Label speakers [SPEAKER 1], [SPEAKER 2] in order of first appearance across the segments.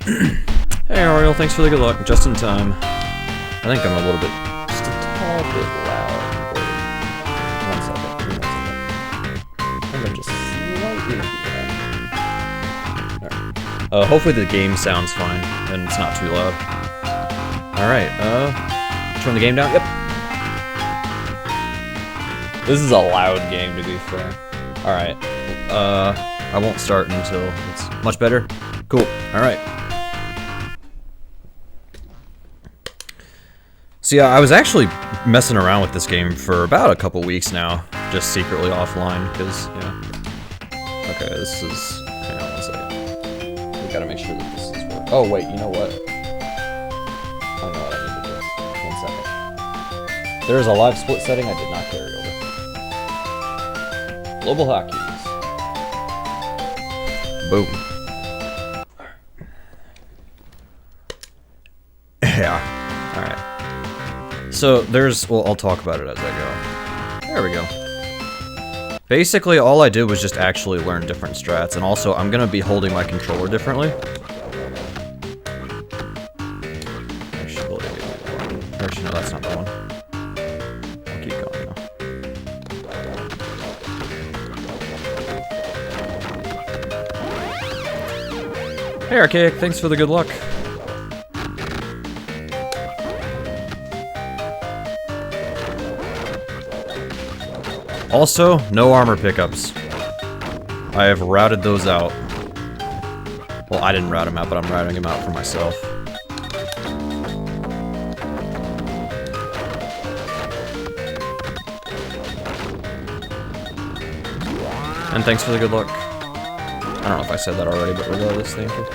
[SPEAKER 1] Hey Ariel, thanks for the good luck. Just in time. I think I'm a little bit, just a tad bit loud. One second. I think I'm just slightly loud. Hopefully the game sounds fine and it's not too loud. Alright, turn the game down. Yep. This is a loud game, to be fair. Alright, I won't start until it's much better. Cool, alright. So yeah, I was actually messing around with this game for about a couple weeks now, just secretly offline, because, yeah. Okay, this is, hang on 1 second. We gotta make sure that this is working. Oh wait, you know what? I know what I need to do. 1 second. There is a live split setting I did not carry over. Global hotkeys. Boom. Yeah. Alright. So there's, well, I'll talk about it as I go. There we go. Basically, all I did was just actually learn different strats, and also I'm gonna be holding my controller differently. Actually, no, that's not the one. I'll keep going now. Hey Archaic, thanks for the good luck. Also, no armor pickups. I have routed those out. Well, I didn't route them out, but I'm routing them out for myself. And thanks for the good luck. I don't know if I said that already, but regardless, thank you.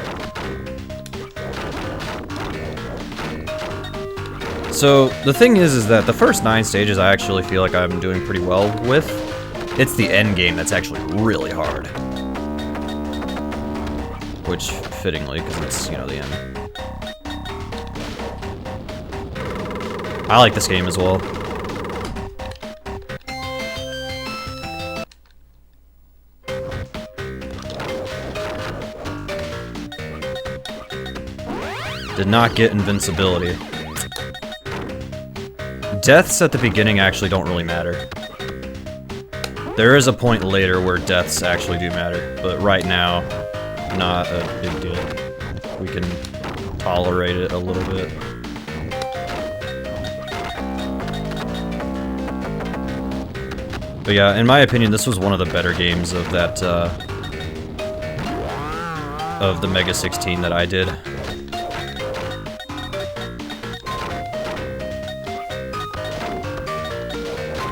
[SPEAKER 1] So, the thing is that the first 9 stages I actually feel like I'm doing pretty well with. It's the end game that's actually really hard. Which, fittingly, because it's, you know, the end. I like this game as well. Did not get invincibility. Deaths at the beginning actually don't really matter. There is a point later where deaths actually do matter, but right now, not a big deal. We can tolerate it a little bit. But yeah, in my opinion, this was one of the better games of that, of the Mega 16 that I did.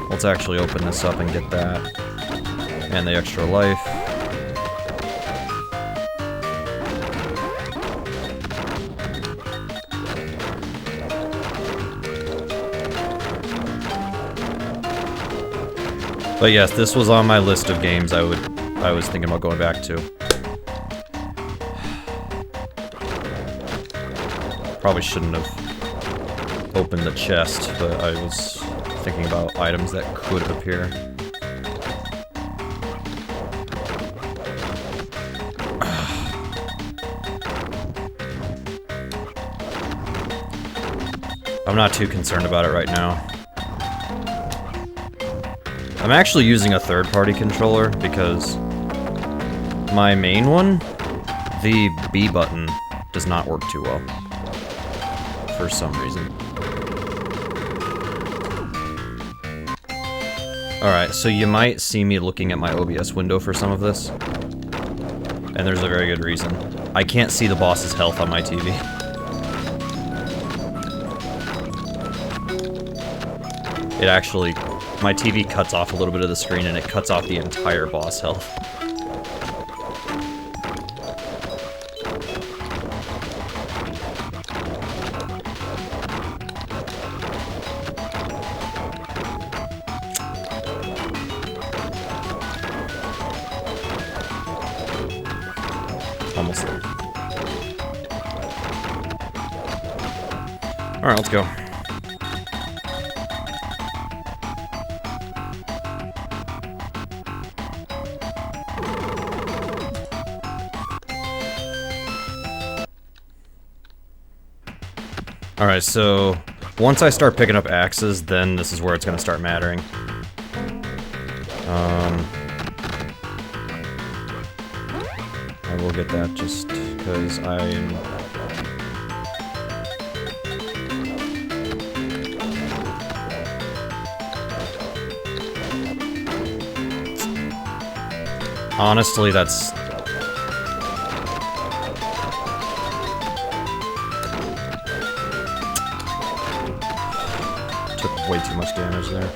[SPEAKER 1] Let's actually open this up and get that. And the extra life. But yes, this was on my list of games I was thinking about going back to. Probably shouldn't have opened the chest, but I was thinking about items that could appear. I'm not too concerned about it right now. I'm actually using a third-party controller because my main one, the B button, does not work too well. For some reason. Alright, so you might see me looking at my OBS window for some of this. And there's a very good reason. I can't see the boss's health on my TV. It actually... my TV cuts off a little bit of the screen and it cuts off the entire boss health. Almost there. Alright, let's go. Alright, so once I start picking up axes, then this is where it's gonna start mattering. I will get that just because I'm... Honestly, that's... Took way too much damage there.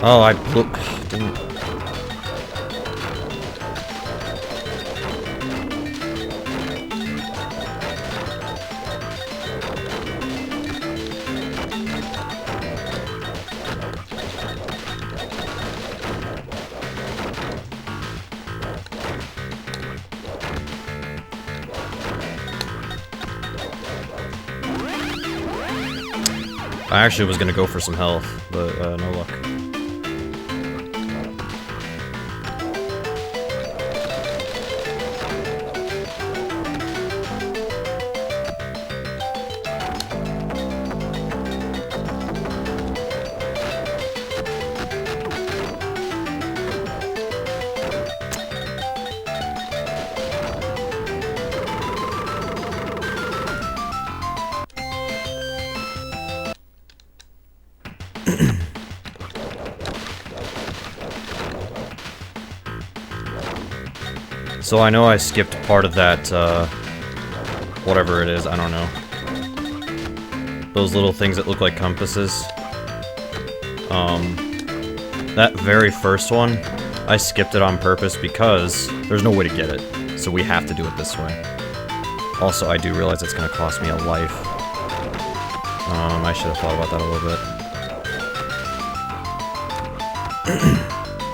[SPEAKER 1] Oh, I blew... Dang it. I actually was gonna go for some health, but no luck. So I know I skipped part of that, whatever it is, I don't know. Those little things that look like compasses. That very first one, I skipped it on purpose because there's no way to get it. So we have to do it this way. Also, I do realize it's gonna cost me a life. I should have thought about that a little bit.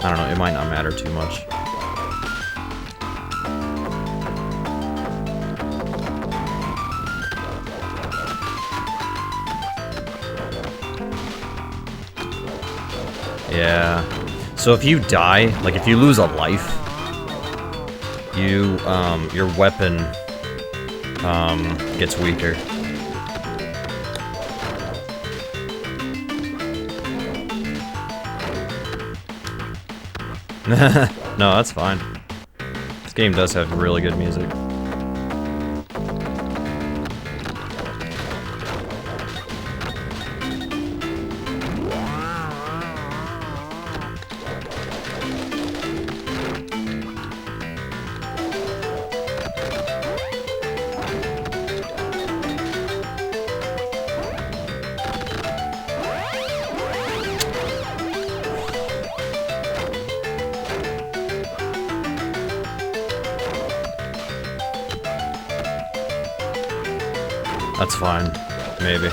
[SPEAKER 1] I don't know, it might not matter too much. Yeah. So if you die, like if you lose a life, you, your weapon, gets weaker. No, that's fine. This game does have really good music. That's fine. Maybe.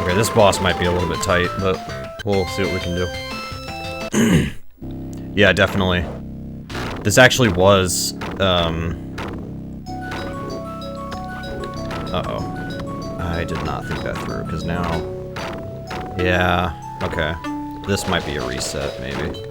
[SPEAKER 1] Okay, this boss might be a little bit tight, but we'll see what we can do. Yeah, definitely. This actually was, uh-oh. I did not think that through, because now... Yeah, okay. This might be a reset, maybe.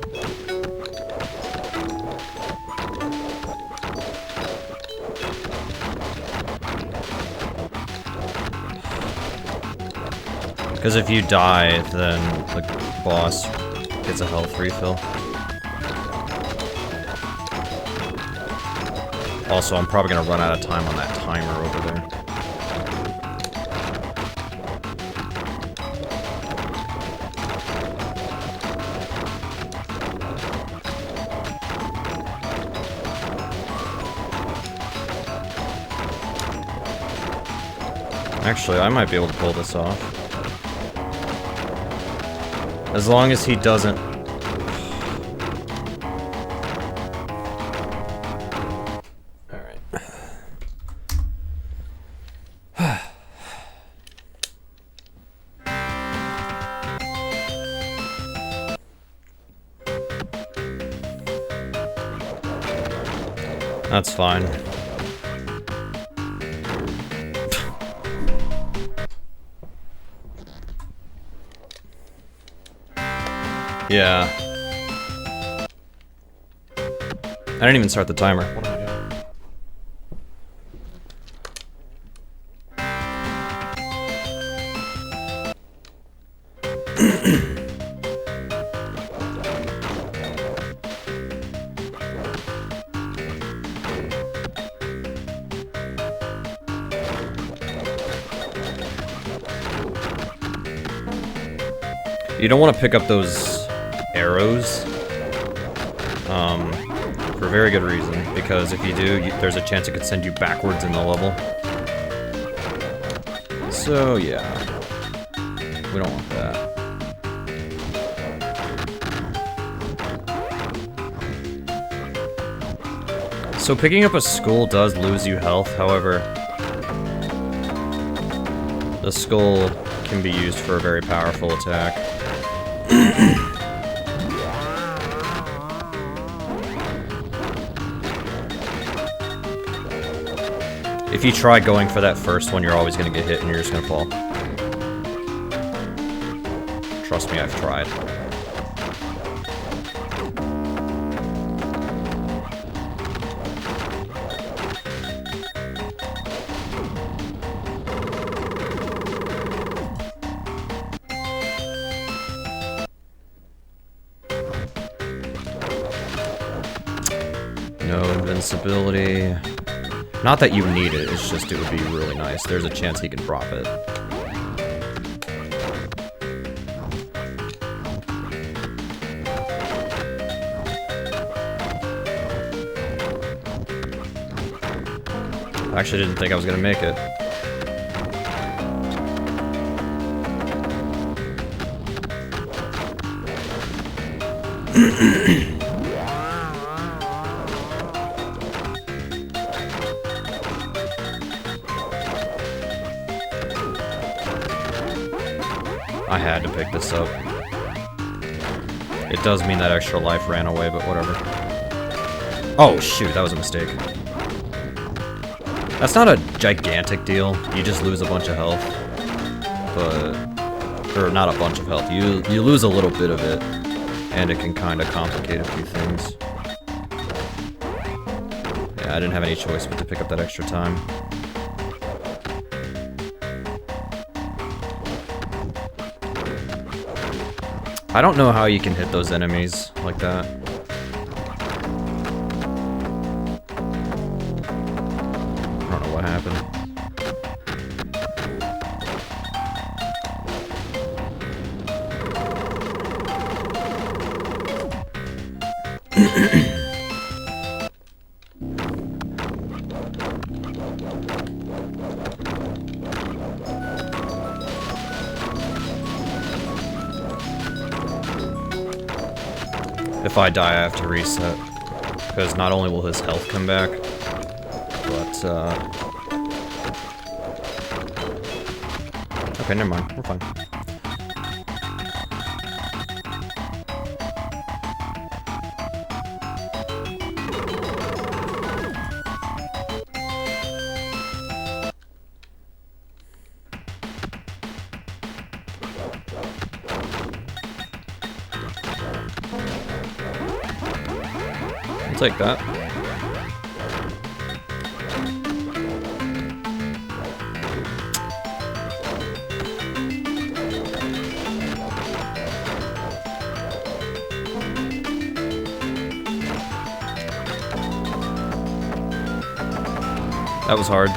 [SPEAKER 1] Because if you die, then the boss gets a health refill. Also, I'm probably gonna run out of time on that timer over there. Actually, I might be able to pull this off. As long as he doesn't... Alright. That's fine. Yeah. I didn't even start the timer. What am I doing? You don't want to pick up those arrows, for a very good reason, because if you do, there's a chance it could send you backwards in the level. So, yeah. We don't want that. So picking up a skull does lose you health, however, the skull can be used for a very powerful attack. If you try going for that first one, you're always going to get hit and you're just going to fall. Trust me, I've tried. No invincibility. Not that you need it, it's just it would be really nice. There's a chance he can drop it. I actually didn't think I was gonna make it. I had to pick this up. It does mean that extra life ran away, but whatever. Oh shoot, that was a mistake. That's not a gigantic deal. You just lose a bunch of health. But... or not a bunch of health. You lose a little bit of it. And it can kind of complicate a few things. Yeah, I didn't have any choice but to pick up that extra time. I don't know how you can hit those enemies like that. I don't know what happened. If I die, I have to reset. Because not only will his health come back, but, okay, never mind. We're fine. I'll take that. That was hard.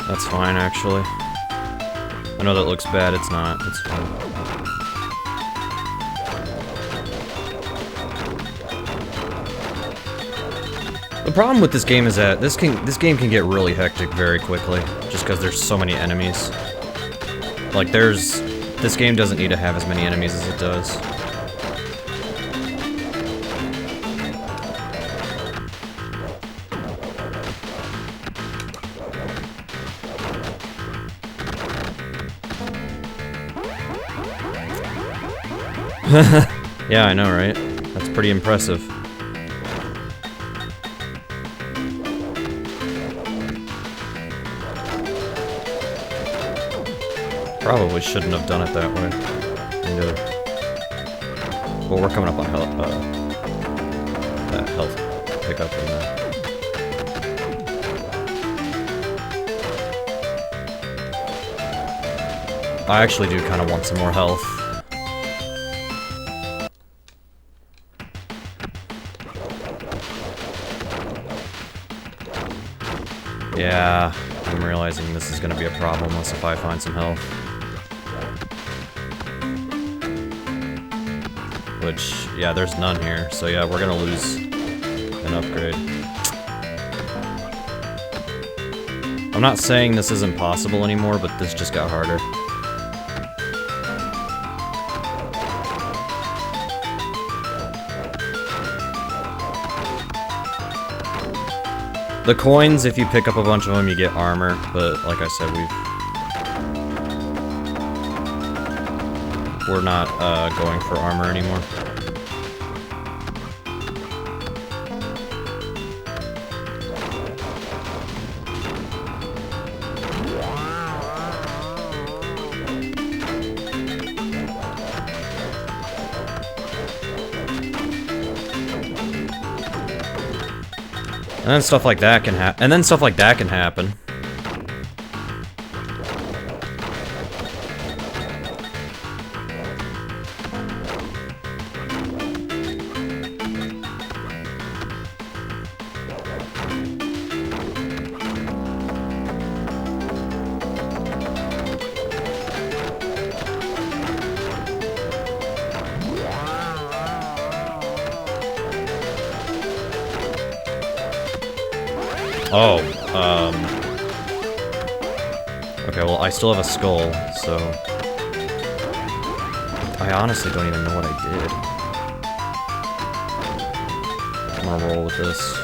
[SPEAKER 1] That's fine, actually. I know that looks bad, it's not. It's fine. The problem with this game is that this game can get really hectic very quickly, just because there's so many enemies. Like, this game doesn't need to have as many enemies as it does. Yeah, I know, right? That's pretty impressive. Probably shouldn't have done it that way. Well, we're coming up on health, that health pickup in there. I actually do kind of want some more health. Yeah, I'm realizing this is going to be a problem unless if I find some health. Which, yeah, there's none here, so yeah, we're going to lose an upgrade. I'm not saying this isn't possible anymore, but this just got harder. The coins, if you pick up a bunch of them, you get armor, but like I said, we're not going for armor anymore. And then stuff like that can happen. Oh, okay, well, I still have a skull, so I honestly don't even know what I did. I'm gonna roll with this.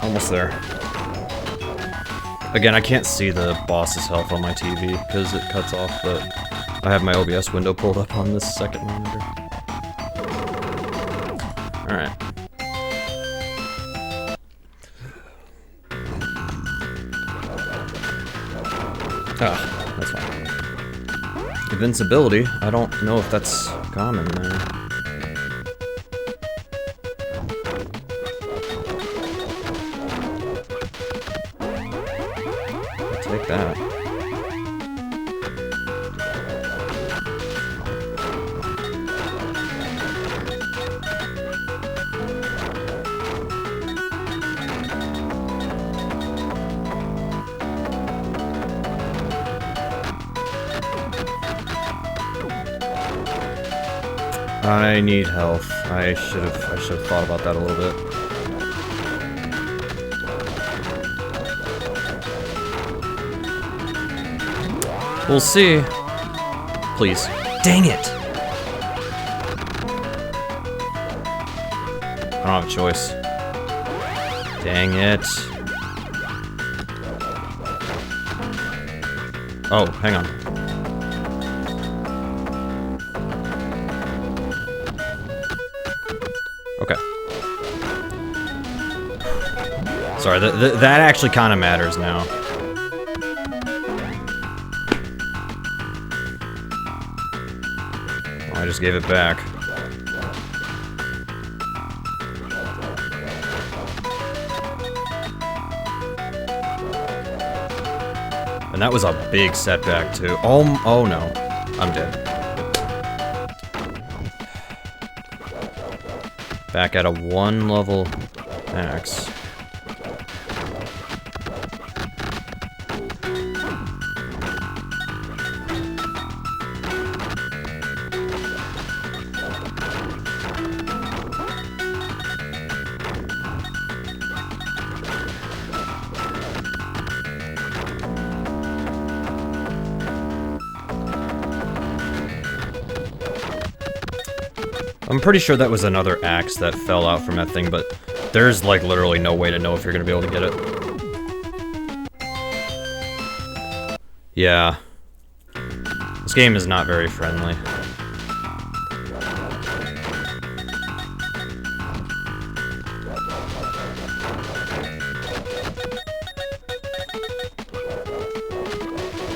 [SPEAKER 1] Almost there. Again, I can't see the boss's health on my TV because it cuts off, but I have my OBS window pulled up on this second monitor. Alright. Ah, that's fine. Invincibility, I don't know if that's common there. Take that. I need health. I should have thought about that a little bit. We'll see. Please. Dang it! I don't have a choice. Dang it. Oh, hang on. Okay. Sorry, that actually kind of matters now. I just gave it back. And that was a big setback too. Oh no. I'm dead. Back at a 1 level max. I'm pretty sure that was another axe that fell out from that thing, but there's like literally no way to know if you're gonna be able to get it. Yeah. This game is not very friendly.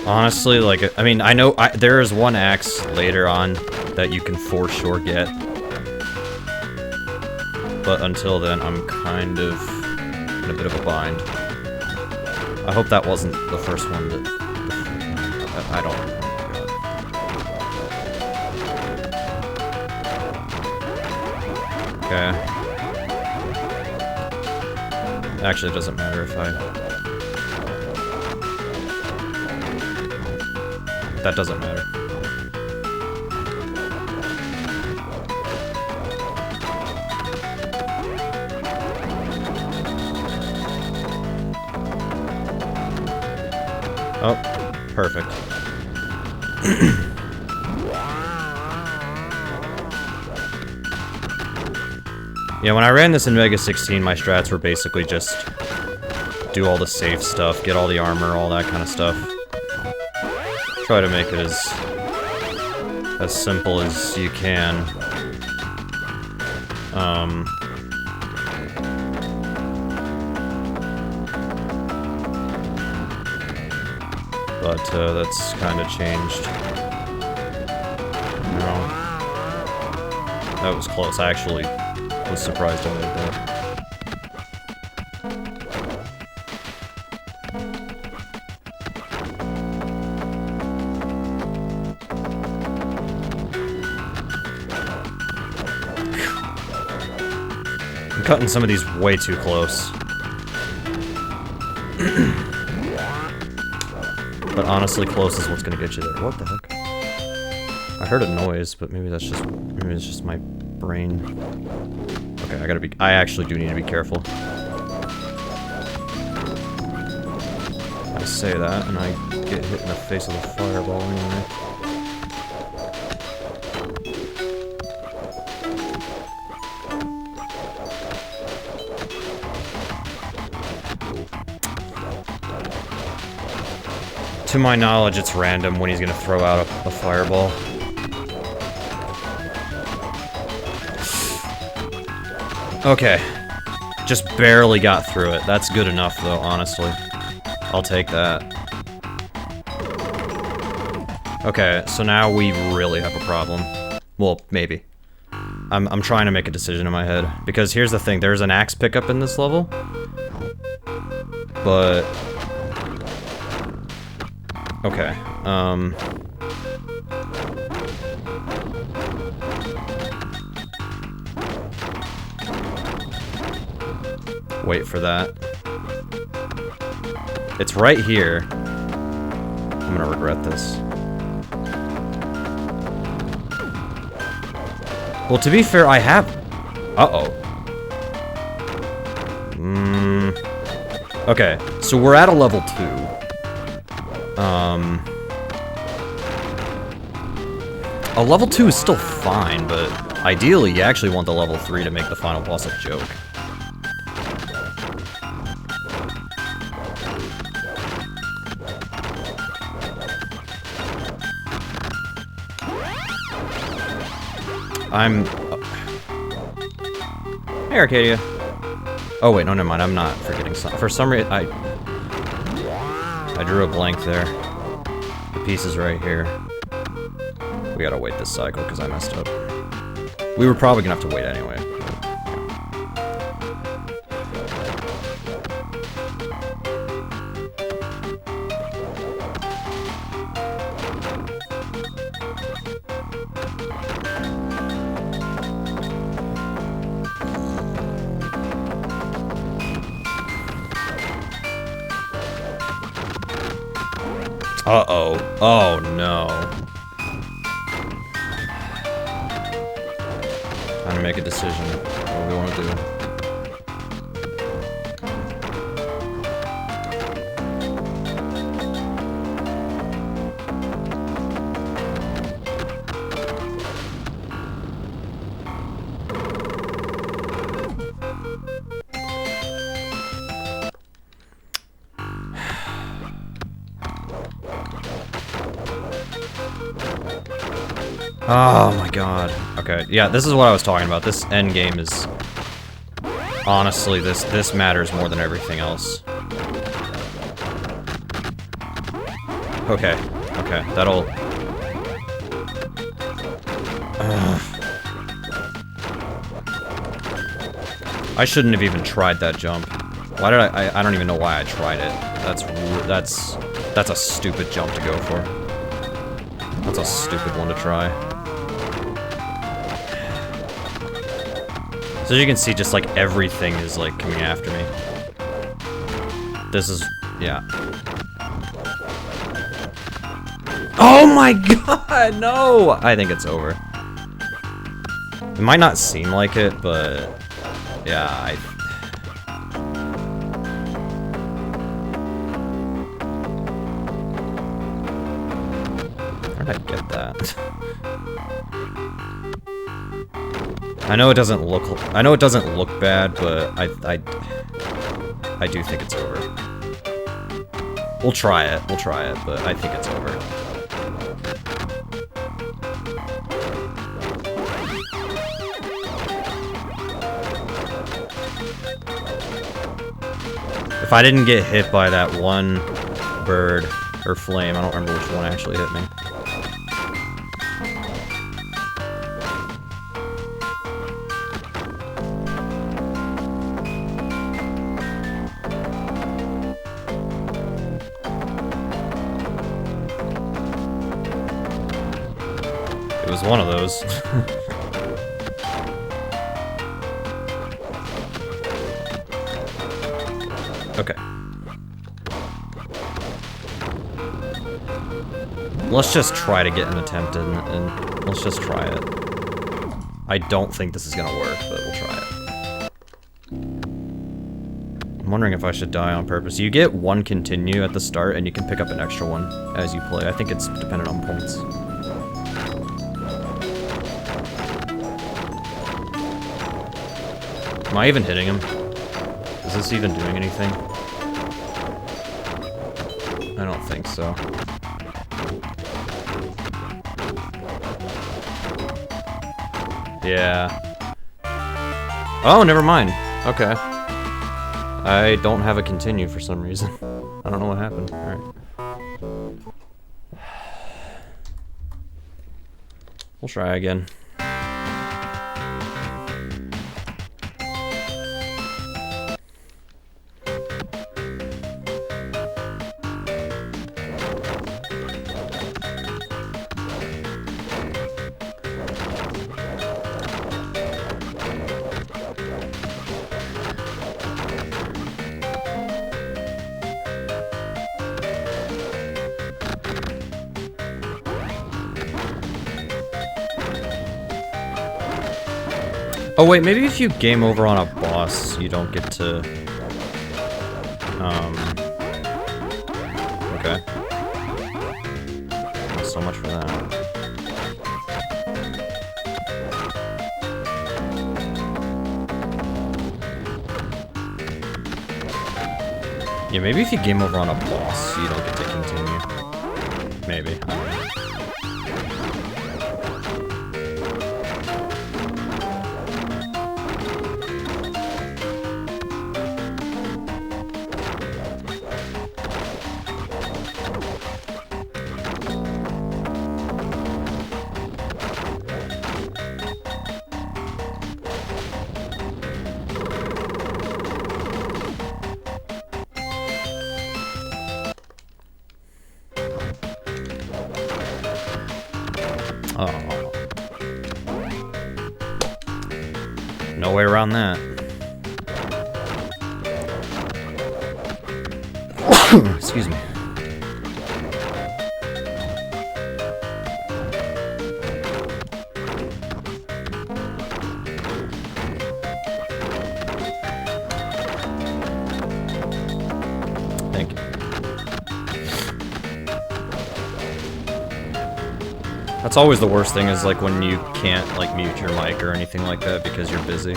[SPEAKER 1] Honestly, like, I mean, I know there is one axe later on that you can for sure get. But until then, I'm kind of in a bit of a bind. I hope that wasn't the first one that... I don't... Oh my god. Okay. Actually, it doesn't matter if I... That doesn't matter. Oh, perfect. Yeah, when I ran this in Mega 16, my strats were basically just do all the safe stuff, get all the armor, all that kind of stuff. Try to make it as simple as you can. But that's kind of changed. No. That was close. I actually was surprised I made that. I'm cutting some of these way too close. But honestly, close is what's gonna get you there. What the heck? I heard a noise, but maybe it's just my brain. Okay, I actually do need to be careful. I say that, and I get hit in the face with a fireball anyway. To my knowledge, it's random when he's gonna throw out a fireball. Okay. Just barely got through it. That's good enough, though, honestly. I'll take that. Okay, so now we really have a problem. Well, maybe. I'm trying to make a decision in my head. Because here's the thing, there's an axe pickup in this level. But... okay, wait for that. It's right here. I'm gonna regret this. Well, to be fair, I have... Uh-oh. Okay, so we're at a level 2. A level 2 is still fine, but ideally you actually want the level 3 to make the final boss a joke. Hey, Arcadia. Oh wait, no, never mind, I'm not forgetting something. For some reason, I drew a blank there. The piece is right here. We gotta wait this cycle, because I messed up. We were probably gonna have to wait anyway. Uh-oh. Oh, no. Time to make a decision. What do we want to do? Oh my god. Okay, yeah, this is what I was talking about. This end game is... Honestly, this matters more than everything else. Okay, okay, that'll... I shouldn't have even tried that jump. Why did I don't even know why I tried it. That's a stupid jump to go for. That's a stupid one to try. So you can see, just like everything is like coming after me. This is, yeah. Oh my god, no! I think it's over. It might not seem like it, but yeah, where did I get that? I know it doesn't look bad, but I do think it's over. We'll try it, but I think it's over. If I didn't get hit by that one bird or flame, I don't remember which one actually hit me. It was one of those. Okay. Let's just try to get an attempt in, and let's just try it. I don't think this is gonna work, but we'll try it. I'm wondering if I should die on purpose. You get one continue at the start, and you can pick up an extra one as you play. I think it's dependent on points. Am I even hitting him? Is this even doing anything? I don't think so. Yeah. Oh, never mind. Okay. I don't have a continue for some reason. I don't know what happened. Alright. We'll try again. Oh wait, maybe if you game over on a boss, you don't get to... Okay. Not so much for that. Yeah, maybe if you game over on a boss, you don't get to continue. Maybe. I don't know. Oh. No way around that. Excuse me. Thank you. That's always the worst thing, is like when you can't like mute your mic or anything like that because you're busy.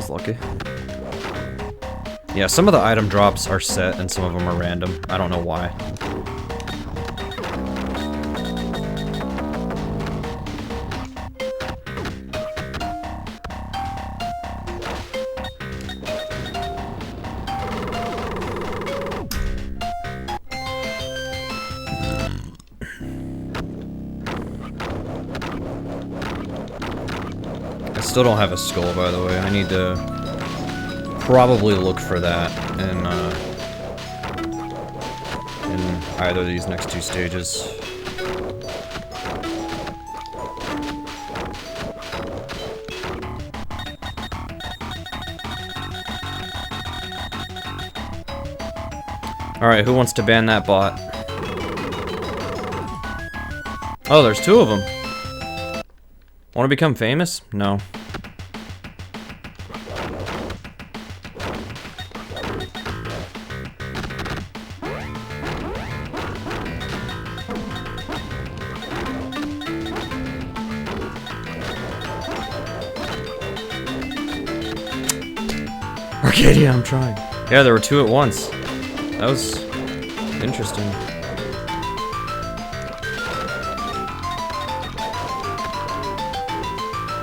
[SPEAKER 1] That's lucky. Yeah, some of the item drops are set and some of them are random. I don't know why. I still don't have a skull, by the way. I need to probably look for that in either of these next two stages. Alright, who wants to ban that bot? Oh, there's two of them. Want to become famous? No. Arcadia, I'm trying. Yeah, there were two at once. That was interesting.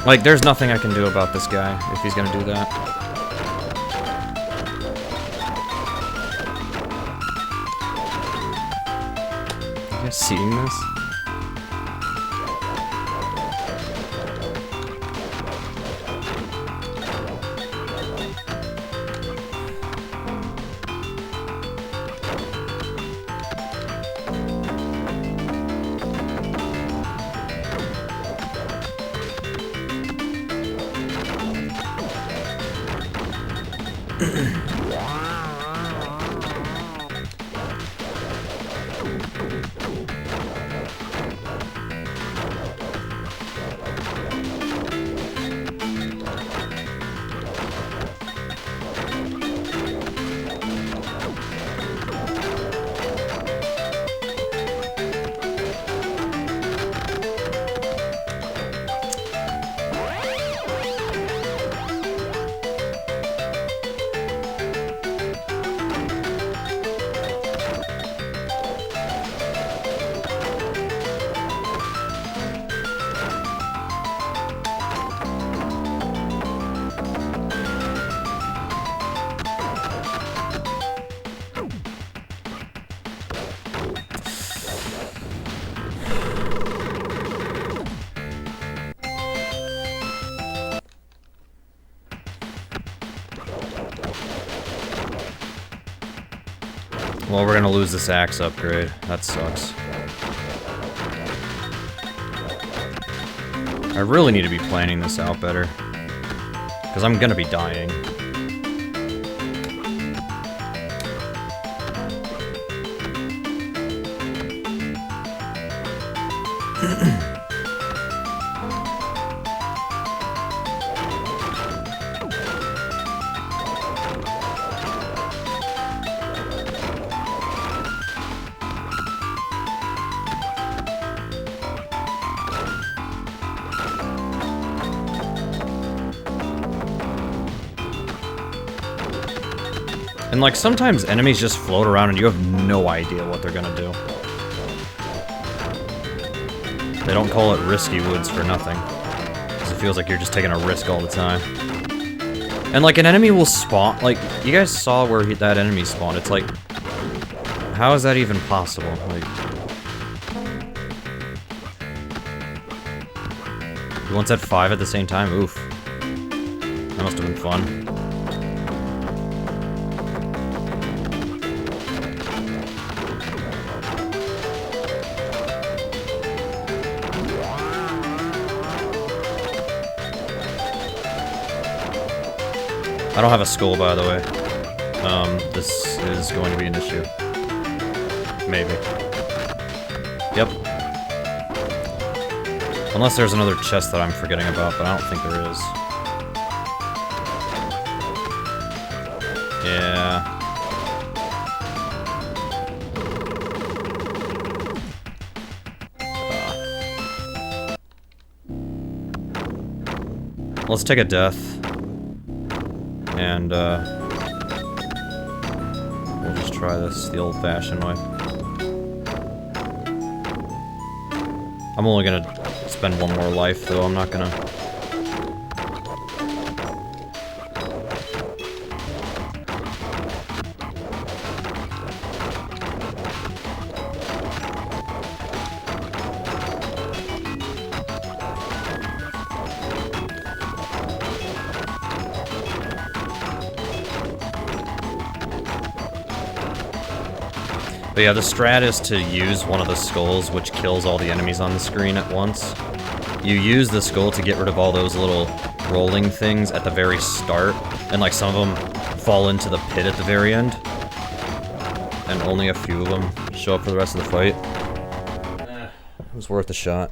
[SPEAKER 1] Like, there's nothing I can do about this guy if he's gonna do that. You guys seeing this? Well, we're gonna lose this axe upgrade. That sucks. I really need to be planning this out better. Because I'm gonna be dying. And like, sometimes enemies just float around and you have no idea what they're gonna do. They don't call it risky woods for nothing. Because it feels like you're just taking a risk all the time. And like, an enemy will spawn, like, you guys saw where that enemy spawned. It's like, how is that even possible? Like, you once had 5 at the same time? Oof. That must have been fun. I don't have a skull, by the way. This is going to be an issue. Maybe. Yep. Unless there's another chest that I'm forgetting about, but I don't think there is. Yeah. Let's take a death. And, we'll just try this the old-fashioned way. I'm only gonna spend one more life, though. I'm not gonna... But yeah, the strat is to use one of the skulls, which kills all the enemies on the screen at once. You use the skull to get rid of all those little rolling things at the very start, and like some of them fall into the pit at the very end. And only a few of them show up for the rest of the fight. It was worth a shot.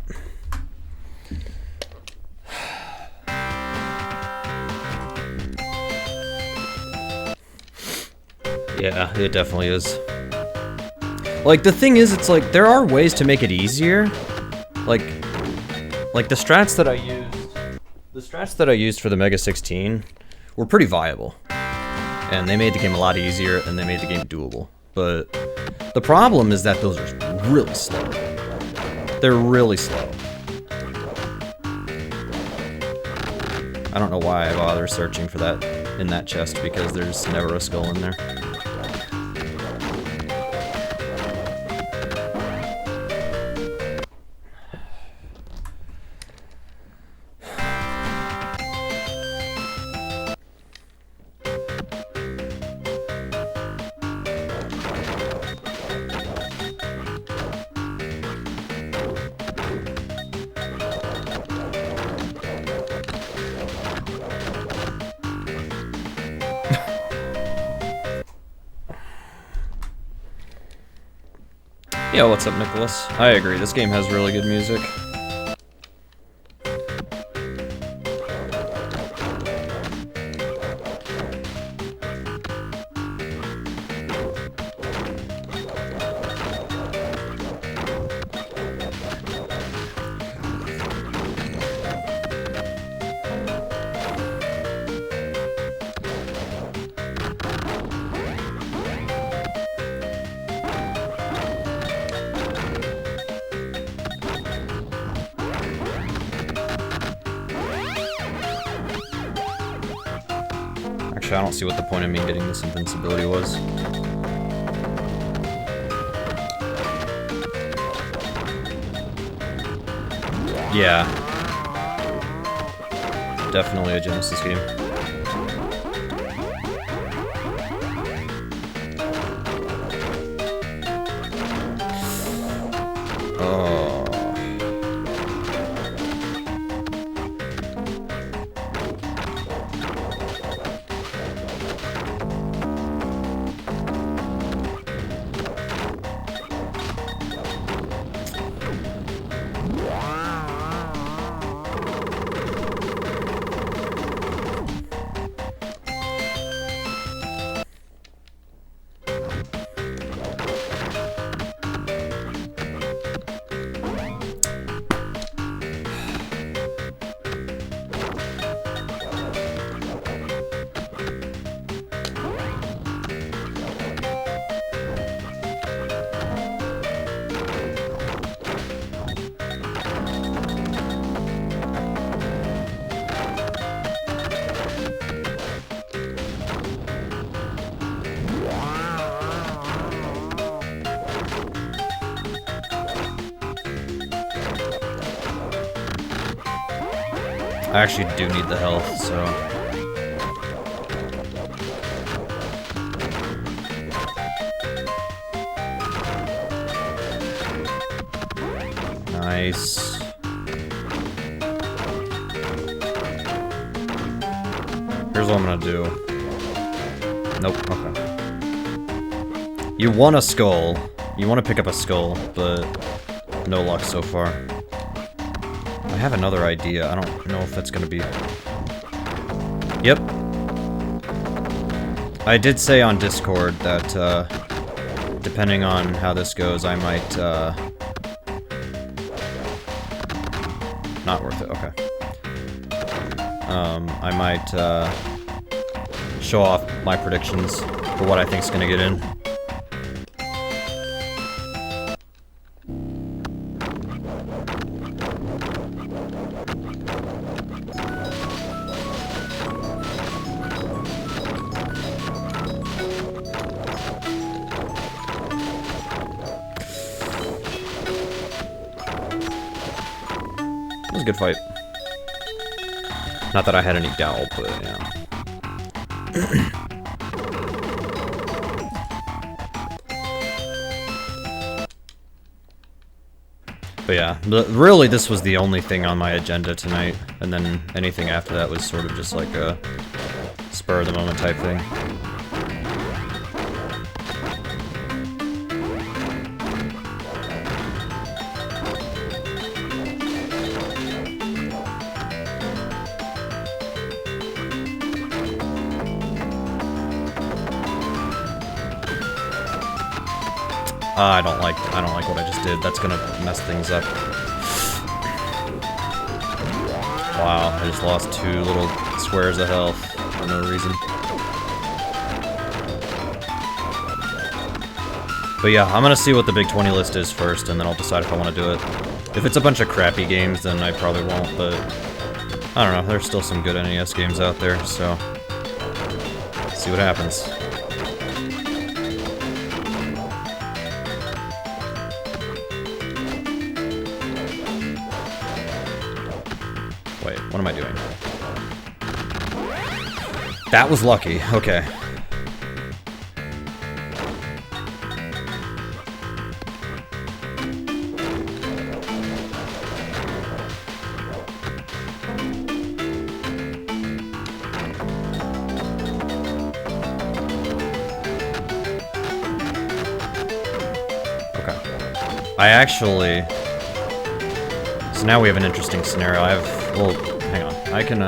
[SPEAKER 1] Yeah, it definitely is. Like, the thing is, it's like, there are ways to make it easier. Like the strats that I used for the Mega 16 were pretty viable. And they made the game a lot easier, and they made the game doable. But the problem is that those are really slow. They're really slow. I don't know why I bother searching for that in that chest, because there's never a skull in there. Yeah, what's up, Nicholas? I agree, this game has really good music. I don't see what the point of me getting this invincibility was. Yeah. Definitely a Genesis game. I actually do need the health, so... Nice. Here's what I'm gonna do. Nope, okay. You want a skull. You want to pick up a skull, but no luck so far. I have another idea. I don't know if that's gonna be... Yep. I did say on Discord that, depending on how this goes, I might, not worth it, okay. I might, show off my predictions for what I think's gonna get in. It was a good fight. Not that I had any doubt, but yeah. But yeah, really this was the only thing on my agenda tonight, and then anything after that was sort of just like a spur of the moment type thing. I don't like what I just did. That's gonna mess things up. Wow, I just lost 2 little squares of health for no reason. But yeah, I'm gonna see what the big 20 list is first, and then I'll decide if I want to do it. If it's a bunch of crappy games, then I probably won't, but I don't know, there's still some good NES games out there, so see what happens. Wait, what am I doing? That was lucky, okay. I actually... So now we have an interesting scenario. Well, hang on. I can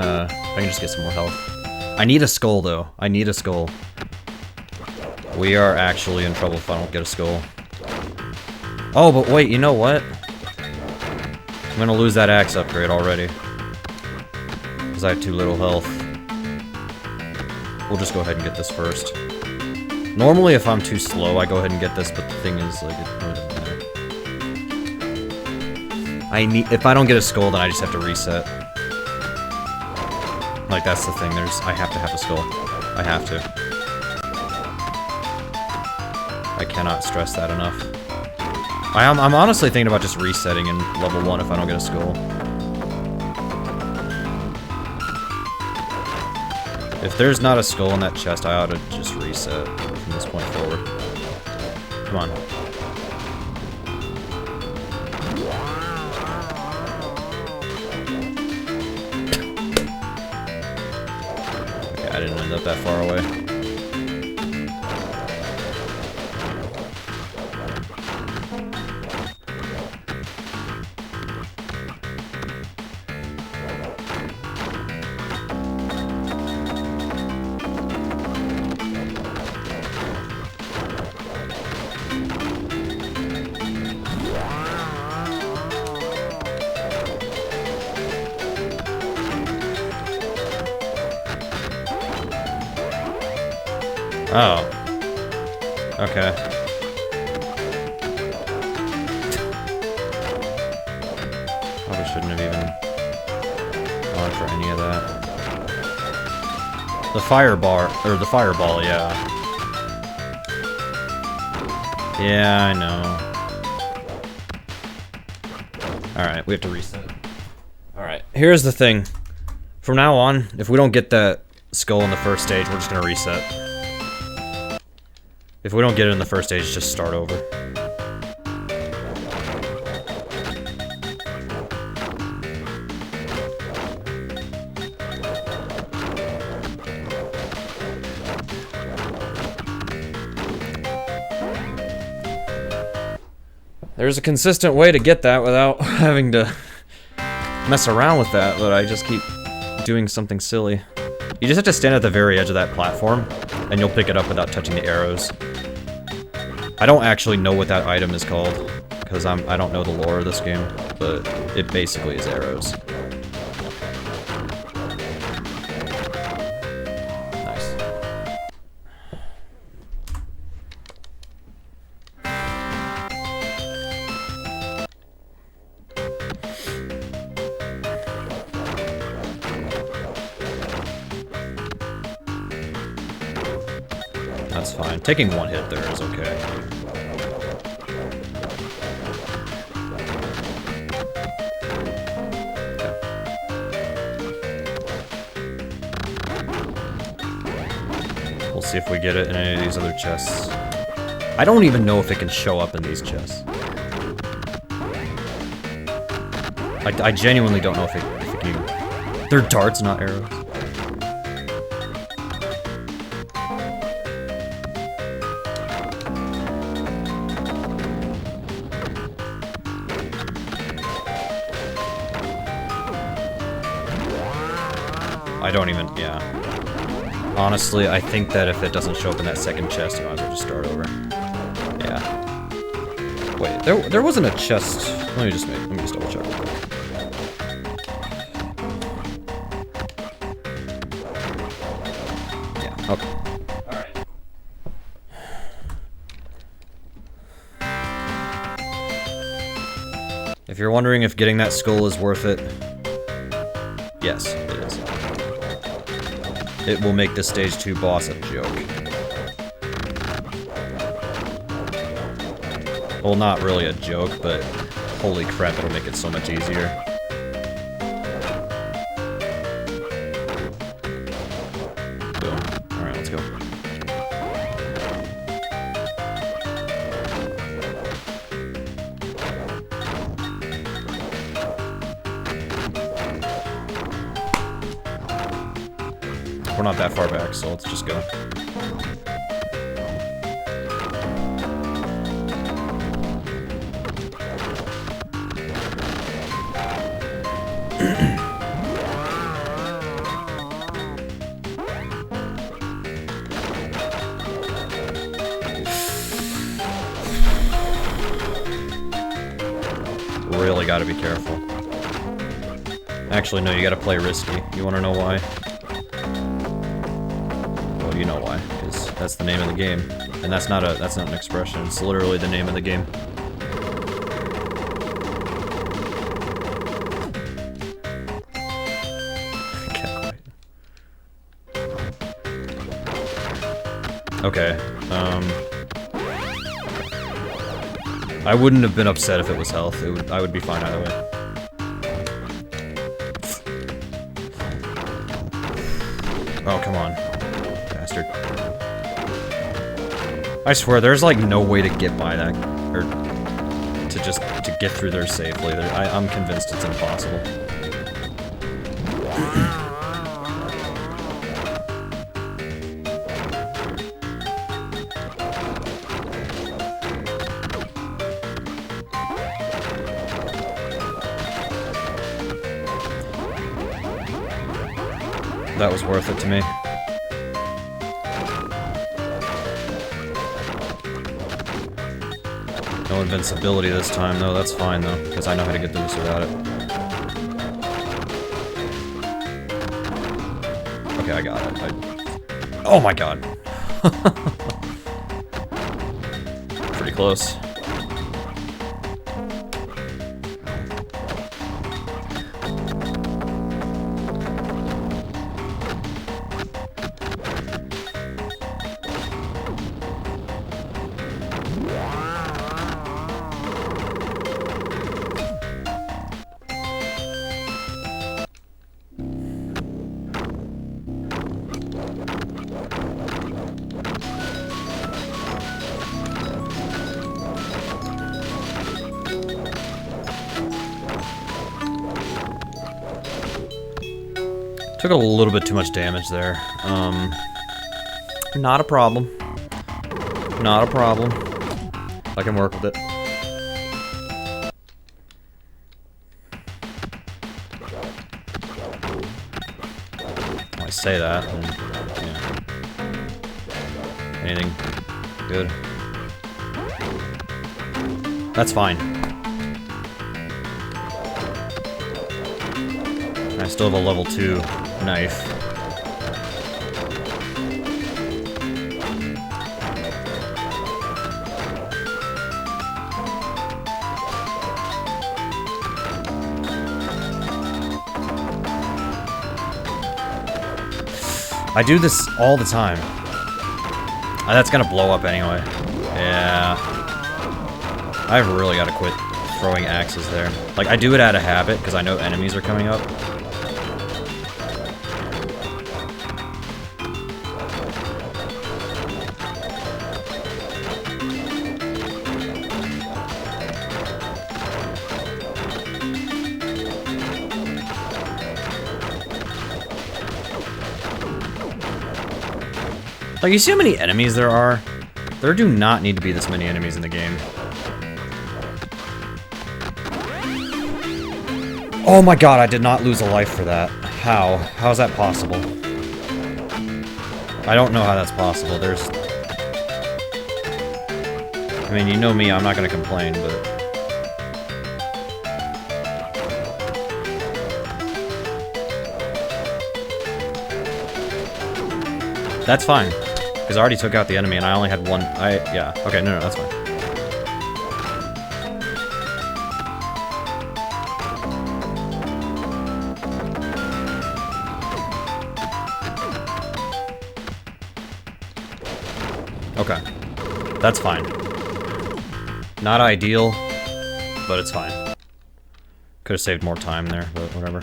[SPEAKER 1] just get some more health. I need a skull, though. I need a skull. We are actually in trouble if I don't get a skull. Oh, but wait, you know what? I'm gonna lose that axe upgrade already. Because I have 2 little health. We'll just go ahead and get this first. Normally, if I'm too slow, I go ahead and get this, but the thing is, like, it really doesn't matter. If I don't get a skull, then I just have to reset. Like, that's the thing, I have to have a skull. I have to. I cannot stress that enough. I'm honestly thinking about just resetting in level 1 if I don't get a skull. If there's not a skull in that chest, I ought to just reset from this point forward. Come on. Okay, I didn't end up that far away. Oh. Okay. Probably shouldn't have even gone for any of that. The fireball, yeah. Yeah, I know. Alright, we have to reset. Alright, here's the thing. From now on, if we don't get that skull in the first stage, we're just gonna reset. If we don't get it in the first stage, just start over. There's a consistent way to get that without having to mess around with that, but I just keep doing something silly. You just have to stand at the very edge of that platform, and you'll pick it up without touching the arrows. I don't actually know what that item is called, because I don't know the lore of this game, but it basically is arrows. Nice. That's fine. Taking one hit there is okay. We'll see if we get it in any of these other chests. I don't even know if it can show up in these chests. I genuinely don't know if it can even... They're darts, not arrows. I don't even... yeah. Honestly, I think that if it doesn't show up in that second chest, you might as well just start over. Yeah. Wait, there wasn't a chest... Let me just double check real quick. Yeah, okay. Alright. If you're wondering if getting that skull is worth it, yes, it is. It will make the stage 2 boss a joke. Well, not really a joke, but holy crap, it'll make it so much easier. Boom. Alright, let's go. We're not that far back, so let's just go. Really gotta be careful. Actually, no, you gotta play risky. You wanna know why? Well, you know why, because that's the name of the game. And that's not an expression, it's literally the name of the game. Okay, I wouldn't have been upset if it was health. I would be fine either way. Oh, come on. Bastard. I swear, there's like no way to get by that, or to get through there safely. I'm convinced it's impossible. That was worth it to me. No invincibility this time, though. That's fine, though, because I know how to get through this without it. Okay, I got it. Oh my god. Pretty close. Took a little bit too much damage there. Not a problem. Not a problem. I can work with it. I say that, and, yeah. Anything good? That's fine. I still have a level 2 knife. I do this all the time. That's gonna blow up anyway. Yeah. I've really gotta quit throwing axes there. Like, I do it out of habit, because I know enemies are coming up. Like, you see how many enemies there are? There do not need to be this many enemies in the game. Oh my god, I did not lose a life for that. How? How is that possible? I don't know how that's possible. There's... I mean, you know me, I'm not gonna complain, but... That's fine. Because I already took out the enemy and I only had one... yeah. Okay, no, that's fine. Okay. That's fine. Not ideal, but it's fine. Could have saved more time there, but whatever.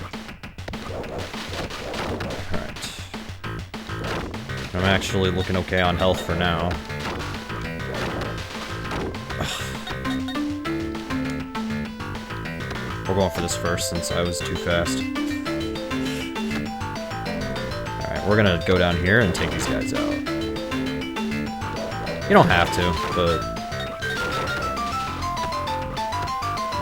[SPEAKER 1] I'm actually looking okay on health for now. We're going for this first since I was too fast. Alright, we're gonna go down here and take these guys out. You don't have to, but...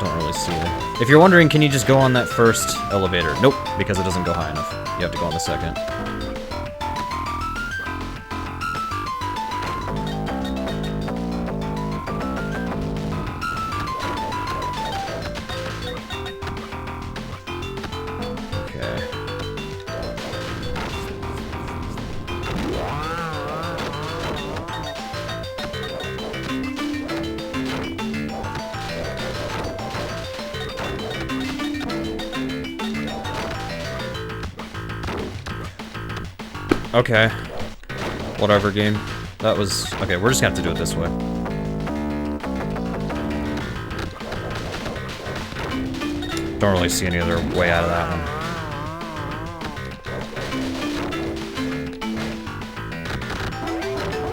[SPEAKER 1] don't really see it. If you're wondering, can you just go on that first elevator? Nope, because it doesn't go high enough. You have to go on the second. Okay. Whatever, game. That was... okay, we're just gonna have to do it this way. Don't really see any other way out of that one.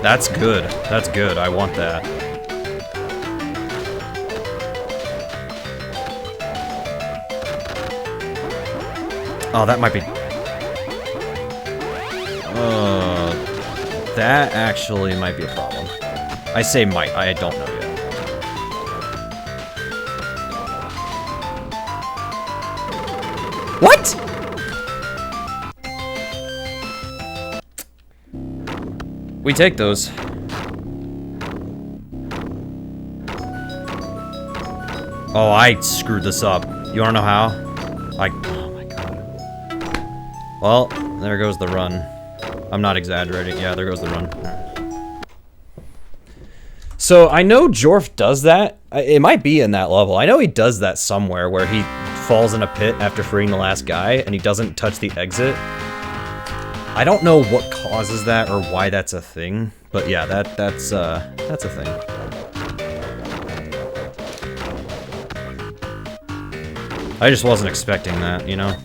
[SPEAKER 1] That's good. That's good. I want that. Oh, that might be... that actually might be a problem. I say might, I don't know yet. What?! We take those. Oh, I screwed this up. You wanna know how? Oh my god. Well, there goes the run. I'm not exaggerating. Yeah, there goes the run. So, I know Jorf does that. It might be in that level. I know he does that somewhere where he falls in a pit after freeing the last guy and he doesn't touch the exit. I don't know what causes that or why that's a thing, but yeah, that's a thing. I just wasn't expecting that, you know?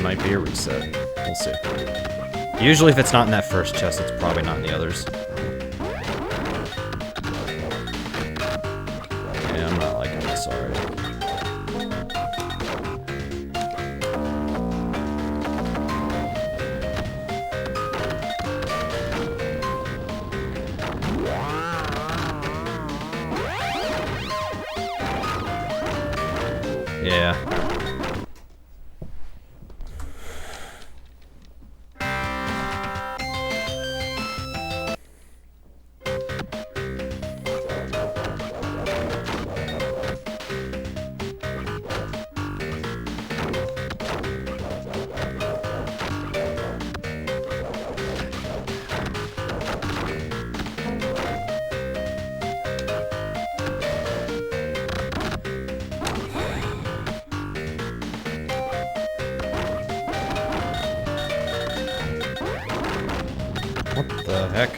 [SPEAKER 1] Might be a reset. We'll see. Usually if it's not in that first chest, it's probably not in the others. Yeah, I'm not liking this already. Yeah. What the heck?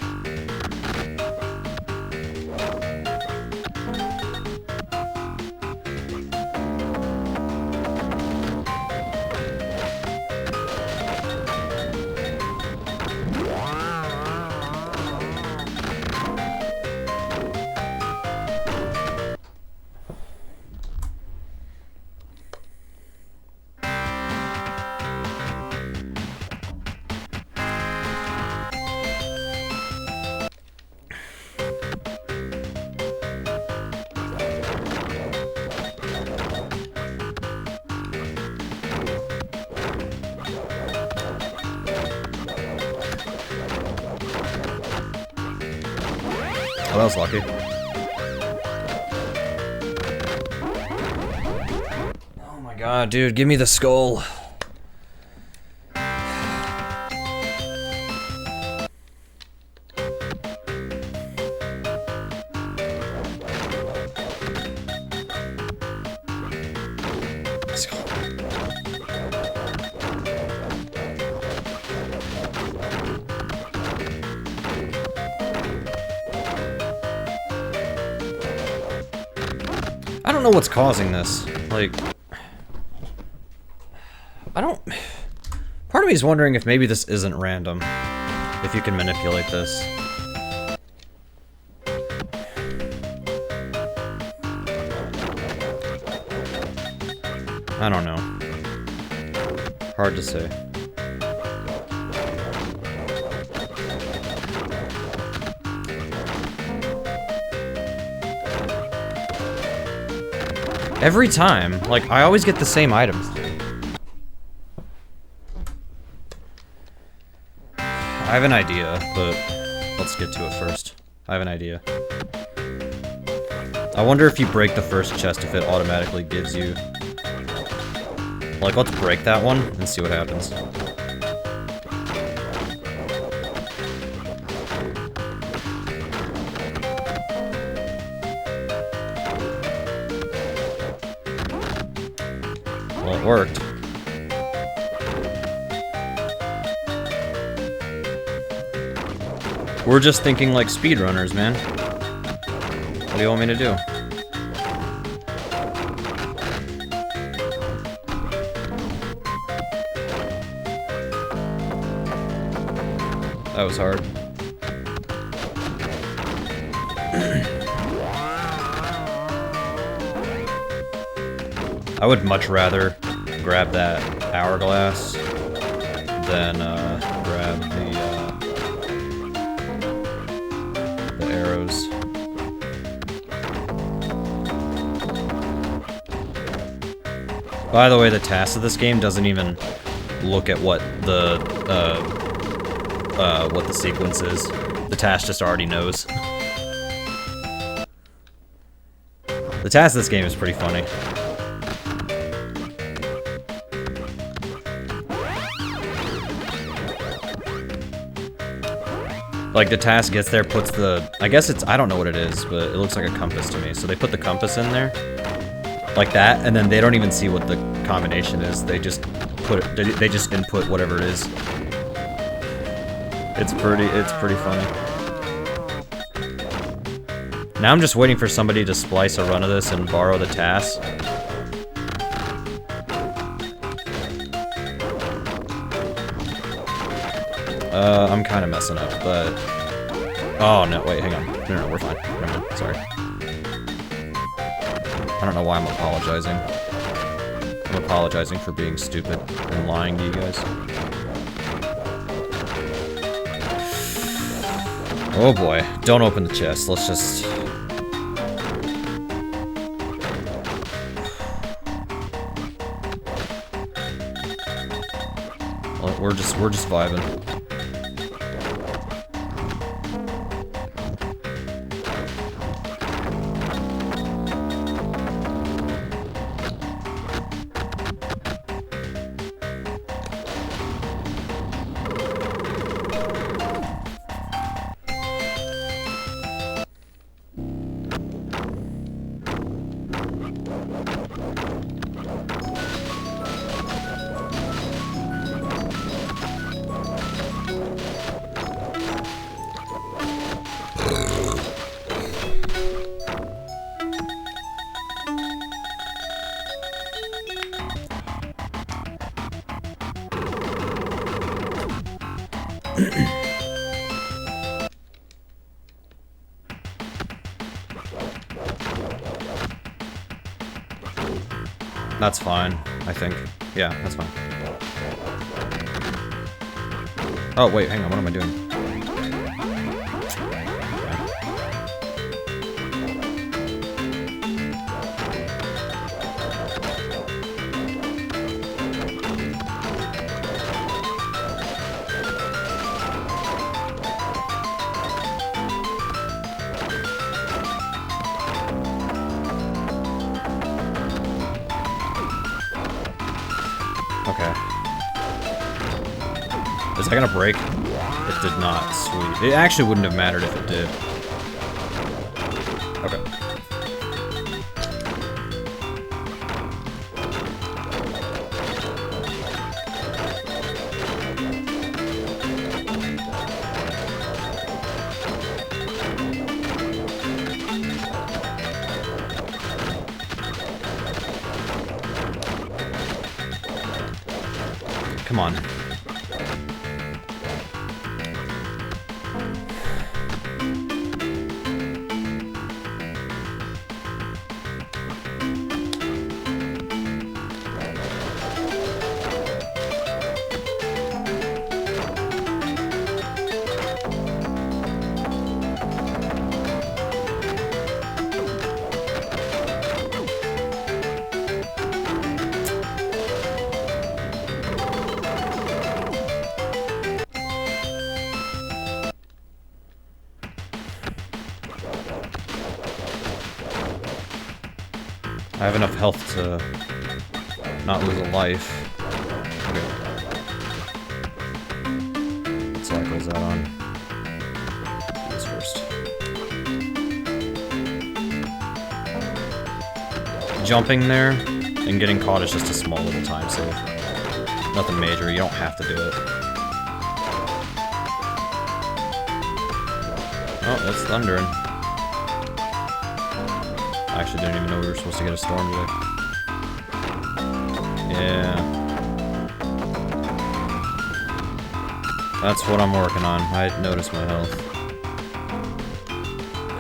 [SPEAKER 1] Oh, that was lucky. Oh my god, dude, give me the skull. Let's go. I don't know what's causing this. Like, I don't... Part of me is wondering if maybe this isn't random. If you can manipulate this. I don't know. Hard to say. Every time, like, I always get the same items. I have an idea, but let's get to it first. I have an idea. I wonder if you break the first chest if it automatically gives you... Like, let's break that one and see what happens. Well, it worked. We're just thinking like speedrunners, man. What do you want me to do? That was hard. I would much rather grab that hourglass than grab the arrows. By the way, the task of this game doesn't even look at what the sequence is. The task just already knows. The task of this game is pretty funny. Like, the task gets there, puts the... I guess it's... I don't know what it is, but it looks like a compass to me. So they put the compass in there, like that, and then they don't even see what the combination is. They just put it... They just input whatever it is. It's pretty funny. Now I'm just waiting for somebody to splice a run of this and borrow the task. I'm kind of messing up, but... Oh, no, wait, hang on. No, we're fine. Never mind, sorry. I don't know why I'm apologizing. I'm apologizing for being stupid and lying to you guys. Oh boy, don't open the chest, let's just... Well, we're just vibing. That's fine, I think. Yeah, that's fine. Oh, wait, hang on, what am I doing? Okay. Is that gonna break? It did not. Sweet. It actually wouldn't have mattered if it did. Okay. Come on. I have enough health to not lose a life. Okay. What cycle is that on? Do this first. Jumping there and getting caught is just a small little time save. Nothing major, you don't have to do it. Oh, it's thundering. I actually didn't even know we were supposed to get a storm today. Yeah. That's what I'm working on. I noticed my health.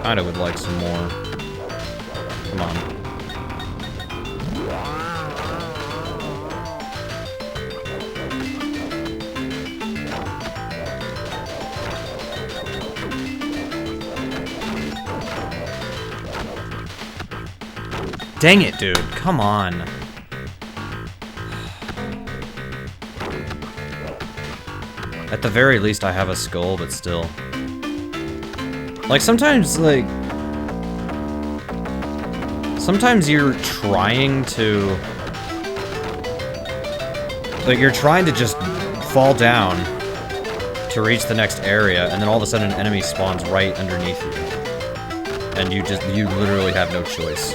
[SPEAKER 1] Kinda would like some more. Come on. Dang it, dude. Come on. At the very least, I have a skull, but still. Like, sometimes, like... Sometimes you're trying to... Like, you're trying to just fall down to reach the next area, and then all of a sudden an enemy spawns right underneath you. And you literally have no choice.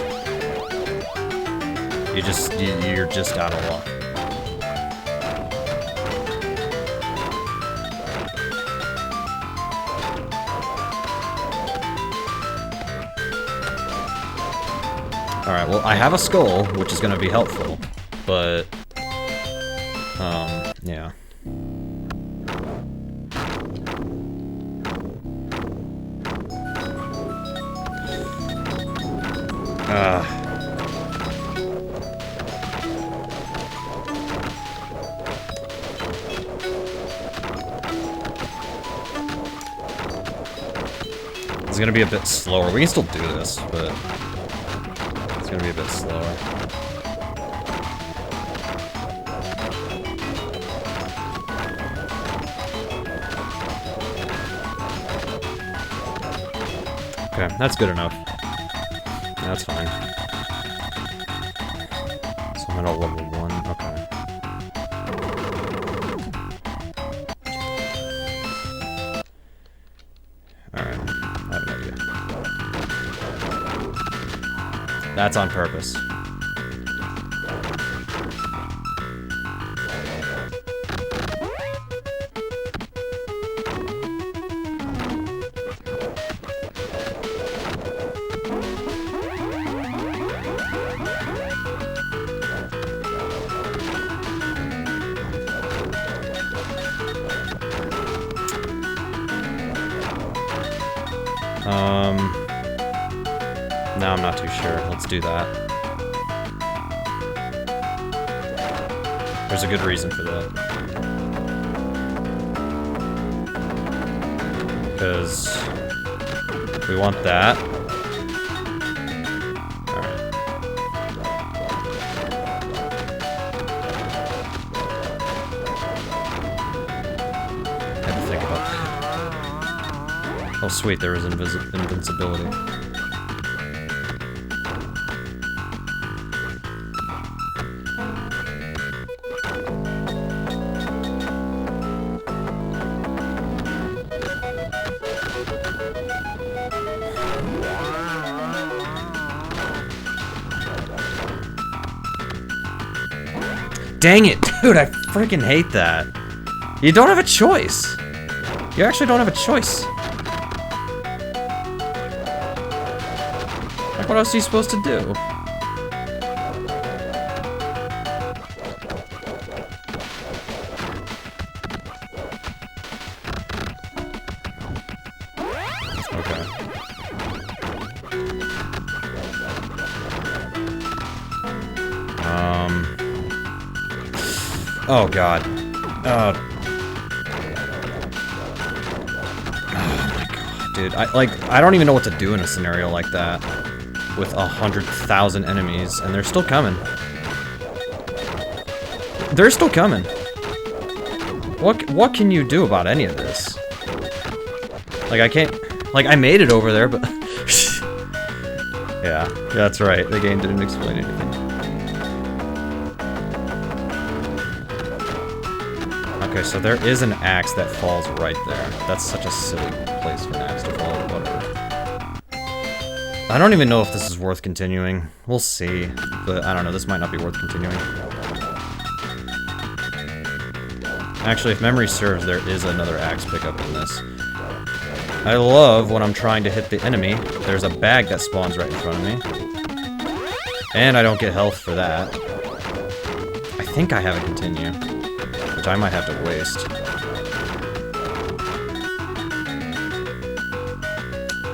[SPEAKER 1] You're just out of luck. Alright, well, I have a skull, which is gonna be helpful, but... yeah. It's gonna be a bit slower. We can still do this, but it's gonna be a bit slower. Okay, that's good enough. That's fine. So I'm at a level 1, okay. Alright, I have no idea. That's on purpose. No, I'm not too sure. Let's do that. There's a good reason for that. Because we want that. Alright. Had to think about that. Oh sweet, there was invincibility. Dang it, dude, I freaking hate that. You don't have a choice. You actually don't have a choice. Like, what else are you supposed to do? Okay. Oh god. Oh my god, dude. I don't even know what to do in a scenario like that. With 100,000 enemies, and they're still coming. They're still coming. What can you do about any of this? Like, I can't... Like, I made it over there, but... Yeah, that's right. The game didn't explain anything. Okay, so there is an axe that falls right there. That's such a silly place for an axe to fall, whatever. I don't even know if this is worth continuing. We'll see, but I don't know, this might not be worth continuing. Actually, if memory serves, there is another axe pickup in this. I love when I'm trying to hit the enemy, there's a bag that spawns right in front of me. And I don't get health for that. I think I have a continue, which I might have to waste.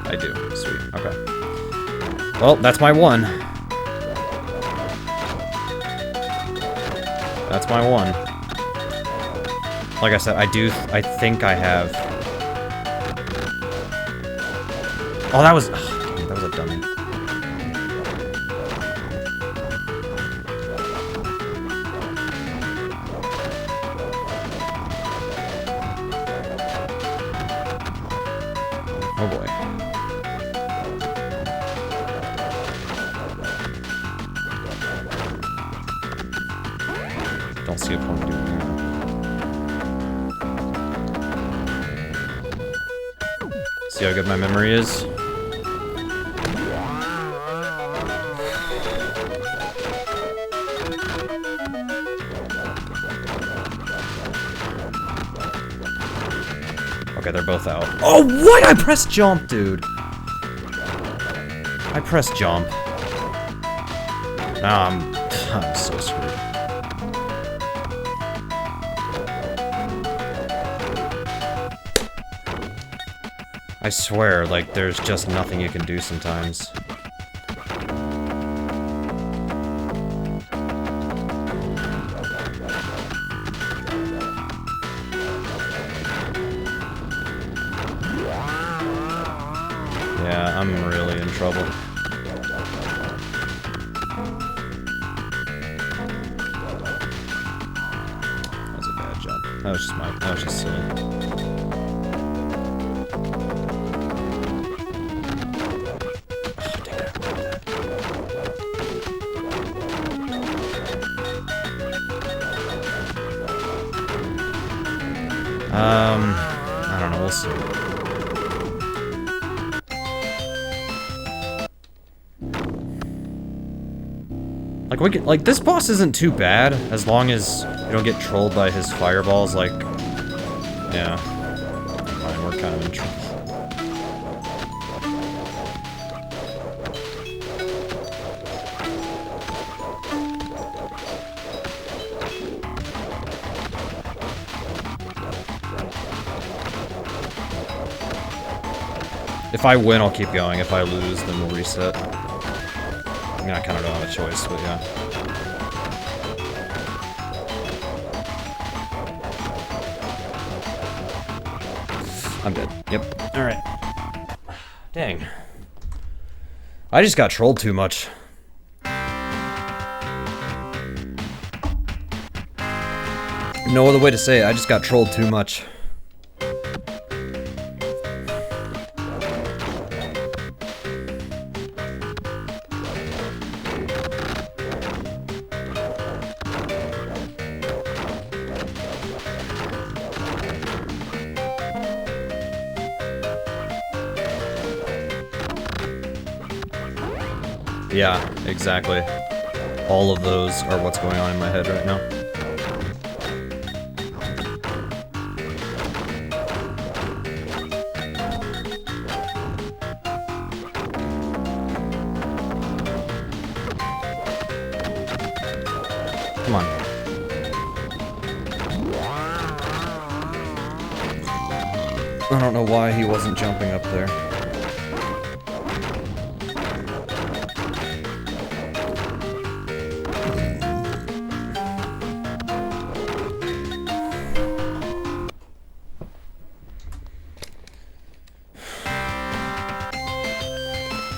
[SPEAKER 1] I do, sweet, okay. Well, that's my one. That's my one. Like I said, I think I have... Oh, that was... Oh, that was a dummy. Oh boy. Don't see a point doing that. See how good my memory is? Okay, they're both out. Oh, what? I pressed jump, dude. I pressed jump. Now I'm so screwed. I swear, like, there's just nothing you can do sometimes. Yeah, I'm really in trouble. That was a bad jump. That was just silly. I don't know, we'll see. Like, this boss isn't too bad, as long as you don't get trolled by his fireballs, like... Yeah. Fine, we're kind of in trouble. If I win, I'll keep going. If I lose, then we'll reset. I mean, I kind of don't have a choice, but yeah. I'm dead. Yep. Alright. Dang. I just got trolled too much. No other way to say it, I just got trolled too much. Yeah, exactly. All of those are what's going on in my head right now. Come on. I don't know why he wasn't jumping up there.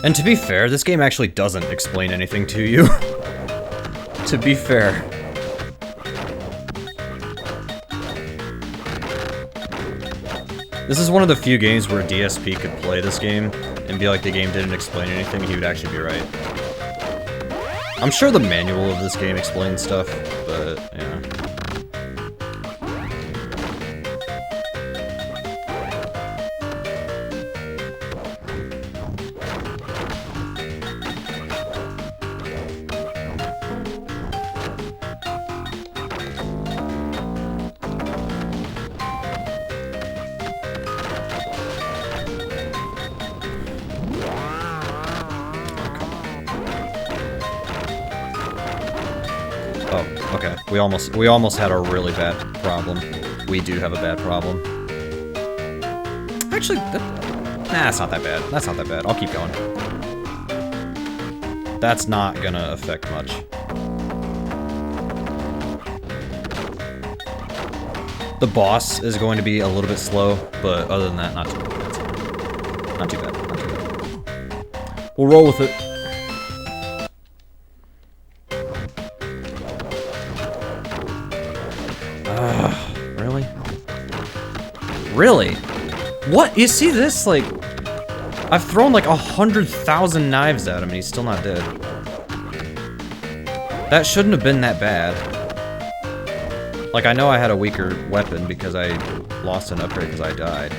[SPEAKER 1] And to be fair, this game actually doesn't explain anything to you. To be fair. This is one of the few games where a DSP could play this game and be like the game didn't explain anything, he would actually be right. I'm sure the manual of this game explains stuff, but yeah. Oh, okay. We almost had a really bad problem. We do have a bad problem. Actually, nah, it's not that bad. That's not that bad. I'll keep going. That's not gonna affect much. The boss is going to be a little bit slow, but other than that, not too bad. Not too bad. Not too bad. We'll roll with it. Really? Really? What? You see this? Like, I've thrown like 100,000 knives at him and he's still not dead. That shouldn't have been that bad. Like, I know I had a weaker weapon because I lost an upgrade because I died.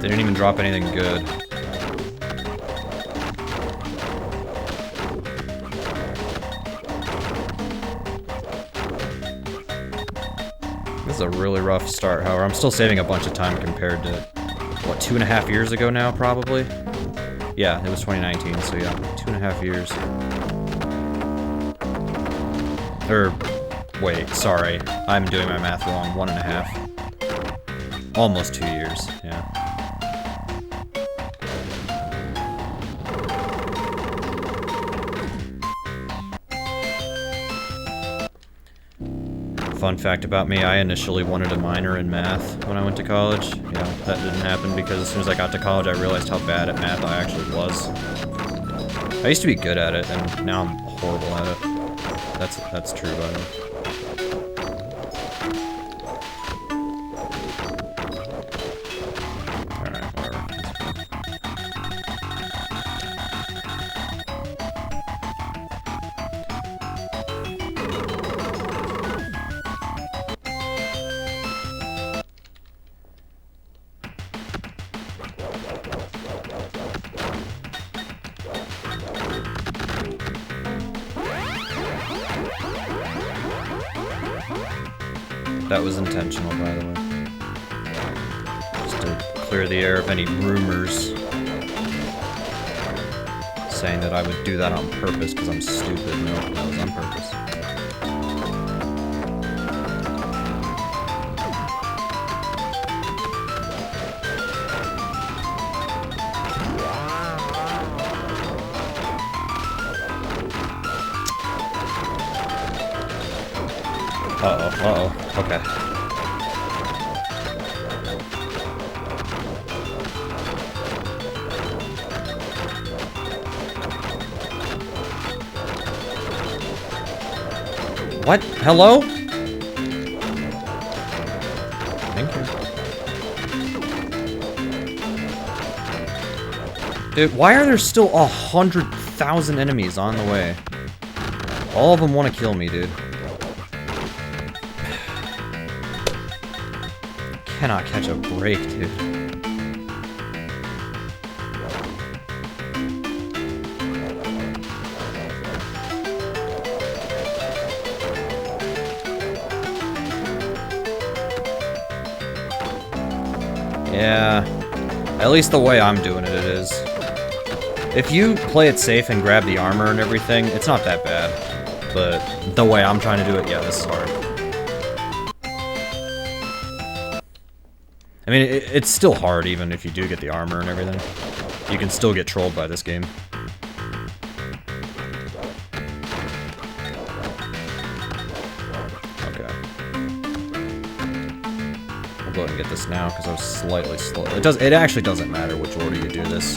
[SPEAKER 1] They didn't even drop anything good. This is a really rough start, however. I'm still saving a bunch of time compared to, what, 2.5 years ago now, probably? Yeah, it was 2019, so yeah, 2.5 years. Or, wait, sorry. I'm doing my math wrong. 1.5. Almost 2 years, yeah. Fun fact about me, I initially wanted a minor in math when I went to college. Yeah, that didn't happen because as soon as I got to college, I realized how bad at math I actually was. I used to be good at it, and now I'm horrible at it. That's true, by the way. Alright, whatever. That was intentional, by the way. Just to clear the air of any rumors saying that I would do that on purpose because I'm stupid. No, that was on purpose. Uh-oh, okay. What? Hello? Thank you. Dude, why are there still 100,000 enemies on the way? All of them want to kill me, dude. Cannot catch a break, dude. Yeah, at least the way I'm doing it is. If you play it safe and grab the armor and everything, it's not that bad. But the way I'm trying to do it, yeah, this is hard. I mean, it's still hard even if you do get the armor and everything. You can still get trolled by this game. Okay. We'll go ahead and get this now because I was slightly slow. It actually doesn't matter which order you do this.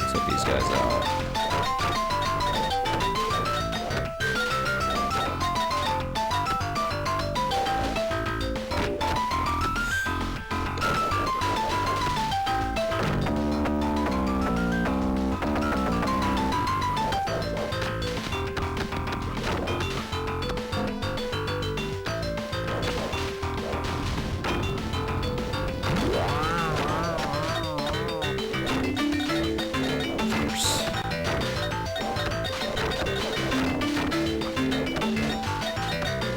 [SPEAKER 1] Let's get these guys out.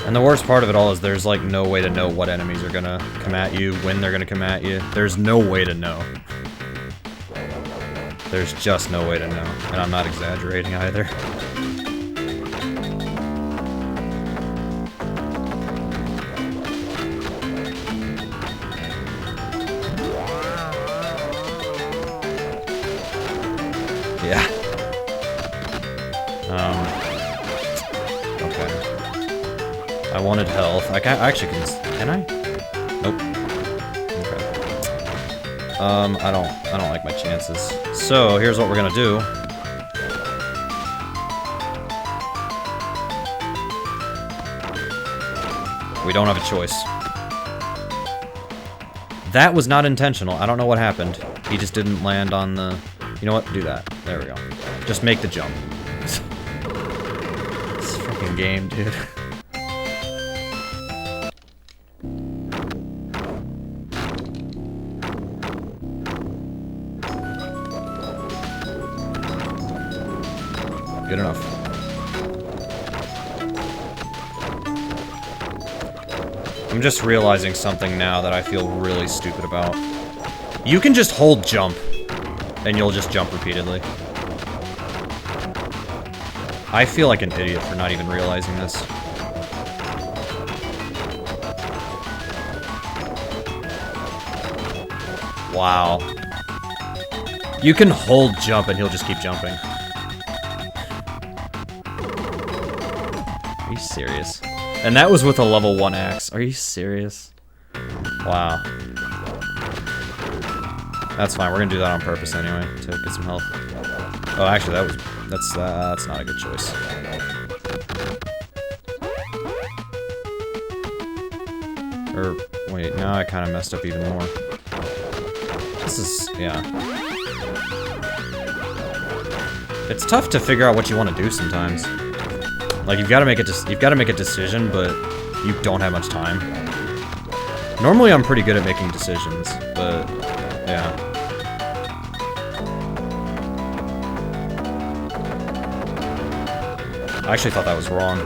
[SPEAKER 1] And the worst part of it all is there's like no way to know what enemies are gonna come at you, when they're gonna come at you. There's no way to know. There's just no way to know. And I'm not exaggerating either. Yeah. Okay. I wanted health. I actually can I? Nope. Okay. I don't like my chances. So, here's what we're gonna do. We don't have a choice. That was not intentional. I don't know what happened. He just didn't land on the... You know what? Do that. There we go. Just make the jump. This freaking game, dude. Good enough. I'm just realizing something now that I feel really stupid about. You can just hold jump, and you'll just jump repeatedly. I feel like an idiot for not even realizing this. Wow. You can hold jump and he'll just keep jumping. Are you serious? And that was with a level 1 axe. Are you serious? Wow. That's fine. We're gonna do that on purpose anyway to get some health. Oh, actually, that's not a good choice. Or wait, now I kind of messed up even more. This is yeah. It's tough to figure out what you want to do sometimes. Like you've got to make a decision, but you don't have much time. Normally, I'm pretty good at making decisions, but yeah. I actually thought that was wrong.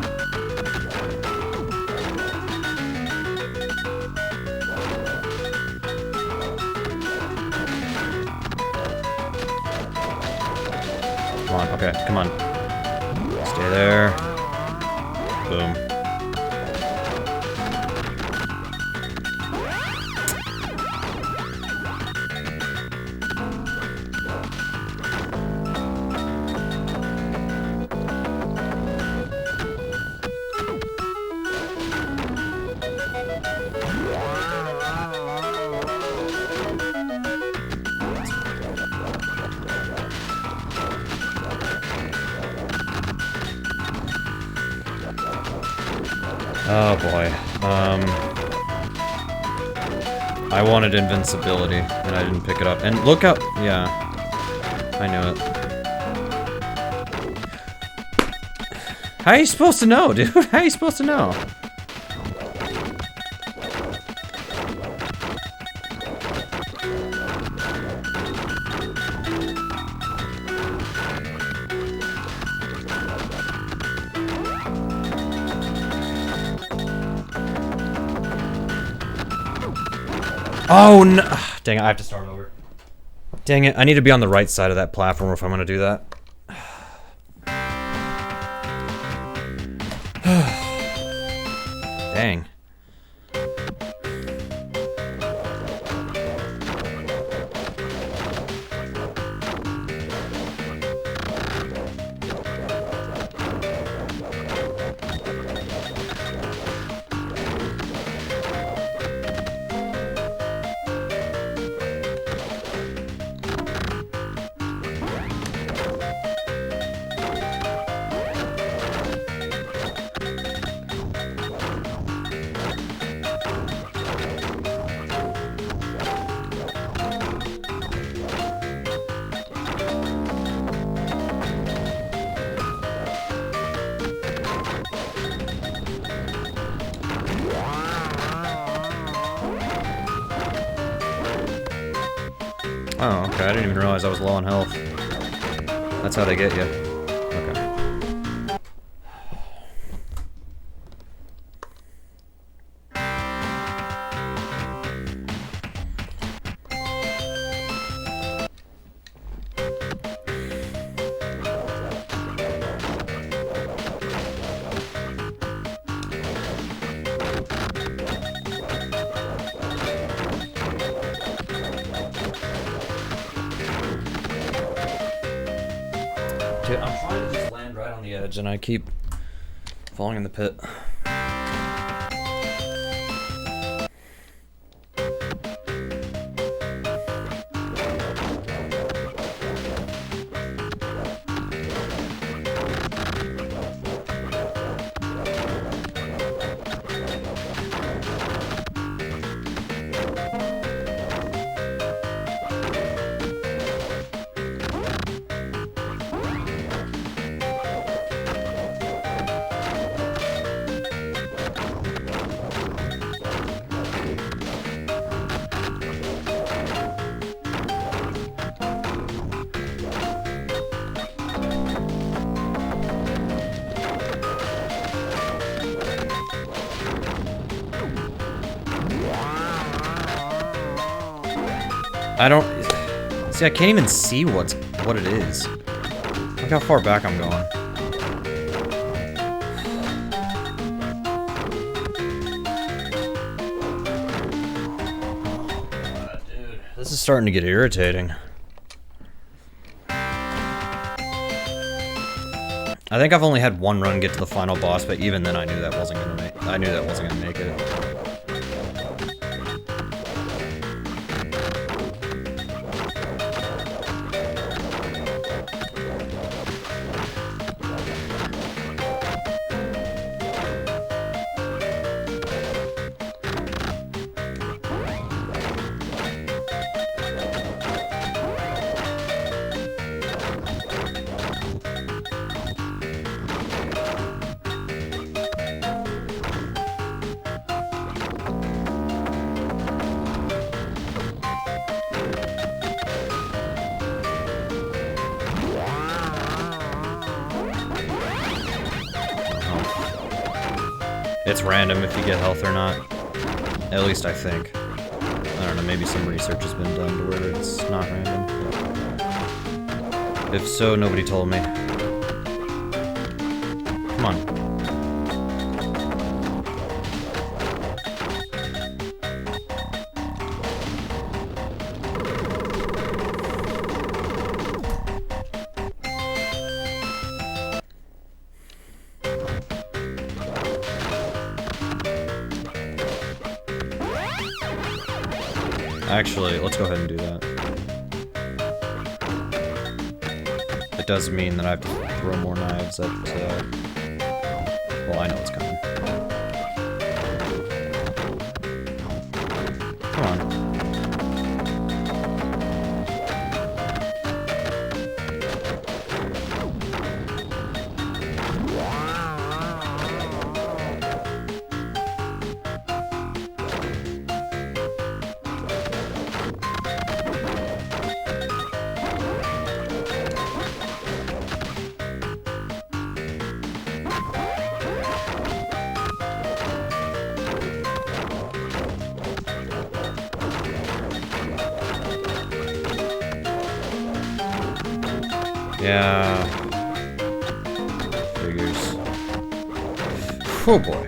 [SPEAKER 1] Come on, okay, come on. Stay there. Boom. Oh boy. I wanted invincibility, and I didn't pick it up. And look out! Yeah. I knew it. How are you supposed to know, dude? How are you supposed to know? Oh no! Dang it, I have to start over. Dang it, I need to be on the right side of that platform if I'm gonna do that. Dang. Oh, okay, I didn't even realize I was low on health. That's how they get you. Okay. Dude, I'm trying to just land right on the edge and I keep falling in the pit. I don't... See, I can't even see what it is. Look how far back I'm going. Dude, this is starting to get irritating. I think I've only had one run get to the final boss, but even then I knew that wasn't gonna make it. It's random if you get health or not. At least I think. I don't know, maybe some research has been done to where it's not random. If so, nobody told me. Come on. Actually, let's go ahead and do that. It does mean that I have to throw more knives at, well, I know it's coming. Come on. Yeah. Figures. Oh boy.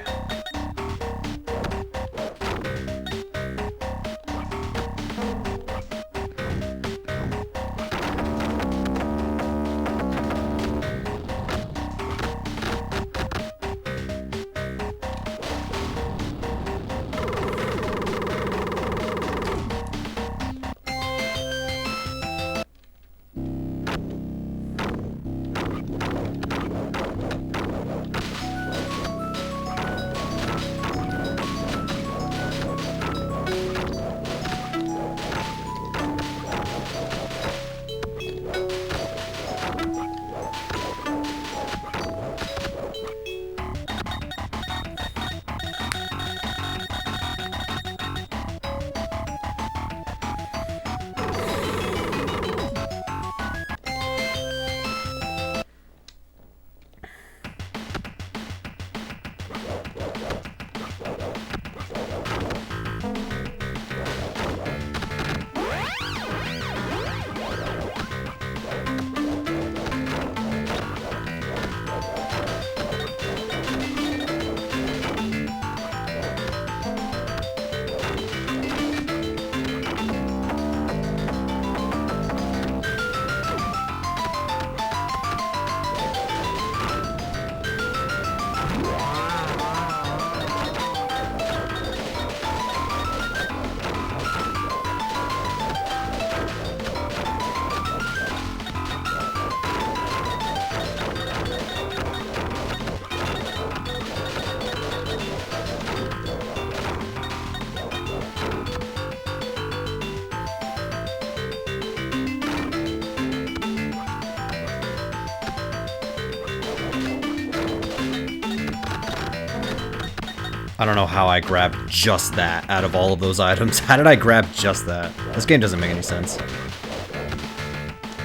[SPEAKER 1] I don't know how I grabbed just that out of all of those items. How did I grab just that? This game doesn't make any sense.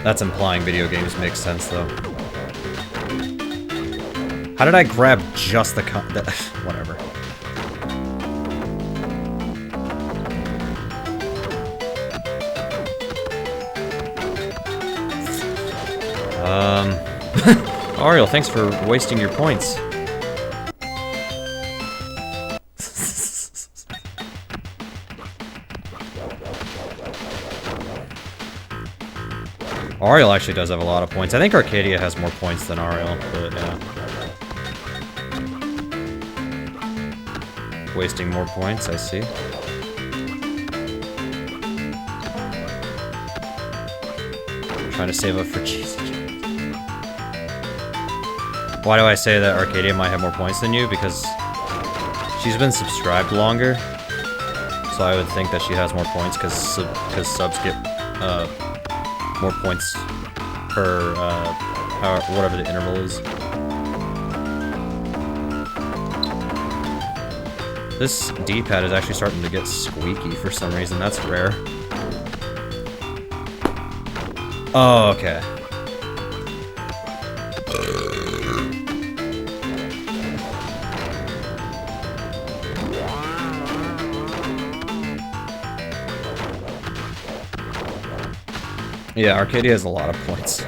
[SPEAKER 1] That's implying video games make sense, though. How did I grab just the whatever. Ariel, thanks for wasting your points. Ariel actually does have a lot of points. I think Arcadia has more points than Ariel, but yeah. Wasting more points, I see. Trying to save up for cheesy. Why do I say that Arcadia might have more points than you? Because she's been subscribed longer, so I would think that she has more points because subs get more points per whatever the interval is. This D-pad is actually starting to get squeaky for some reason. That's rare. Oh, okay. Yeah, Arcadia has a lot of points.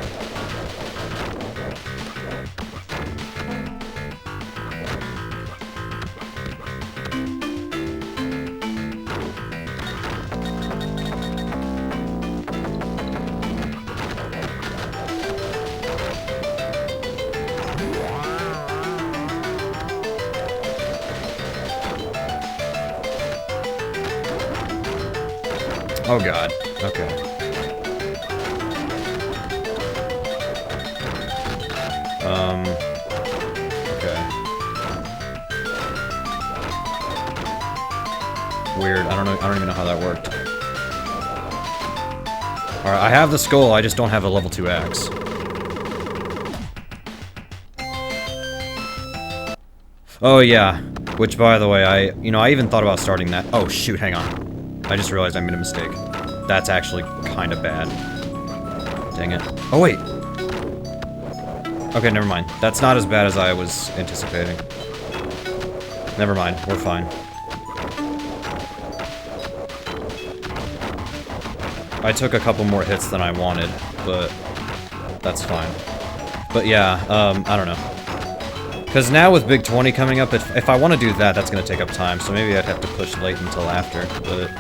[SPEAKER 1] Oh god. Okay. Okay. Weird. I don't even know how that worked. Alright, I have the skull, I just don't have a level 2 axe. Oh yeah. Which, by the way, I even thought about starting that. Oh shoot, hang on. I just realized I made a mistake. That's actually kind of bad. Dang it. Oh wait! Okay, never mind. That's not as bad as I was anticipating. Never mind, we're fine. I took a couple more hits than I wanted, but that's fine. But yeah, I don't know. Because now with Big 20 coming up, if I want to do that, that's going to take up time, so maybe I'd have to push late until after, but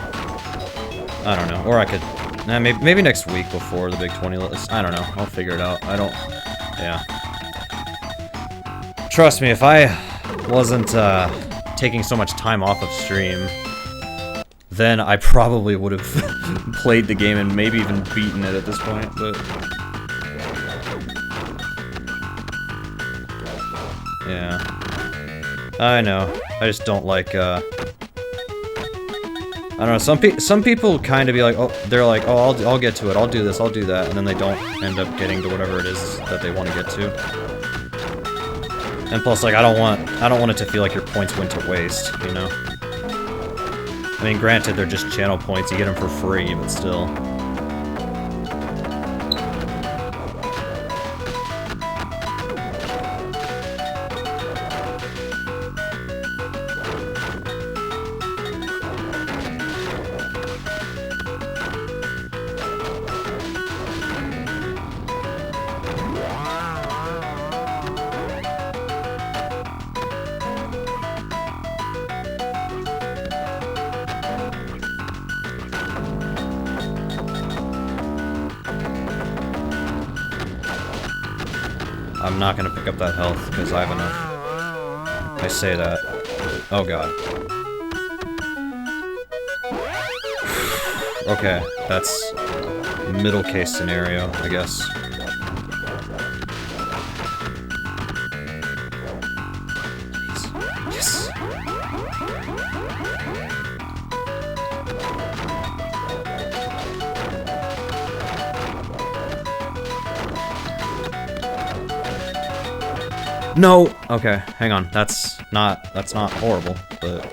[SPEAKER 1] I don't know. Or I could, maybe next week before the Big 20 list. I don't know. I'll figure it out. Yeah. Trust me, if I wasn't taking so much time off of stream, then I probably would have played the game and maybe even beaten it at this point, but yeah. I know. I just don't like, I don't know, some people kind of be like, oh, they're like, oh, I'll get to it, I'll do this, I'll do that, and then they don't end up getting to whatever it is that they want to get to. And plus, like, I don't want it to feel like your points went to waste, you know? I mean, granted, they're just channel points, you get them for free, but still. I'm not gonna pick up that health, because I have enough. I say that. Oh god. Okay, that's middle case scenario, I guess. Yes. No! Okay, hang on. That's not horrible, but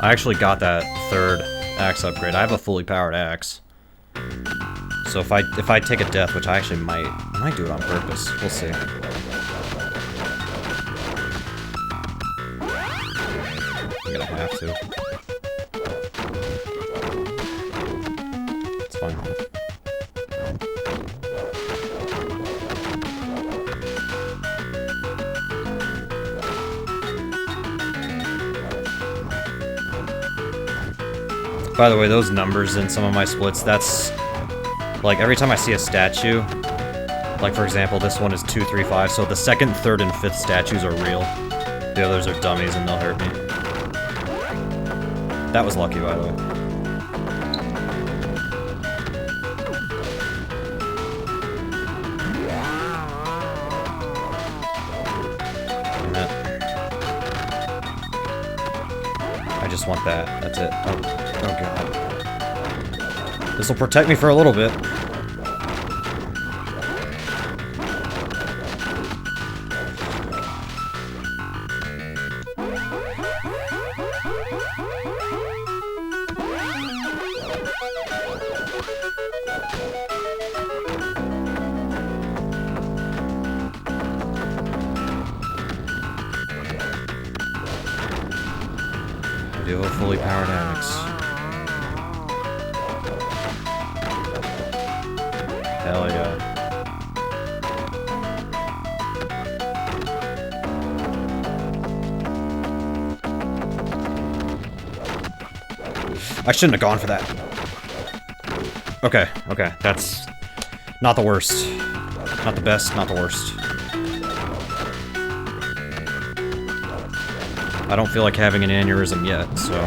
[SPEAKER 1] I actually got that third axe upgrade. I have a fully powered axe. So if I take a death, which I actually might do it on purpose. We'll see. I'm gonna have to. It's fine. By the way, those numbers in some of my splits, that's like every time I see a statue, like for example, this one is 2, 3, 5, so the second, third, and fifth statues are real. The others are dummies and they'll hurt me. That was lucky, by the way. I just want that. That's it. Oh god. This will protect me for a little bit. Yo, fully powered addicts. Hell yeah. I shouldn't have gone for that. Okay, okay, that's not the worst. Not the best, not the worst. I don't feel like having an aneurysm yet, so...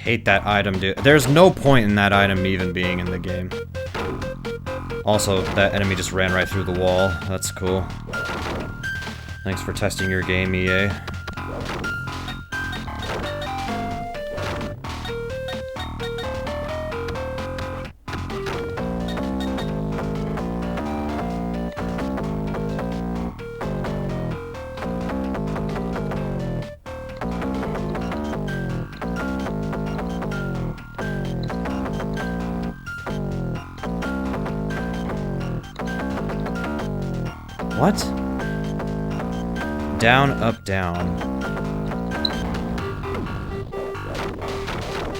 [SPEAKER 1] hate that item, dude. There's no point in that item even being in the game. Also, that enemy just ran right through the wall. That's cool. Thanks for testing your game, EA. What? Down, up, down.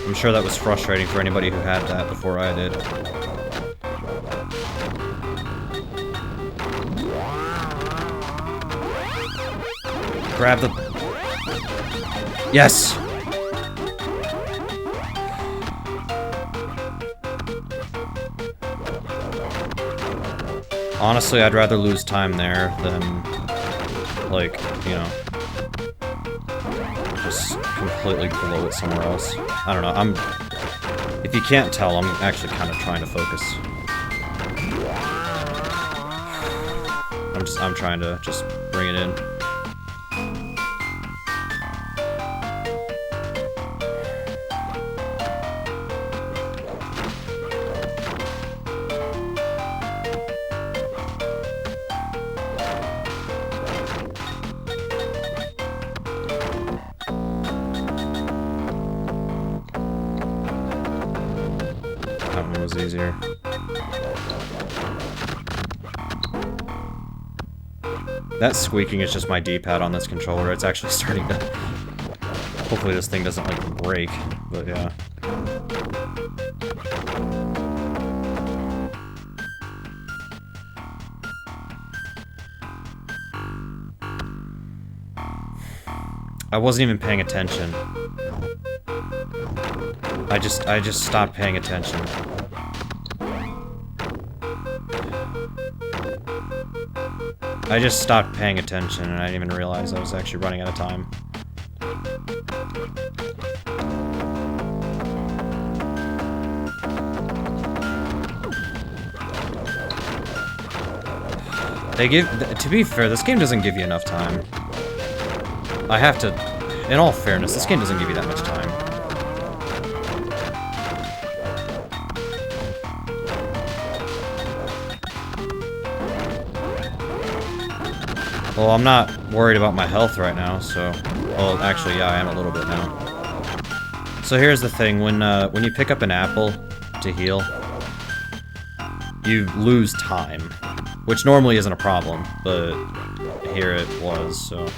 [SPEAKER 1] I'm sure that was frustrating for anybody who had that before I did. Grab the... Yes! Honestly, I'd rather lose time there than, like, you know, just completely blow it somewhere else. I don't know, if you can't tell, I'm actually kind of trying to focus. I'm trying to just bring it in. That one was easier. That squeaking is just my D-pad on this controller. It's actually starting to... Hopefully this thing doesn't, like, break, but yeah. I wasn't even paying attention. I just stopped paying attention. I just stopped paying attention and I didn't even realize I was actually running out of time. To be fair, this game doesn't give you enough time. I have to, in all fairness, this game doesn't give you that much time. Well, I'm not worried about my health right now, so... Well, actually, yeah, I am a little bit now. So here's the thing, when you pick up an apple to heal, you lose time. Which normally isn't a problem, but here it was, so...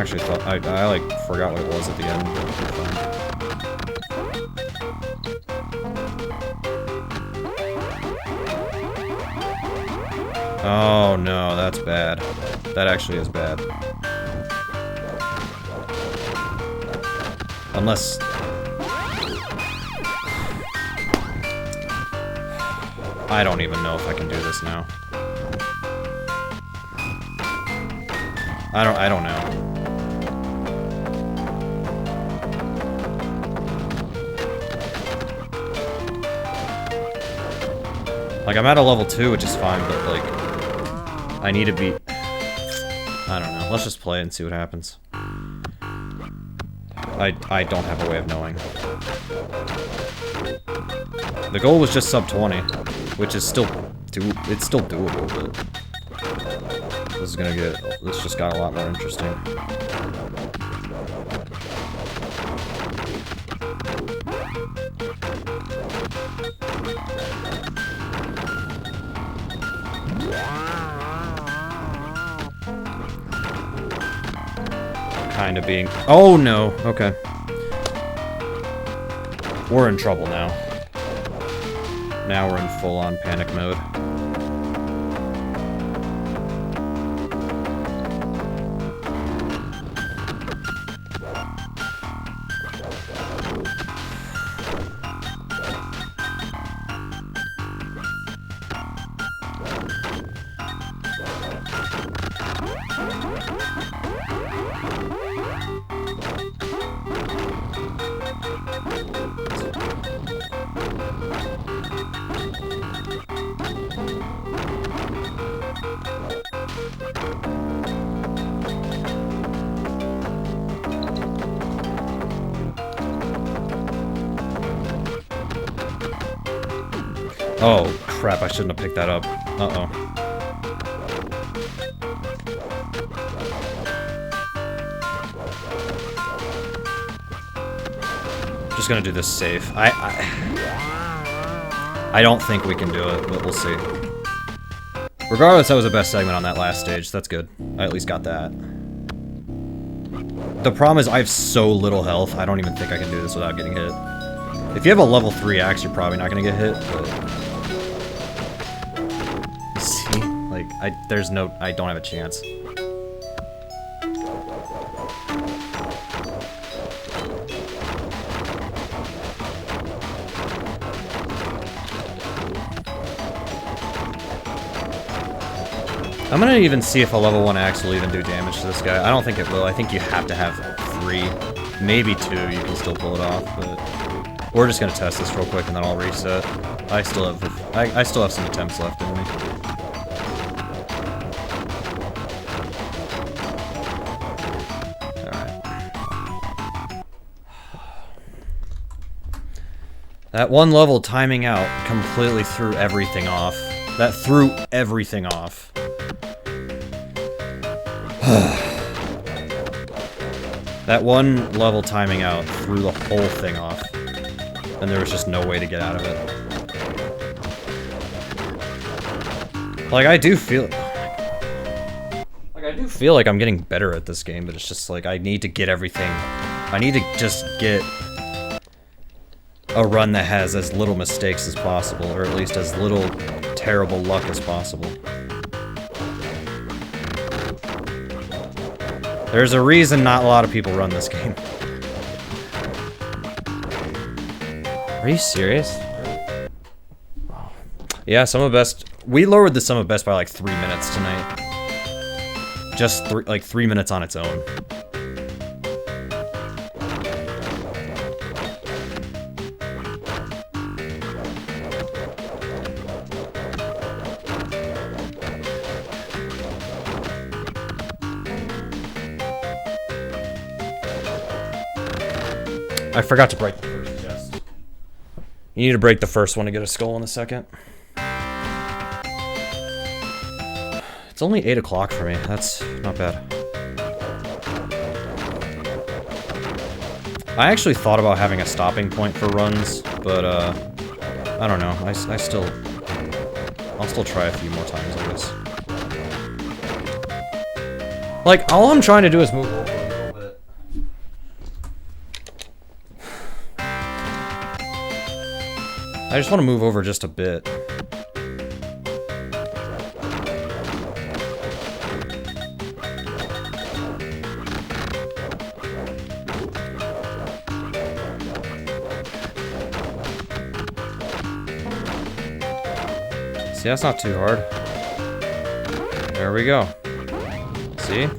[SPEAKER 1] Actually thought, I like, forgot what it was at the end, but we're fine. Oh no, that's bad. That actually is bad. Unless... I don't even know if I can do this now. I don't know. Like, I'm at a level 2, which is fine, but, like, I need to be... I don't know. Let's just play it and see what happens. I don't have a way of knowing. The goal was just sub 20, which is still... it's still doable, but... This is gonna get... This just got a lot more interesting. Kind of being... Oh no! Okay. We're in trouble now. Now we're in full-on panic mode. Oh, crap, I shouldn't have picked that up. Uh-oh. Just gonna do this safe. I don't think we can do it, but we'll see. Regardless, that was the best segment on that last stage. That's good. I at least got that. The problem is I have so little health, I don't even think I can do this without getting hit. If you have a level 3 axe, you're probably not gonna get hit, but... See? Like, I don't have a chance. I'm gonna even see if a level 1 axe will even do damage to this guy. I don't think it will. I think you have to have 3, maybe 2, you can still pull it off, but... We're just gonna test this real quick and then I'll reset. I still have some attempts left in me. Alright. That one level timing out completely threw everything off. That threw everything off. That one level timing out threw the whole thing off. And there was just no way to get out of it. Like, I do feel like I'm getting better at this game, but it's just like, I need to get everything. I need to just get a run that has as little mistakes as possible, or at least as little terrible luck as possible. There's a reason not a lot of people run this game. Are you serious? Yeah, Sum of Best. We lowered the Sum of Best by like 3 minutes tonight. Just like 3 minutes on its own. I forgot to break the first chest. You need to break the first one to get a skull in a second. It's only 8 o'clock for me. That's not bad. I actually thought about having a stopping point for runs, but I don't know. I'll still try a few more times, I guess. Like, all I'm trying to do is move over. I just want to move over just a bit. See, that's not too hard. There we go. See?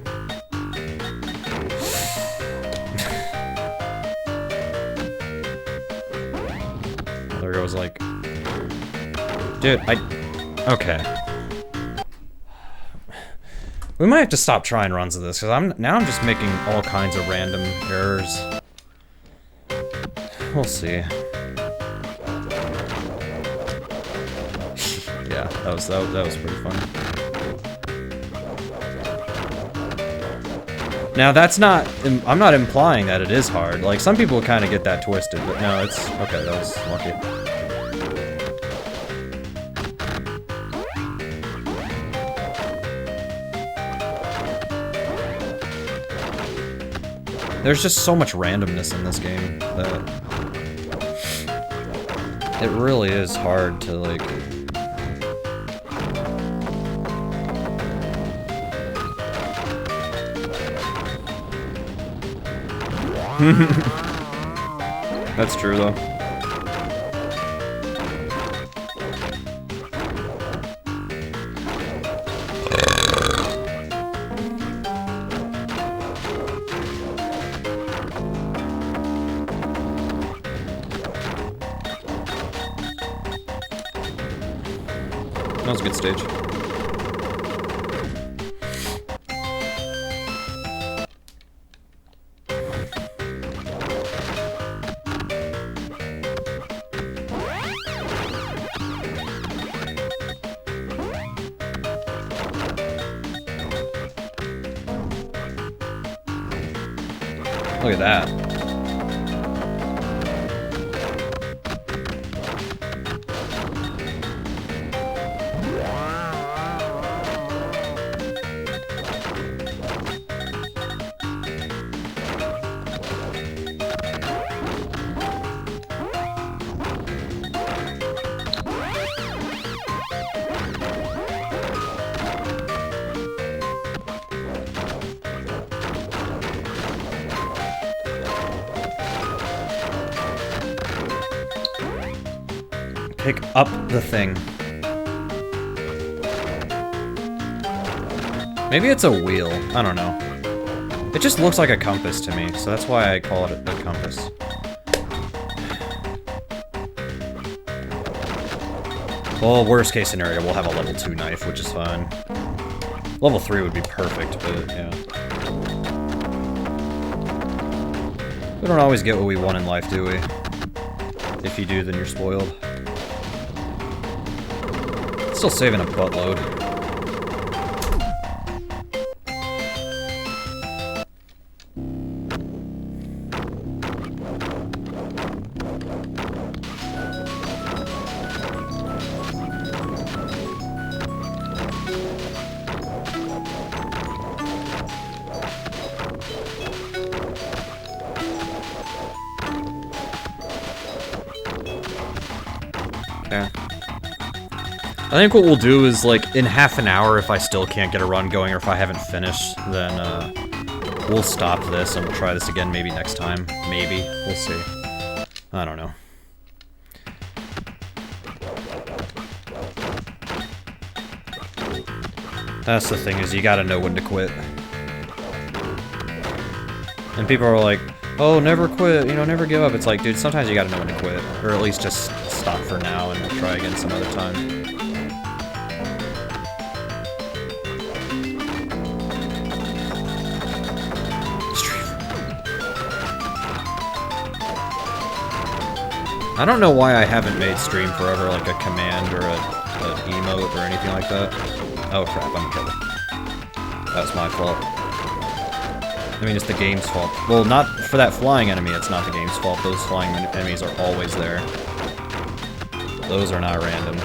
[SPEAKER 1] There goes like... Dude, okay. We might have to stop trying runs of this, because now I'm just making all kinds of random errors. We'll see. Yeah, that was pretty fun. Now that's not, I'm not implying that it is hard. Like, some people kind of get that twisted, but no, it's, okay, that was lucky. There's just so much randomness in this game that it really is hard to, like... That's true, though. That was a good stage. Look at that. Pick up the thing. Maybe it's a wheel. I don't know. It just looks like a compass to me, so that's why I call it a compass. Well, worst case scenario, we'll have a level 2 knife, which is fine. Level 3 would be perfect, but yeah. We don't always get what we want in life, do we? If you do, then you're spoiled. Still saving a buttload. Yeah. I think what we'll do is, like, in half an hour, if I still can't get a run going, or if I haven't finished, then, we'll stop this, and we'll try this again maybe next time. Maybe. We'll see. I don't know. That's the thing, is you gotta know when to quit. And people are like, oh, never quit, you know, never give up. It's like, dude, sometimes you gotta know when to quit. Or at least just stop for now, and we'll try again some other time. I don't know why I haven't made Stream Forever like a command or a emote or anything like that. Oh crap, I'm in trouble. That's my fault. I mean, it's the game's fault. Well, not for that flying enemy, it's not the game's fault. Those flying enemies are always there. Those are not random.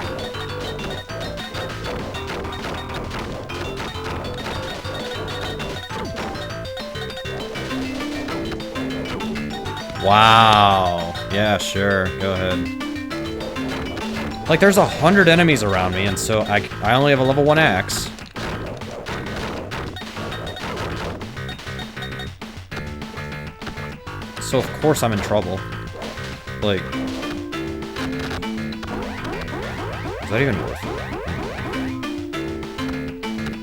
[SPEAKER 1] Wow. Yeah, sure. Go ahead. Like, there's 100 enemies around me, and so I only have a level 1 axe. So of course I'm in trouble. Like... Is that even worth it?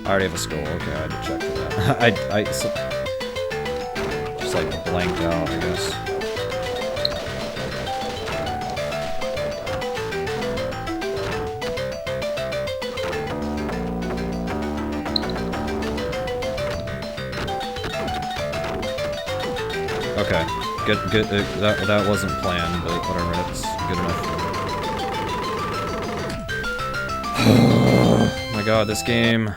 [SPEAKER 1] I already have a skull. Okay, I had to check for that. Just like blanked out, I guess. Okay, good. That wasn't planned, but whatever. That's good enough. Oh my god, this game.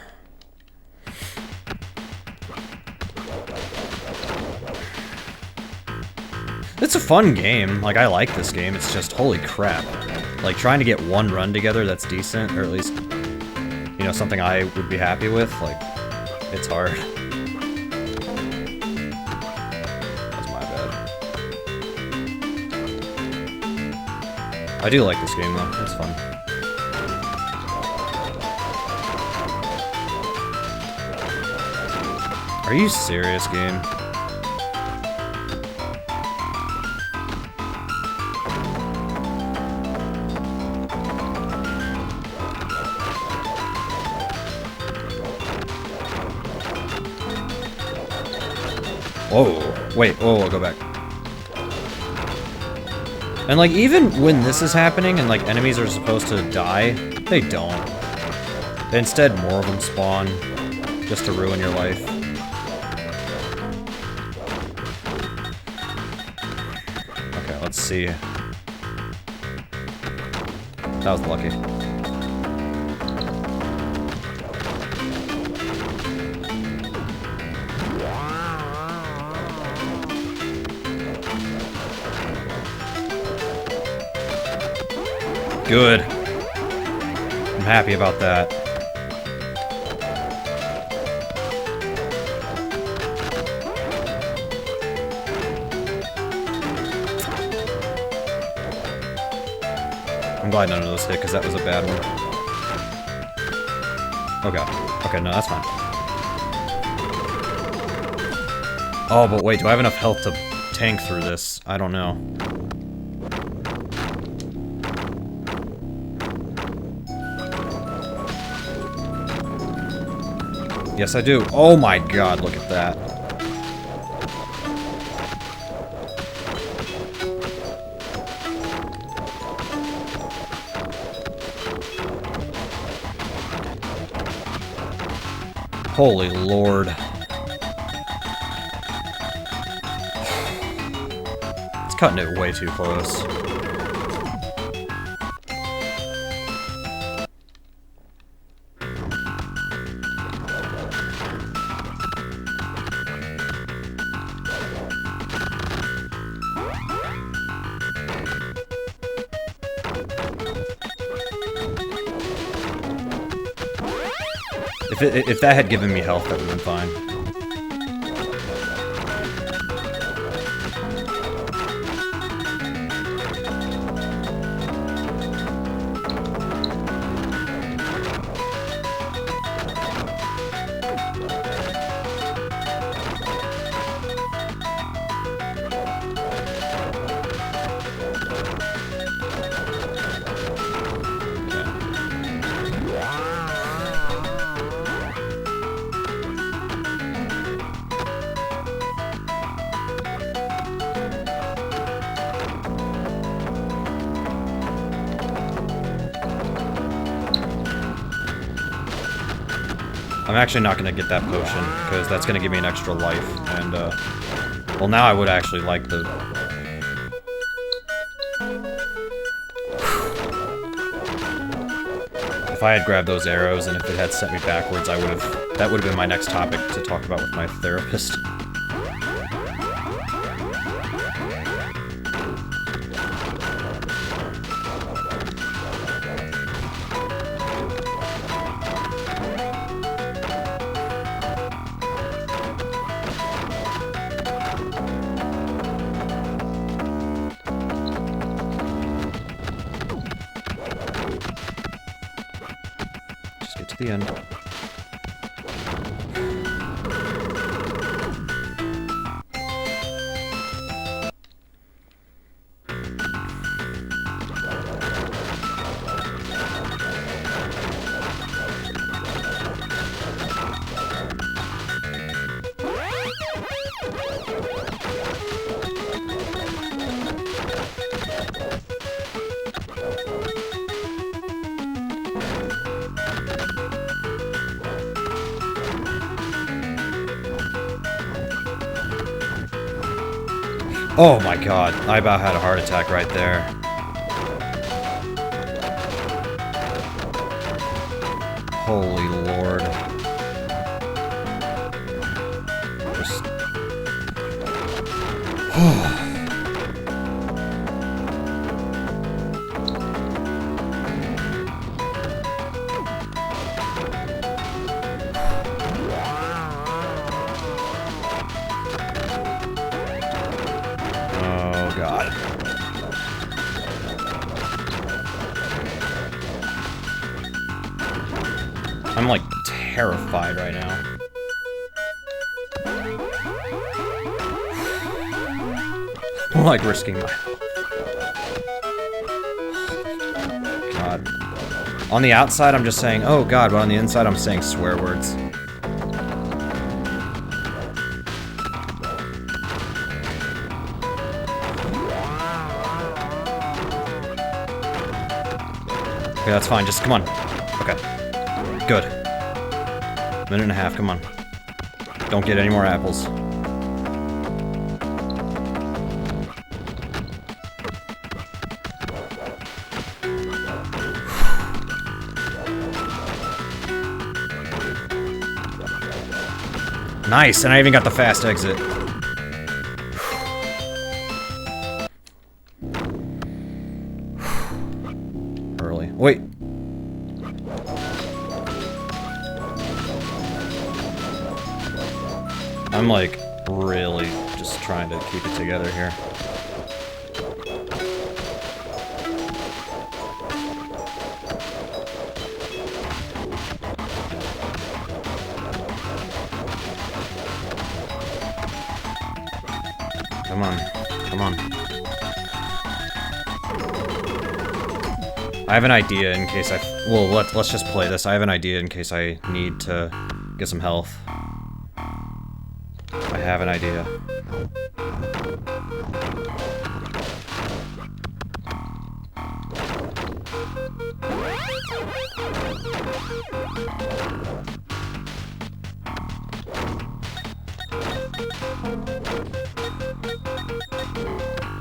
[SPEAKER 1] It's a fun game. Like, I like this game. It's just, holy crap. Like, trying to get one run together that's decent, or at least, you know, something I would be happy with, like, it's hard. That's my bad. I do like this game, though. It's fun. Are you serious, game? Whoa, wait, whoa, I'll go back. And like, even when this is happening and like enemies are supposed to die, they don't. Instead, more of them spawn, just to ruin your life. Okay, let's see. That was lucky. Good. I'm happy about that. I'm glad none of those hit, because that was a bad one. Okay. Okay, no, that's fine. Oh, but wait, do I have enough health to tank through this? I don't know. Yes, I do. Oh my god, look at that. Holy lord. It's cutting it way too close. If that had given me health, that would have been fine. I'm actually not going to get that potion, because that's going to give me an extra life, and, well, now I would actually like the... If I had grabbed those arrows, and if it had sent me backwards, I would have... That would have been my next topic to talk about with my therapist. The end. Oh my god, I about had a heart attack right there. Holy lord. Just... Oh god. I'm like terrified right now. I'm like risking my... God. On the outside I'm just saying, oh god, but on the inside I'm saying swear words. Okay, that's fine, just come on. Okay. Good. Minute and a half, come on. Don't get any more apples. Nice, and I even got the fast exit. Early. Wait. I'm like really just trying to keep it together here. Come on, come on. I have an idea in case I... Well, let's just play this. I have an idea in case I need to get some health. I have an idea.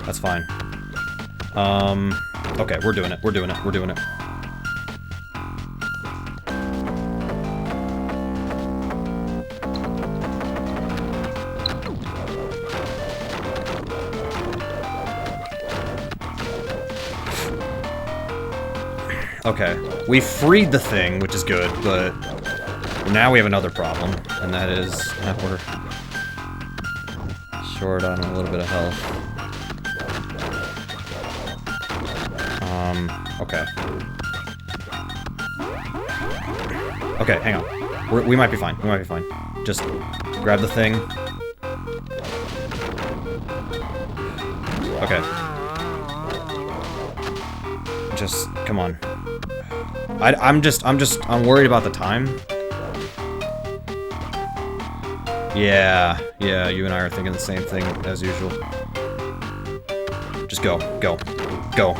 [SPEAKER 1] That's fine. Okay, we're doing it, we're doing it, we're doing it. Okay, we freed the thing, which is good, but now we have another problem, and that is that we're short on a little bit of health. Okay. Okay, hang on. We might be fine. We might be fine. Just grab the thing. Okay. Just come on. I'm worried about the time. Yeah, you and I are thinking the same thing as usual. Just go, go, go.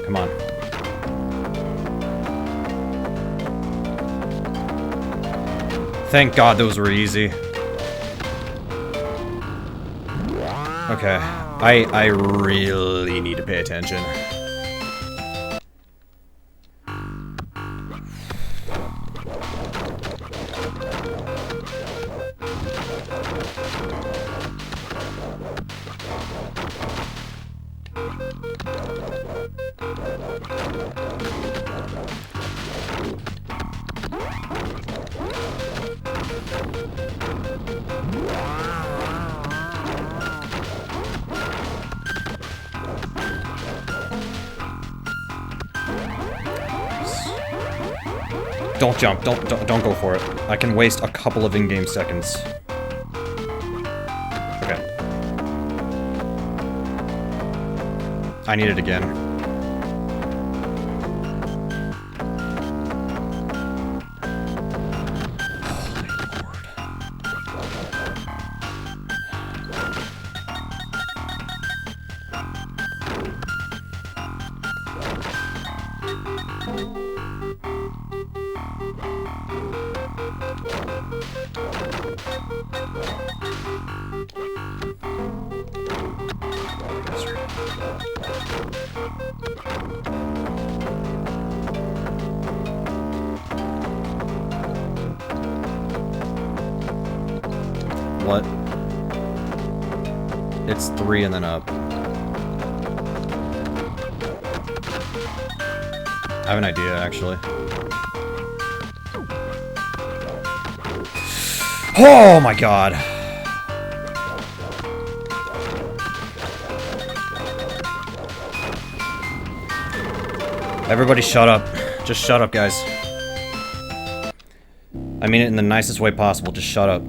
[SPEAKER 1] Come on. Thank God those were easy. Okay. I really need to pay attention. Don't jump. Don't go for it. I can waste a couple of in-game seconds. Okay. I need it again. What? It's 3 and then up. I have an idea, actually. Oh my god! Everybody shut up. Just shut up, guys. I mean it in the nicest way possible, just shut up.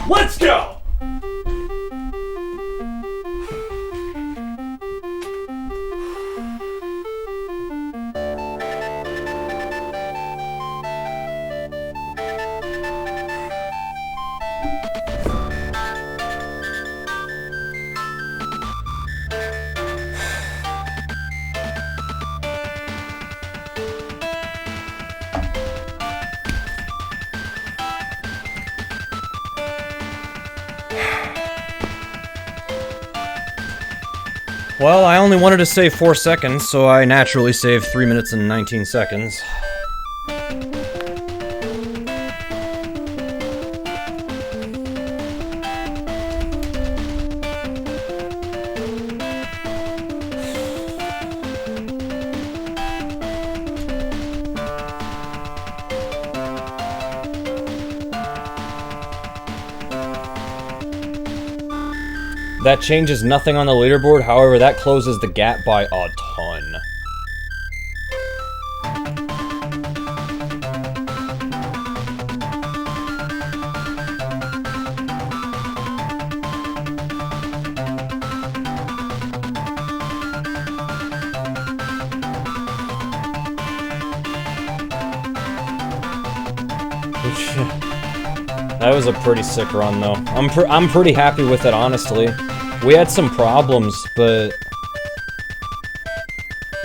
[SPEAKER 2] Let's go!
[SPEAKER 1] Well, I only wanted to save 4 seconds, so I naturally saved 3 minutes and 19 seconds. That changes nothing on the leaderboard, however, that closes the gap by a ton. That was a pretty sick run, though. I'm pretty happy with it, honestly. We had some problems, but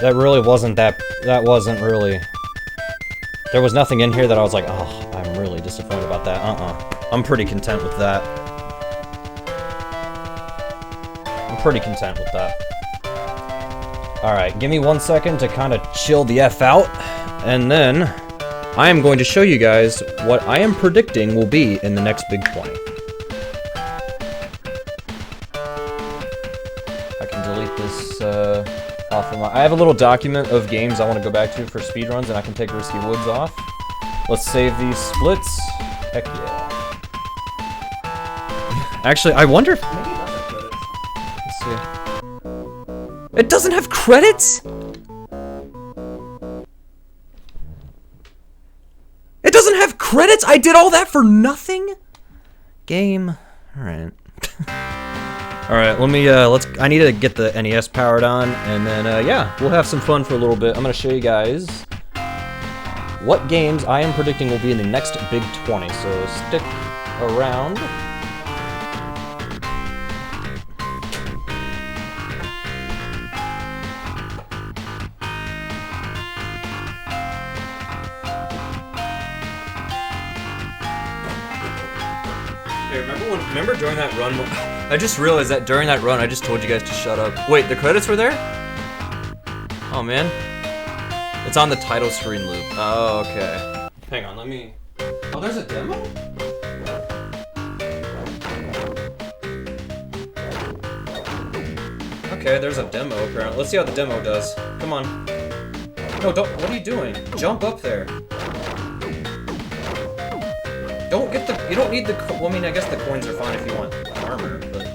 [SPEAKER 1] that really wasn't that really... There was nothing in here that I was like, oh, I'm really disappointed about that. I'm pretty content with that. I'm pretty content with that. Alright, give me 1 second to kind of chill the F out, and then I am going to show you guys what I am predicting will be in the next Big 20. Off of I have a little document of games I want to go back to for speedruns, and I can take Risky Woods off. Let's save these splits. Heck yeah. Actually, I wonder if... Maybe it doesn't have credits. Let's see. It doesn't have credits?! It doesn't have credits?! I did all that for nothing?! Game. Alright. Alright, let me, I need to get the NES powered on, and then, yeah, we'll have some fun for a little bit. I'm gonna show you guys what games I am predicting will be in the next Big 20, so stick around. Hey, remember during that run, I just realized that during that run, I just told you guys to shut up. Wait, the credits were there? Oh, man. It's on the title screen loop. Oh, okay. Hang on, let me... Oh, there's a demo? Okay, there's a demo, apparently. Let's see how the demo does. Come on. No, don't... What are you doing? Jump up there. Don't get the... You don't need the... Well, I mean, I guess the coins are fine if you want armor, but...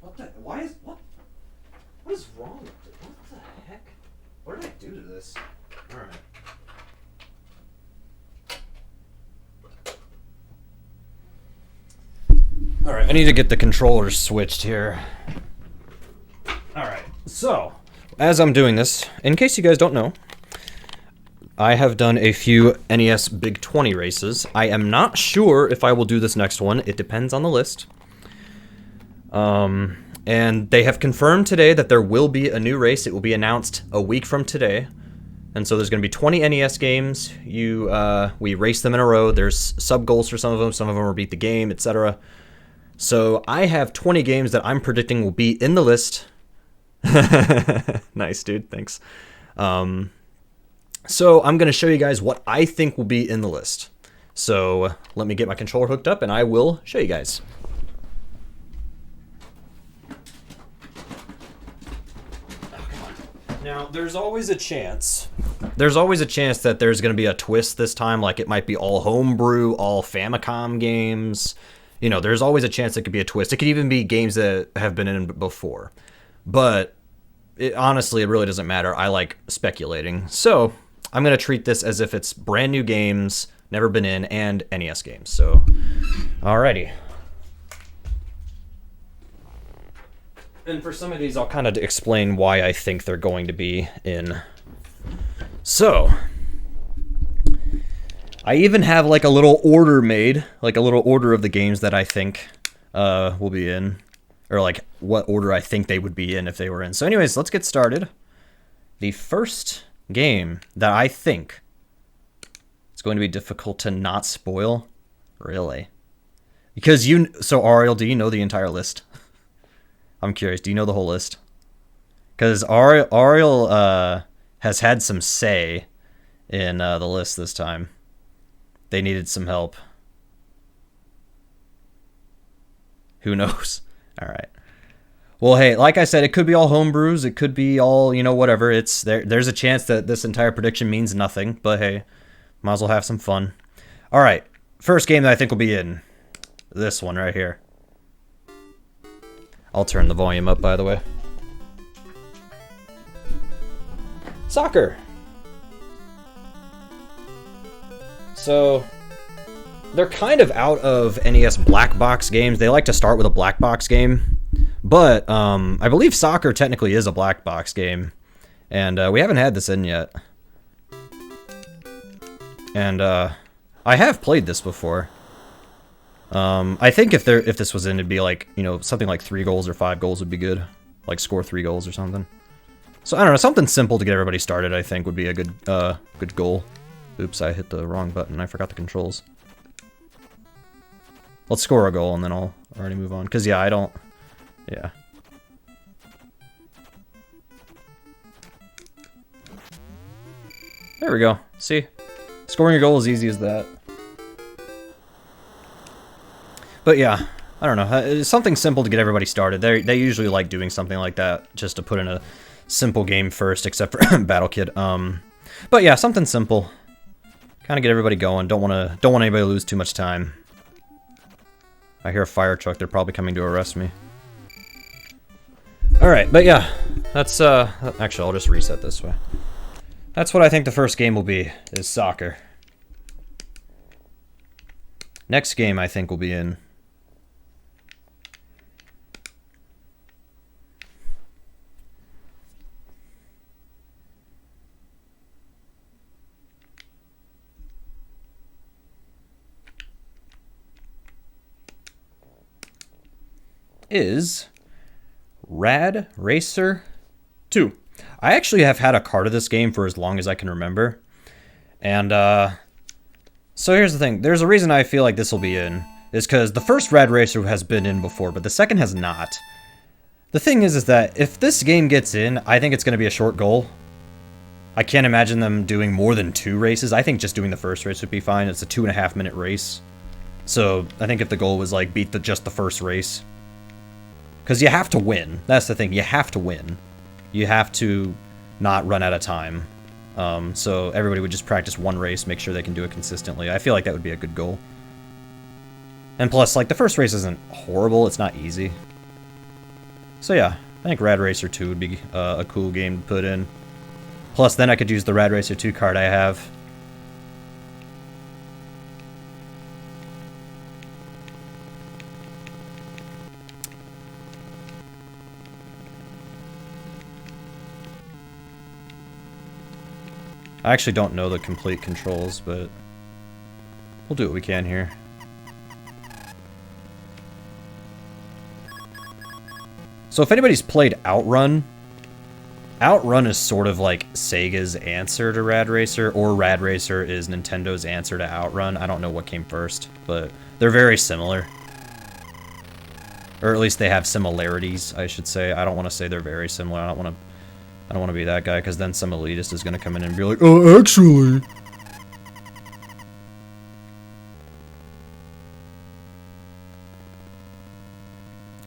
[SPEAKER 1] What the... Why is... What? What is wrong with it? What the heck? What did I do to this? Alright. Alright, I need to get the controllers switched here. Alright, so, as I'm doing this, in case you guys don't know, I have done a few NES Big 20 races. I am not sure if I will do this next one. It depends on the list. And they have confirmed today that there will be a new race. It will be announced a week from today. And so there's going to be 20 NES games. We race them in a row. There's sub-goals for some of them are beat the game, etc. So I have 20 games that I'm predicting will be in the list. Nice, dude. Thanks. So I'm going to show you guys what I think will be in the list. So let me get my controller hooked up and I will show you guys. Now, there's always a chance that there's going to be a twist this time, like it might be all homebrew, all Famicom games. You know, there's always a chance it could be a twist. It could even be games that have been in before. But honestly, it really doesn't matter. I like speculating. So I'm going to treat this as if it's brand new games, never been in, and NES games. So, alrighty. And for some of these, I'll kind of explain why I think they're going to be in. So, I even have like a little order made, like a little order of the games that I think will be in, or like what order I think they would be in if they were in. So anyways, let's get started. The first game that I think it's going to be difficult to not spoil, really. Because so Ariel, do you know the entire list? I'm curious, do you know the whole list? Because Ariel has had some say in the list this time. They needed some help. Who knows? All right. Well, hey, like I said, it could be all homebrews. It could be all, whatever. It's there's a chance that this entire prediction means nothing. But hey, might as well have some fun. All right. First game that I think will be in this one right here. I'll turn the volume up, by the way. Soccer. So, they're kind of out of NES black box games. They like to start with a black box game. But, I believe soccer technically is a black box game. And we haven't had this in yet. And I have played this before. I think if this was in, it'd be like, something like 3 goals or 5 goals would be good. Like score 3 goals or something. So I don't know, something simple to get everybody started, I think, would be a good goal. Oops, I hit the wrong button. I forgot the controls. Let's score a goal and then I'll already move on. Cause yeah, yeah. There we go. See? Scoring a goal is easy as that. But yeah, I don't know. It's something simple to get everybody started. They usually like doing something like that just to put in a simple game first, except for Battle Kid. But yeah, something simple. Kind of get everybody going. Don't want anybody to lose too much time. I hear a fire truck. They're probably coming to arrest me. All right, but yeah, that's actually I'll just reset this way. That's what I think the first game will be, is soccer. Next game I think will be in is Rad Racer 2. I actually have had a card of this game for as long as I can remember. And, so here's the thing. There's a reason I feel like this will be in. Is because the first Rad Racer has been in before, but the second has not. The thing is that if this game gets in, I think it's going to be a short goal. I can't imagine them doing more than 2 races. I think just doing the first race would be fine. It's a 2.5-minute race. So I think if the goal was like beat just the first race. Because you have to win. That's the thing. You have to win. You have to not run out of time. So everybody would just practice one race, make sure they can do it consistently. I feel like that would be a good goal. And plus, like, the first race isn't horrible. It's not easy. So yeah, I think Rad Racer 2 would be a cool game to put in. Plus, then I could use the Rad Racer 2 card I have. I actually don't know the complete controls, but we'll do what we can here. So if anybody's played Outrun, Outrun is sort of like Sega's answer to Rad Racer, or Rad Racer is Nintendo's answer to Outrun. I don't know what came first, but they're very similar. Or at least they have similarities, I should say. I don't want to say they're very similar. I don't want to be that guy, because then some elitist is going to come in and be like, oh, actually.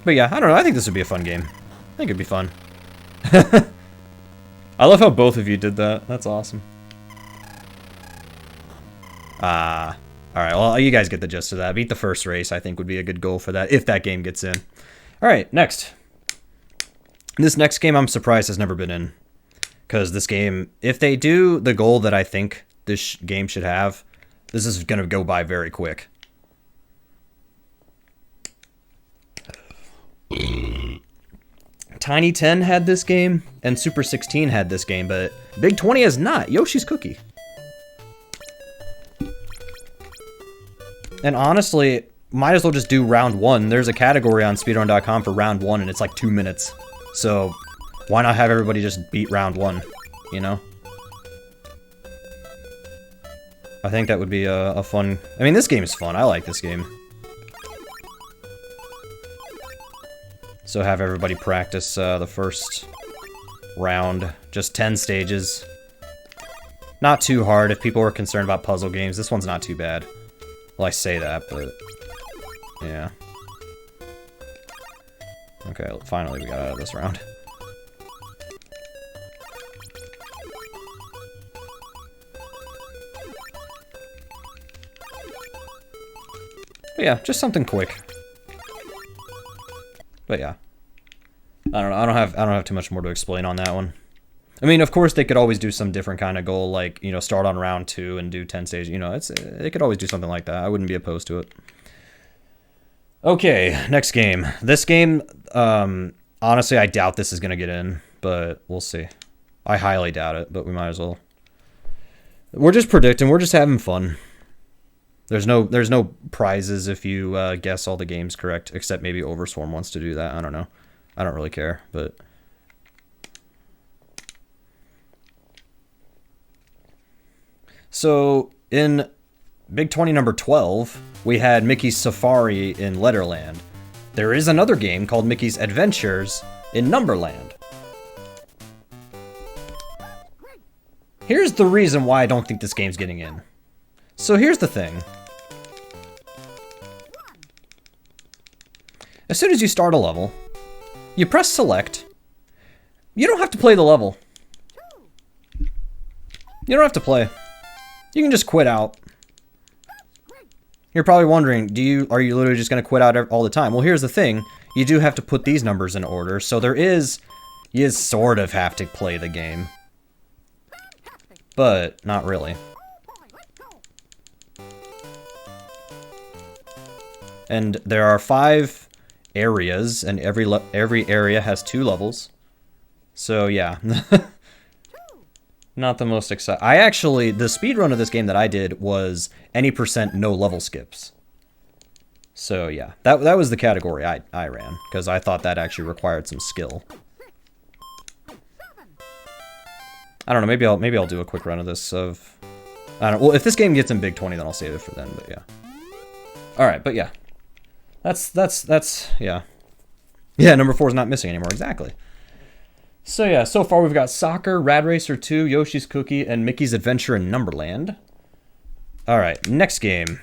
[SPEAKER 1] But yeah, I don't know. I think this would be a fun game. I think it'd be fun. I love how both of you did that. That's awesome. Alright, well, you guys get the gist of that. Beat the first race, I think, would be a good goal for that, if that game gets in. Alright, next. This next game I'm surprised has never been in. Because this game, if they do the goal that I think this game should have, this is going to go by very quick. Tiny 10 had this game, and Super 16 had this game, but Big 20 has not. Yoshi's Cookie. And honestly, might as well just do round 1. There's a category on speedrun.com for round 1, and it's like 2 minutes. So, why not have everybody just beat round 1, you know? I think that would be a fun... I mean, this game is fun. I like this game. So have everybody practice the first round. Just 10 stages. Not too hard if people were concerned about puzzle games. This one's not too bad. Well, I say that, but... yeah. Okay, finally we got out of this round. But yeah, just something quick. But yeah, I don't know. I don't have too much more to explain on that one. I mean, of course, they could always do some different kind of goal, like, you know, start on round 2 and do 10 stages. You know, they could always do something like that. I wouldn't be opposed to it. Okay, next game. This game, honestly, I doubt this is gonna get in, but we'll see. I highly doubt it, but we might as well. We're just predicting. We're just having fun. There's no prizes if you guess all the games correct, except maybe Overswarm wants to do that. I don't know. I don't really care, but... So, in Big 20 number 12, we had Mickey's Safari in Letterland. There is another game called Mickey's Adventures in Numberland. Here's the reason why I don't think this game's getting in. So here's the thing. As soon as you start a level, you press select. You don't have to play the level. You don't have to play. You can just quit out. You're probably wondering, are you literally just going to quit out all the time? Well, here's the thing. You do have to put these numbers in order, so you sort of have to play the game. But not really. And there are 5 areas, and every area has 2 levels. So yeah. Not the most exciting. The speedrun of this game that I did was any % no level skips. So yeah, that was the category I ran, because I thought that actually required some skill. I don't know, maybe I'll do a quick run of this of... I don't know, well, if this game gets in Big 20, then I'll save it for then, but yeah. Alright, but yeah. That's, yeah. Yeah, number 4 is not missing anymore, exactly. So yeah, so far we've got Soccer, Rad Racer 2, Yoshi's Cookie, and Mickey's Adventure in Numberland. Alright, next game.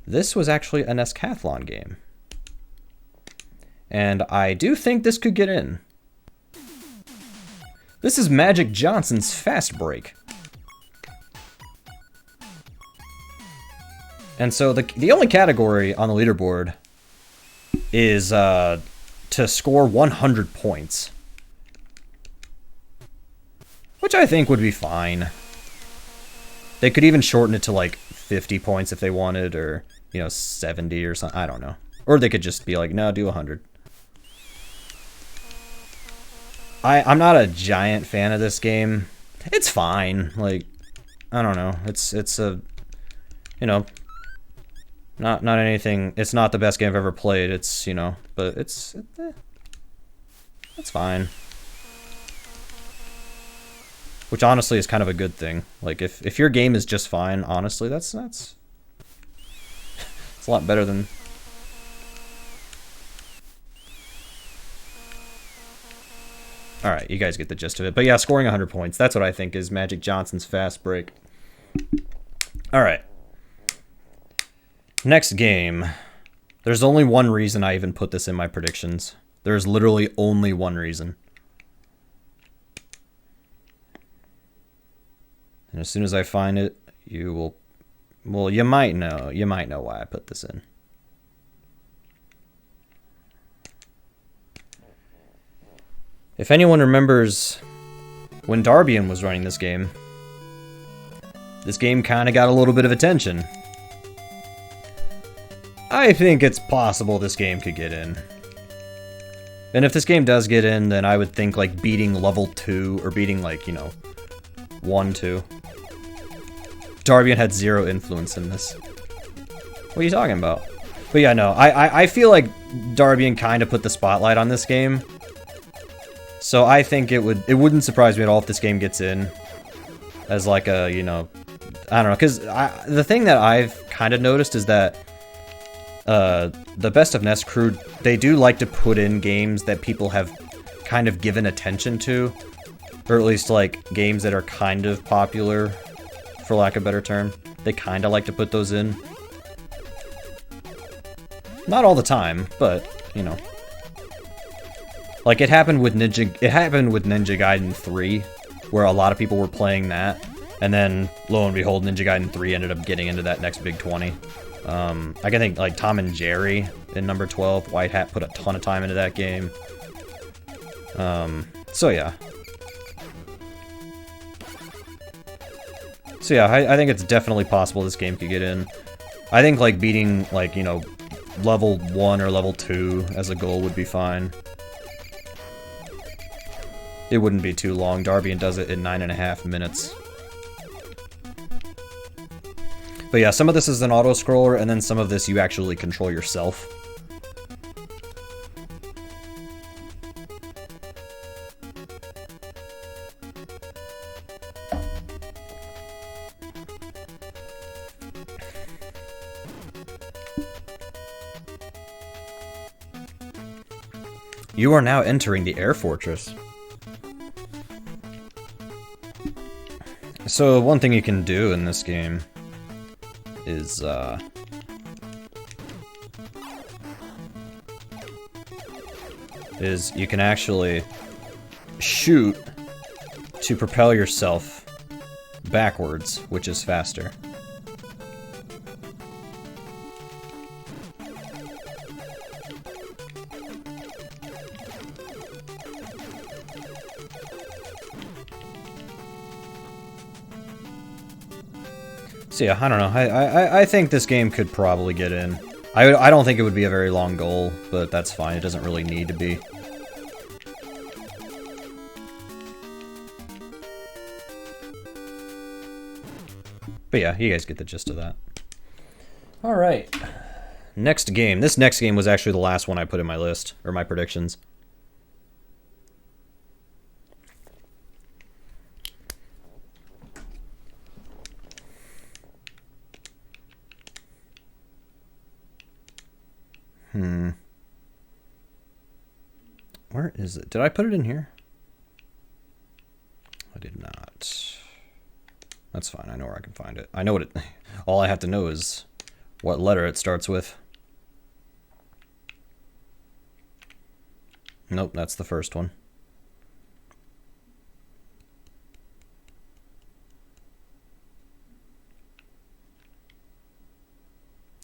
[SPEAKER 1] This was actually an Escathlon game. And I do think this could get in. This is Magic Johnson's Fast Break. And so the only category on the leaderboard is to score 100 points. Which I think would be fine. They could even shorten it to like 50 points if they wanted, or, you know, 70 or something. I don't know. Or they could just be like, no, do 100. I'm not a giant fan of this game. It's fine. Like, I don't know. It's a, you know, not anything. It's not the best game I've ever played. It's, you know, but it's fine. Which honestly is kind of a good thing. Like, if your game is just fine, honestly, that's it's a lot better than... Alright, you guys get the gist of it. But yeah, scoring 100 points. That's what I think is Magic Johnson's Fast Break. Alright. Next game. There's only one reason I even put this in my predictions. There's literally only one reason. And as soon as I find it, you will... Well, you might know. You might know why I put this in. If anyone remembers when Darbian was running this game kind of got a little bit of attention. I think it's possible this game could get in. And if this game does get in, then I would think like beating level 2 or beating like, you know, 1, 2. Darbian had 0 influence in this. What are you talking about? But yeah, no, I feel like Darbian kind of put the spotlight on this game. So I think it wouldn't surprise me at all if this game gets in as like a, you know, I don't know, because the thing that I've kind of noticed is that the Best of NES crew, they do like to put in games that people have kind of given attention to, or at least like games that are kind of popular, for lack of a better term. They kind of like to put those in. Not all the time, but, you know. Like, it happened with Ninja Gaiden 3, where a lot of people were playing that, and then, lo and behold, Ninja Gaiden 3 ended up getting into that next Big 20. I can think, like, Tom and Jerry in number 12, White Hat put a ton of time into that game. So yeah. So yeah, I think it's definitely possible this game could get in. I think, like, beating, like, you know, level 1 or level 2 as a goal would be fine. It wouldn't be too long. Darbian does it in 9.5 minutes. But yeah, some of this is an auto-scroller, and then some of this you actually control yourself. You are now entering the Air Fortress. So one thing you can do in this game is you can actually shoot to propel yourself backwards, which is faster. So yeah, I don't know. I think this game could probably get in. I don't think it would be a very long goal, but that's fine. It doesn't really need to be. But yeah, you guys get the gist of that. All right. Next game. This next game was actually the last one I put in my list, or my predictions. Where is it? Did I put it in here? I did not. That's fine. I know where I can find it. I know what it... All I have to know is what letter it starts with. Nope, that's the first one.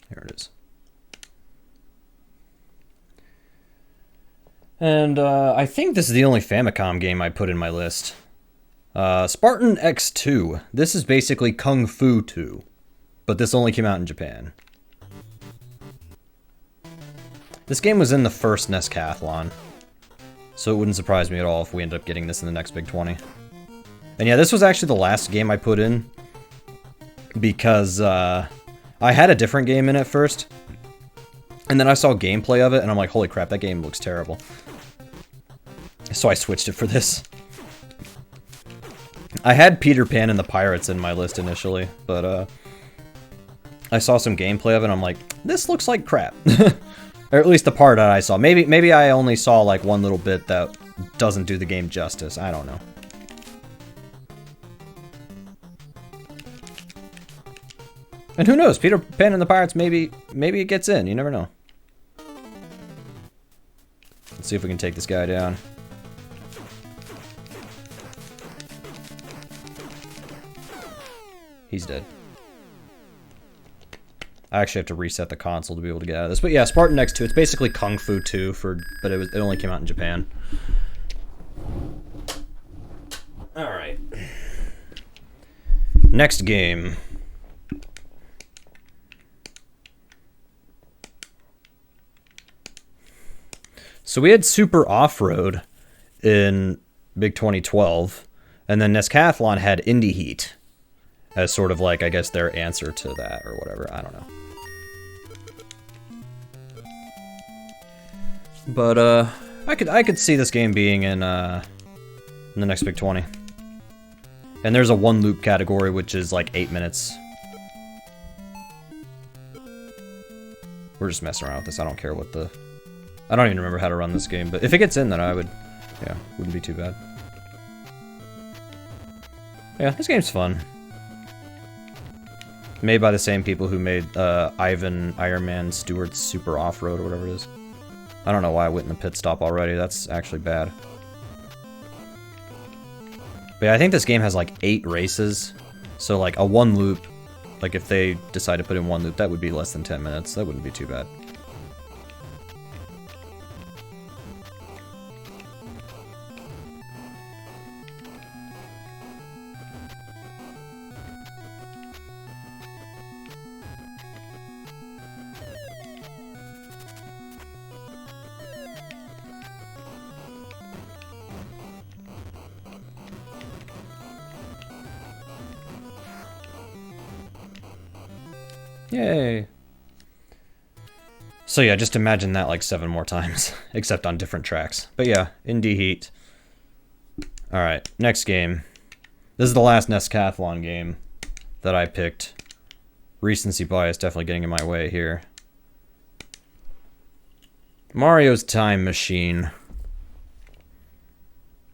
[SPEAKER 1] Here it is. And I think this is the only Famicom game I put in my list. Spartan X2. This is basically Kung Fu 2, but this only came out in Japan. This game was in the first Nescathlon, so it wouldn't surprise me at all if we end up getting this in the next Big 20. And yeah, this was actually the last game I put in, because I had a different game in it first, and then I saw gameplay of it, and I'm like, holy crap, that game looks terrible. So I switched it for this. I had Peter Pan and the Pirates in my list initially, but I saw some gameplay of it and I'm like, this looks like crap. Or at least the part that I saw. Maybe I only saw like one little bit that doesn't do the game justice. I don't know. And who knows? Peter Pan and the Pirates, maybe it gets in. You never know. Let's see if we can take this guy down. He's dead. I actually have to reset the console to be able to get out of this. But yeah, Spartan X2, it's basically Kung Fu 2 but it only came out in Japan. Alright. Next game. So we had Super Off-Road in Big 2012, and then Nescathlon had Indie Heat as sort of like, I guess, their answer to that or whatever. I don't know. But I could see this game being in the next Big 20. And there's a one loop category which is like 8 minutes. We're just messing around with this. I don't care what the... I don't even remember how to run this game, but if it gets in, then I would... Yeah, wouldn't be too bad. Yeah, this game's fun. Made by the same people who made Ivan Iron Man Stewart's Super Off-Road or whatever it is. I don't know why I went in the pit stop already. That's actually bad. But yeah, I think this game has like 8 races. So like a one loop, like if they decide to put in one loop, that would be less than 10 minutes. That wouldn't be too bad. Yay! So yeah, just imagine that like 7 more times, except on different tracks. But yeah, Indie Heat. Alright, next game. This is the last Nescathlon game that I picked. Recency bias definitely getting in my way here. Mario's Time Machine.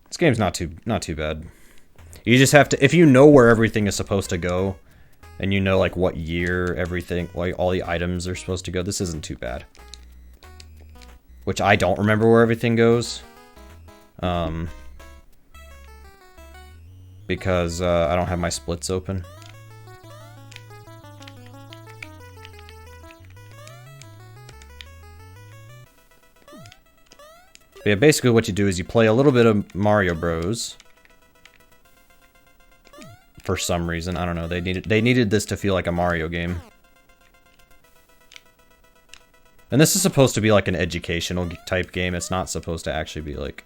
[SPEAKER 1] This game's not too bad. You just have to, if you know where everything is supposed to go, and you know like what year everything, like all the items are supposed to go, this isn't too bad. Which I don't remember where everything goes. Because I don't have my splits open. But yeah, basically what you do is you play a little bit of Mario Bros. For some reason, I don't know. They needed this to feel like a Mario game. And this is supposed to be like an educational type game. It's not supposed to actually be like,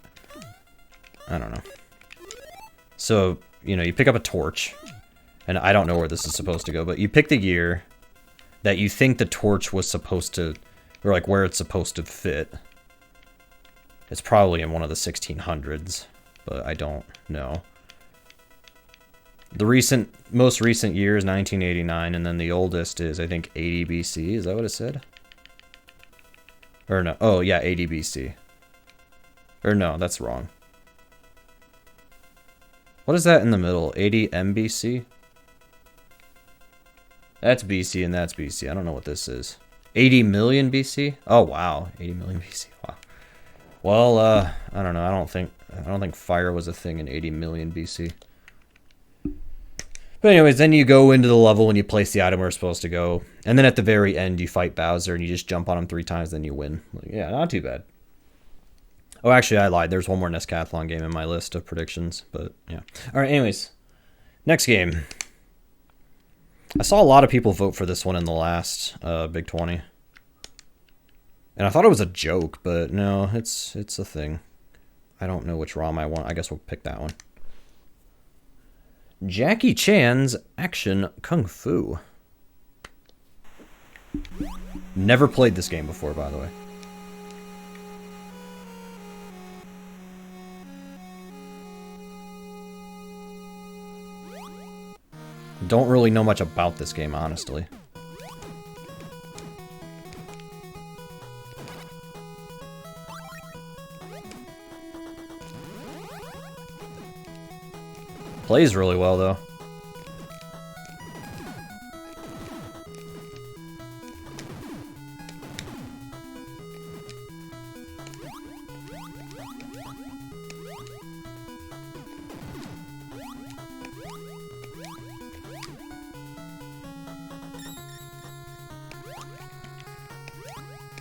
[SPEAKER 1] I don't know. So, you know, you pick up a torch, and I don't know where this is supposed to go, but you pick the year, that you think the torch was supposed to, or like where it's supposed to fit. It's probably in one of the 1600s, but I don't know. The most recent year is 1989, and then the oldest is, I think, 80 BC. Is that what it said? Or no, oh yeah, 80 BC. Or no, that's wrong. What is that in the middle? 80 MBC? That's BC and that's BC. I don't know what this is. 80 million BC? Oh wow, 80 million BC. Wow. Well, I don't know. I don't think fire was a thing in 80 million BC. But anyways, then you go into the level and you place the item where it's supposed to go, and then at the very end you fight Bowser and you just jump on him 3 times, then you win. Like, yeah, not too bad. Oh, actually, I lied. There's one more Nescathlon game in my list of predictions, but yeah. All right, anyways. Next game. I saw a lot of people vote for this one in the last Big 20. And I thought it was a joke, but no, it's a thing. I don't know which ROM I want. I guess we'll pick that one. Jackie Chan's Action Kung Fu. Never played this game before, by the way. Don't really know much about this game, honestly. Plays really well, though.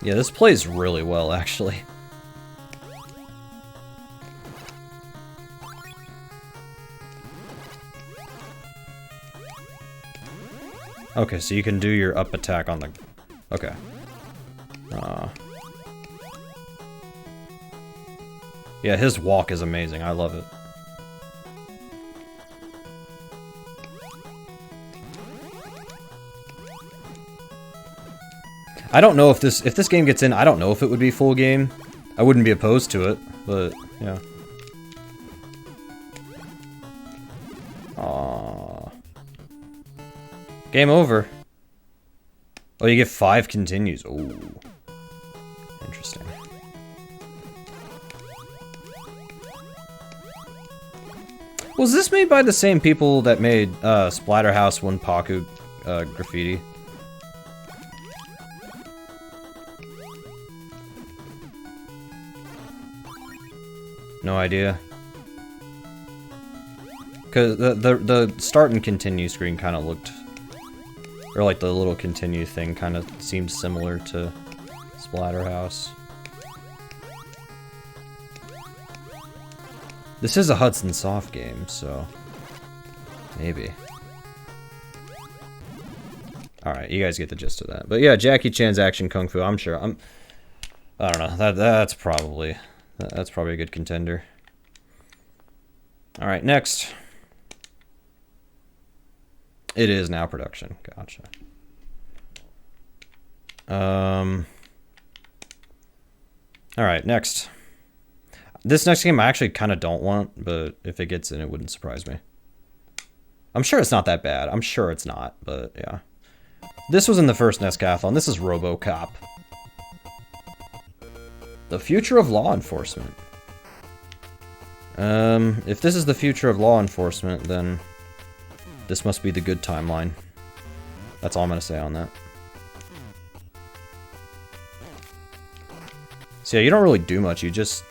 [SPEAKER 1] Yeah, this plays really well, actually. Okay, so you can do your up attack on the... Okay. Yeah, his walk is amazing. I love it. I don't know if this game gets in, I don't know if it would be full game. I wouldn't be opposed to it, but yeah. Aww. Game over. Oh, you get 5 continues. Ooh. Interesting. Was this made by the same people that made Splatterhouse Wanpaku Graffiti? No idea. Cause the start and continue screen kind of looked, or like the little continue thing kind of seemed similar to Splatterhouse. This is a Hudson Soft game, so maybe. All right, you guys get the gist of that. But yeah, Jackie Chan's Action Kung Fu. I'm sure. I don't know. That's probably a good contender. All right, next. It is now production. Gotcha. All right, next. This next game I actually kind of don't want, but if it gets in, it wouldn't surprise me. I'm sure it's not that bad. I'm sure it's not, but yeah. This was in the first Nescathlon. This is RoboCop. The future of law enforcement. If this is the future of law enforcement, then this must be the good timeline. That's all I'm gonna say on that. So yeah, you don't really do much. You just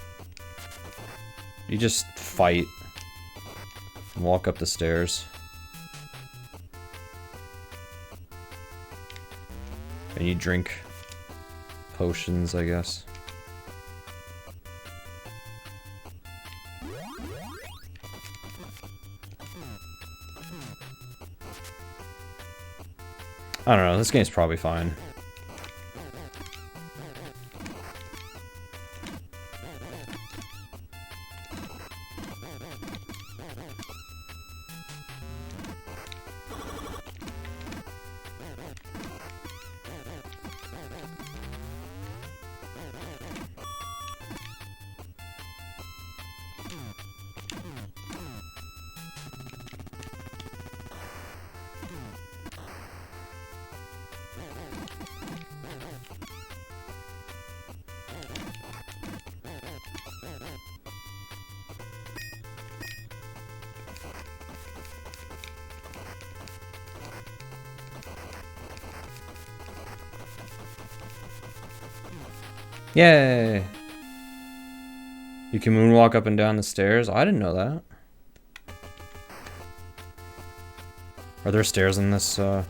[SPEAKER 1] fight and walk up the stairs. And you drink potions, I guess. I don't know, this game's probably fine. Yay! You can moonwalk up and down the stairs? I didn't know that. Are there stairs in this, I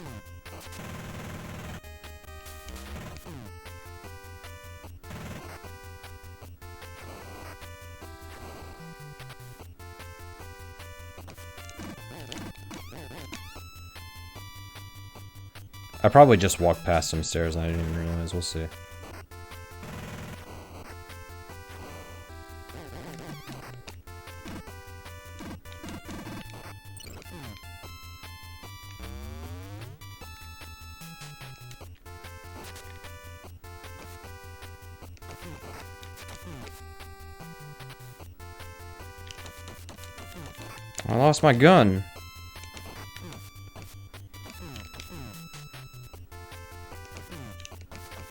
[SPEAKER 1] probably just walked past some stairs and I didn't even realize. We'll see. I lost my gun.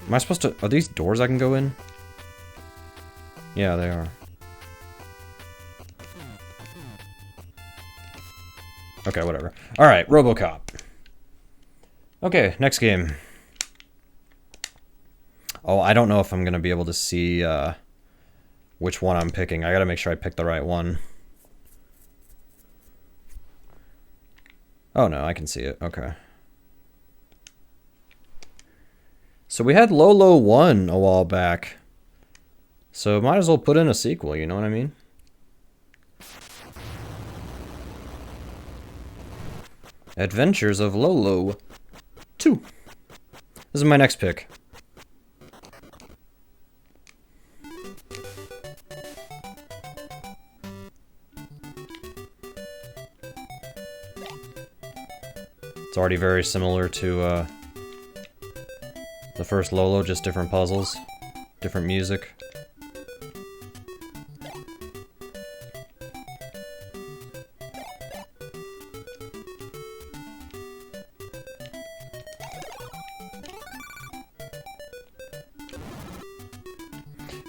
[SPEAKER 1] Am I supposed to... Are these doors I can go in? Yeah, they are. Okay, whatever. Alright, RoboCop. Okay, next game. Oh, I don't know if I'm gonna be able to see, which one I'm picking. I gotta make sure I pick the right one. Oh no, I can see it. Okay. So we had Lolo 1 a while back. So might as well put in a sequel, you know what I mean? Adventures of Lolo 2. This is my next pick. It's already very similar to the first Lolo, just different puzzles, different music.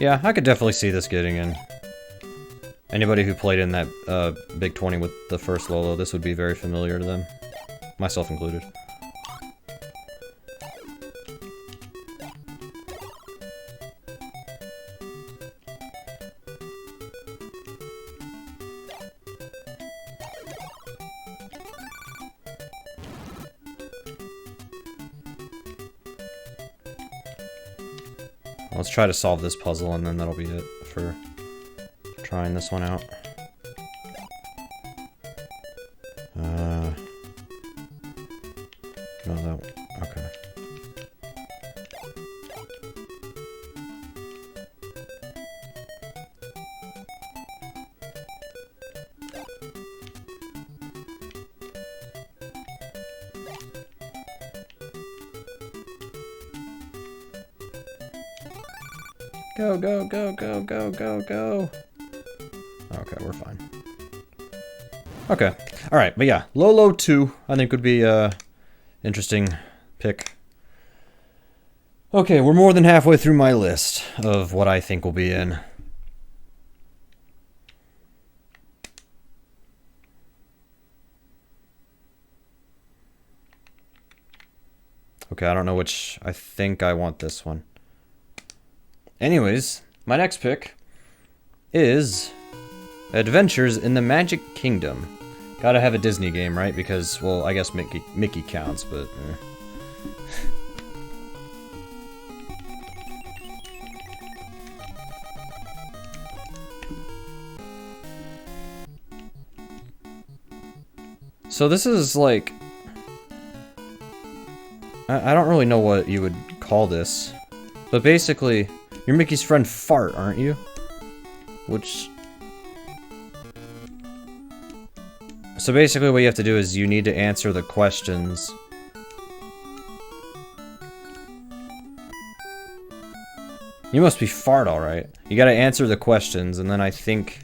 [SPEAKER 1] Yeah, I could definitely see this getting in. Anybody who played in that Big 20 with the first Lolo, this would be very familiar to them. Myself included. Let's try to solve this puzzle and then that'll be it for trying this one out. No, that one. Okay. Go, go, go, go, go, go, go. Okay, we're fine. Okay. Alright, but yeah, Lolo 2, I think would be interesting pick. Okay, we're more than halfway through my list of what I think will be in. Okay, I don't know which. I think I want this one. Anyways, my next pick is Adventures in the Magic Kingdom. Gotta have a Disney game, right? Because, well, I guess Mickey counts, but... So this is like... I don't really know what you would call this. But basically, you're Mickey's friend Fart, aren't you? Which... So basically what you have to do is you need to answer the questions. You must be Fart, alright. You gotta answer the questions, and then I think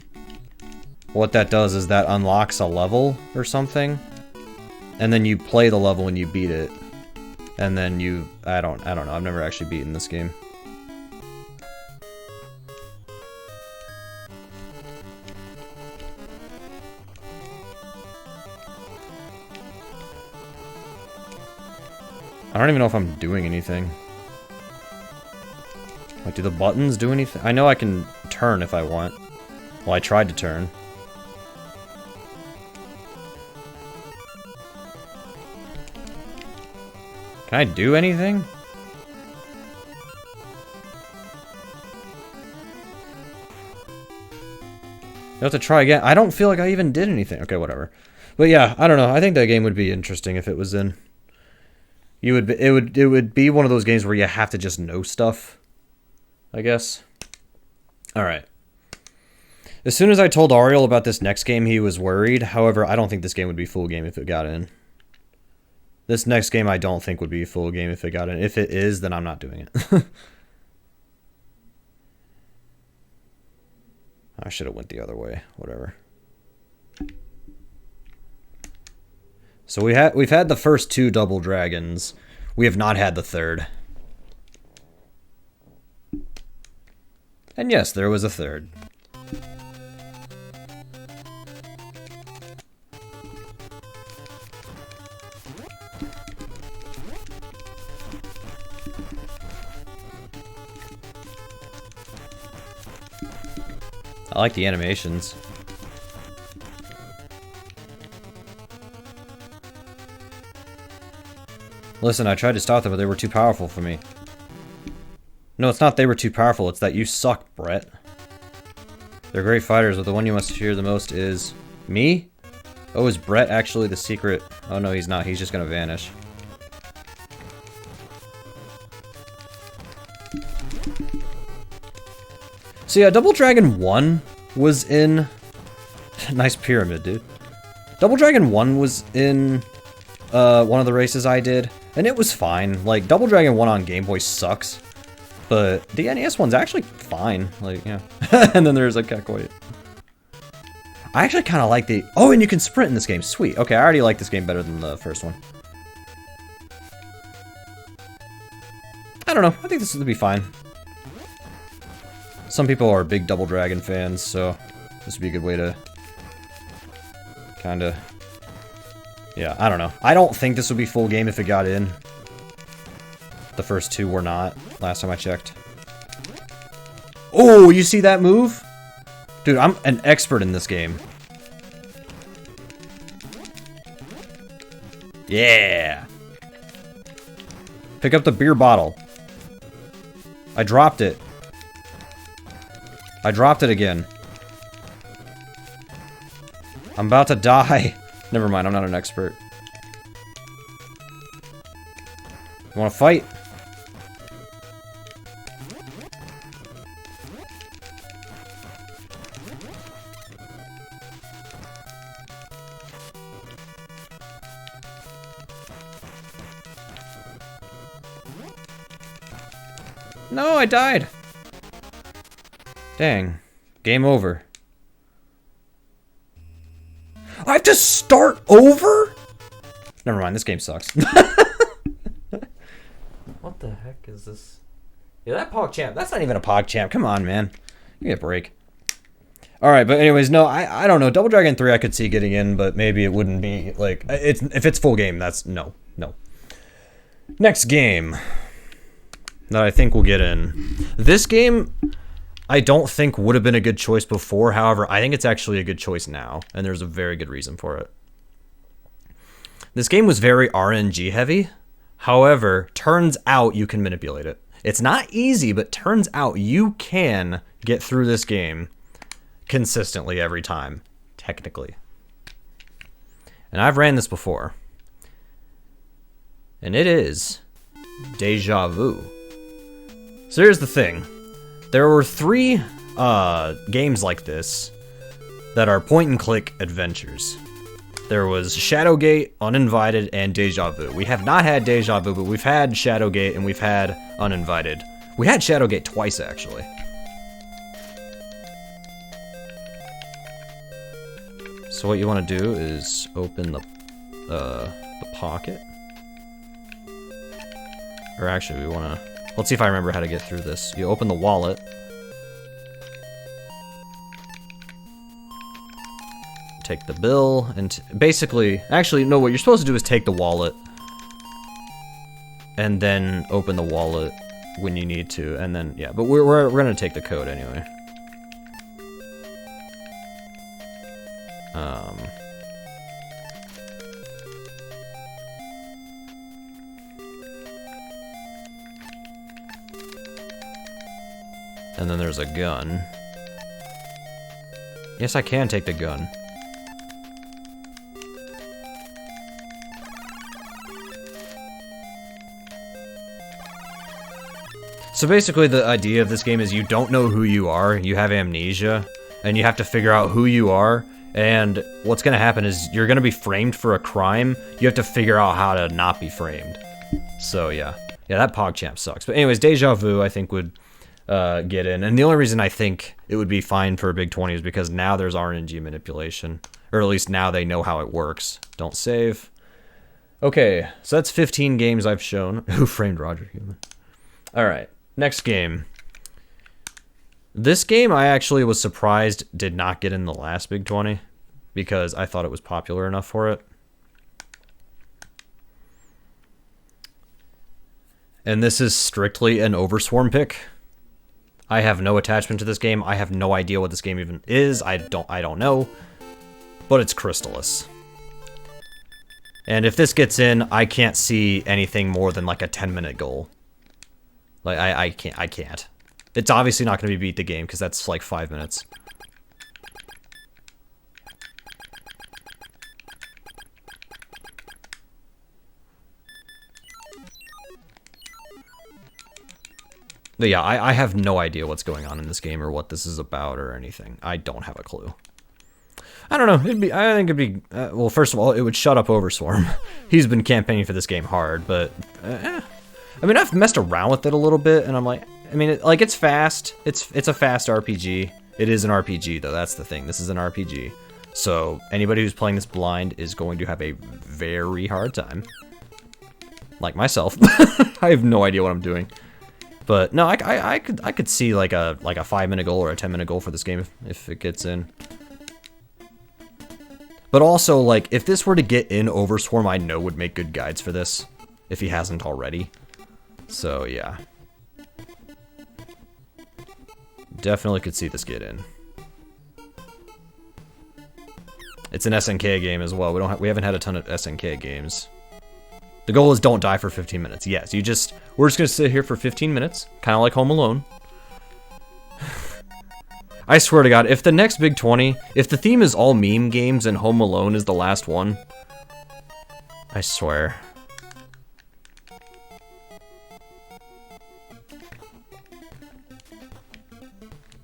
[SPEAKER 1] what that does is that unlocks a level or something. And then you play the level and you beat it. And then you... I don't know. I've never actually beaten this game. I don't even know if I'm doing anything. Like, do the buttons do anything? I know I can turn if I want. Well, I tried to turn. Can I do anything? You have to try again. I don't feel like I even did anything. Okay, whatever. But yeah, I don't know. I think that game would be interesting if it was in. It would be one of those games where you have to just know stuff, I guess. All right. As soon as I told Ariel about this next game, he was worried. However, I don't think this game would be full game if it got in. This next game I don't think would be a full game if it got in. If it is, then I'm not doing it. I should have went the other way. Whatever. So we've had the first 2 double dragons. We have not had the third. And yes, there was a third. I like the animations. Listen, I tried to stop them, but they were too powerful for me. No, it's not they were too powerful, it's that you suck, Brett. They're great fighters, but the one you must fear the most is... me? Oh, is Brett actually the secret? Oh no, he's not. He's just gonna vanish. So yeah, Double Dragon 1 was in... Nice pyramid, dude. Double Dragon 1 was in one of the races I did, and it was fine. Like, Double Dragon 1 on Game Boy sucks, but the NES one's actually fine. Like, yeah. And then there's a Kekoid. I actually kind of like the... Oh, and you can sprint in this game. Sweet. Okay, I already like this game better than the first one. I don't know. I think this would be fine. Some people are big Double Dragon fans, so this would be a good way to kind of... Yeah, I don't know. I don't think this would be full game if it got in. The first 2 were not, last time I checked. Oh, you see that move? Dude, I'm an expert in this game. Yeah! Pick up the beer bottle. I dropped it. I dropped it again. I'm about to die. Never mind, I'm not an expert. You wanna fight? No, I died. Dang. Game over. I have to start over? Never mind, this game sucks. What the heck is this? Yeah, that PogChamp, that's not even a PogChamp. Come on, man. Give me a break. Alright, but anyways, no, I don't know. Double Dragon 3 I could see getting in, but maybe it wouldn't be, like, if it's full game, that's, no. Next game that I think will get in. This game... I don't think would have been a good choice before, however, I think it's actually a good choice now, and there's a very good reason for it. This game was very RNG heavy, however, turns out you can manipulate it. It's not easy, but turns out you can get through this game consistently every time, technically. And I've ran this before. And it is Deja Vu. So here's the thing. There were 3 games like this that are point-and-click adventures. There was Shadowgate, Uninvited, and Deja Vu. We have not had Deja Vu, but we've had Shadowgate and we've had Uninvited. We had Shadowgate twice, actually. So what you want to do is open the pocket. Or actually, we want to... Let's see if I remember how to get through this. You open the wallet. Take the bill, and basically... Actually, no, what you're supposed to do is take the wallet. And then open the wallet. when you need to, and then, yeah, but we're gonna take the code anyway. And then there's a gun. Yes, I can take the gun. So basically the idea of this game is you don't know who you are, you have amnesia, and you have to figure out who you are, and what's gonna happen is you're gonna be framed for a crime, you have to figure out how to not be framed. So yeah. Yeah, that PogChamp sucks. But anyways, Deja Vu I think would get in, and the only reason I think it would be fine for a Big 20 is because now there's RNG manipulation, or at least now they know how it works. Don't save. Okay, so that's 15 games I've shown. Who Framed Roger Human? Alright. Next game. This game I actually was surprised did not get in the last Big 20 because I thought it was popular enough for it. And this is strictly an Overswarm pick. I have no attachment to this game. I have no idea what this game even is. I don't know. But it's Crystallis. And if this gets in, I can't see anything more than like a 10-minute goal. Like, I can't. It's obviously not going to be beat the game, because that's like 5 minutes. But yeah, I have no idea what's going on in this game, or what this is about, or anything. I don't have a clue. I don't know, I think it'd be, well, first of all, it would shut up Overswarm. He's been campaigning for this game hard, but, I mean, I've messed around with it a little bit, and I'm like, I mean, like, it's fast. It's a fast RPG. It is an RPG, though. That's the thing. This is an RPG. So, anybody who's playing this blind is going to have a very hard time. Like myself. I have no idea what I'm doing. But, no, I could see, like a 5-minute goal or a 10-minute goal for this game if it gets in. But also, like, if this were to get in, Overswarm, I know would make good guides for this. If he hasn't already. So, yeah. Definitely could see this get in. It's an SNK game as well. We haven't had a ton of SNK games. The goal is don't die for 15 minutes. Yes, we're just gonna sit here for 15 minutes, kind of like Home Alone. I swear to God, if the next Big 20, if the theme is all meme games and Home Alone is the last one, I swear.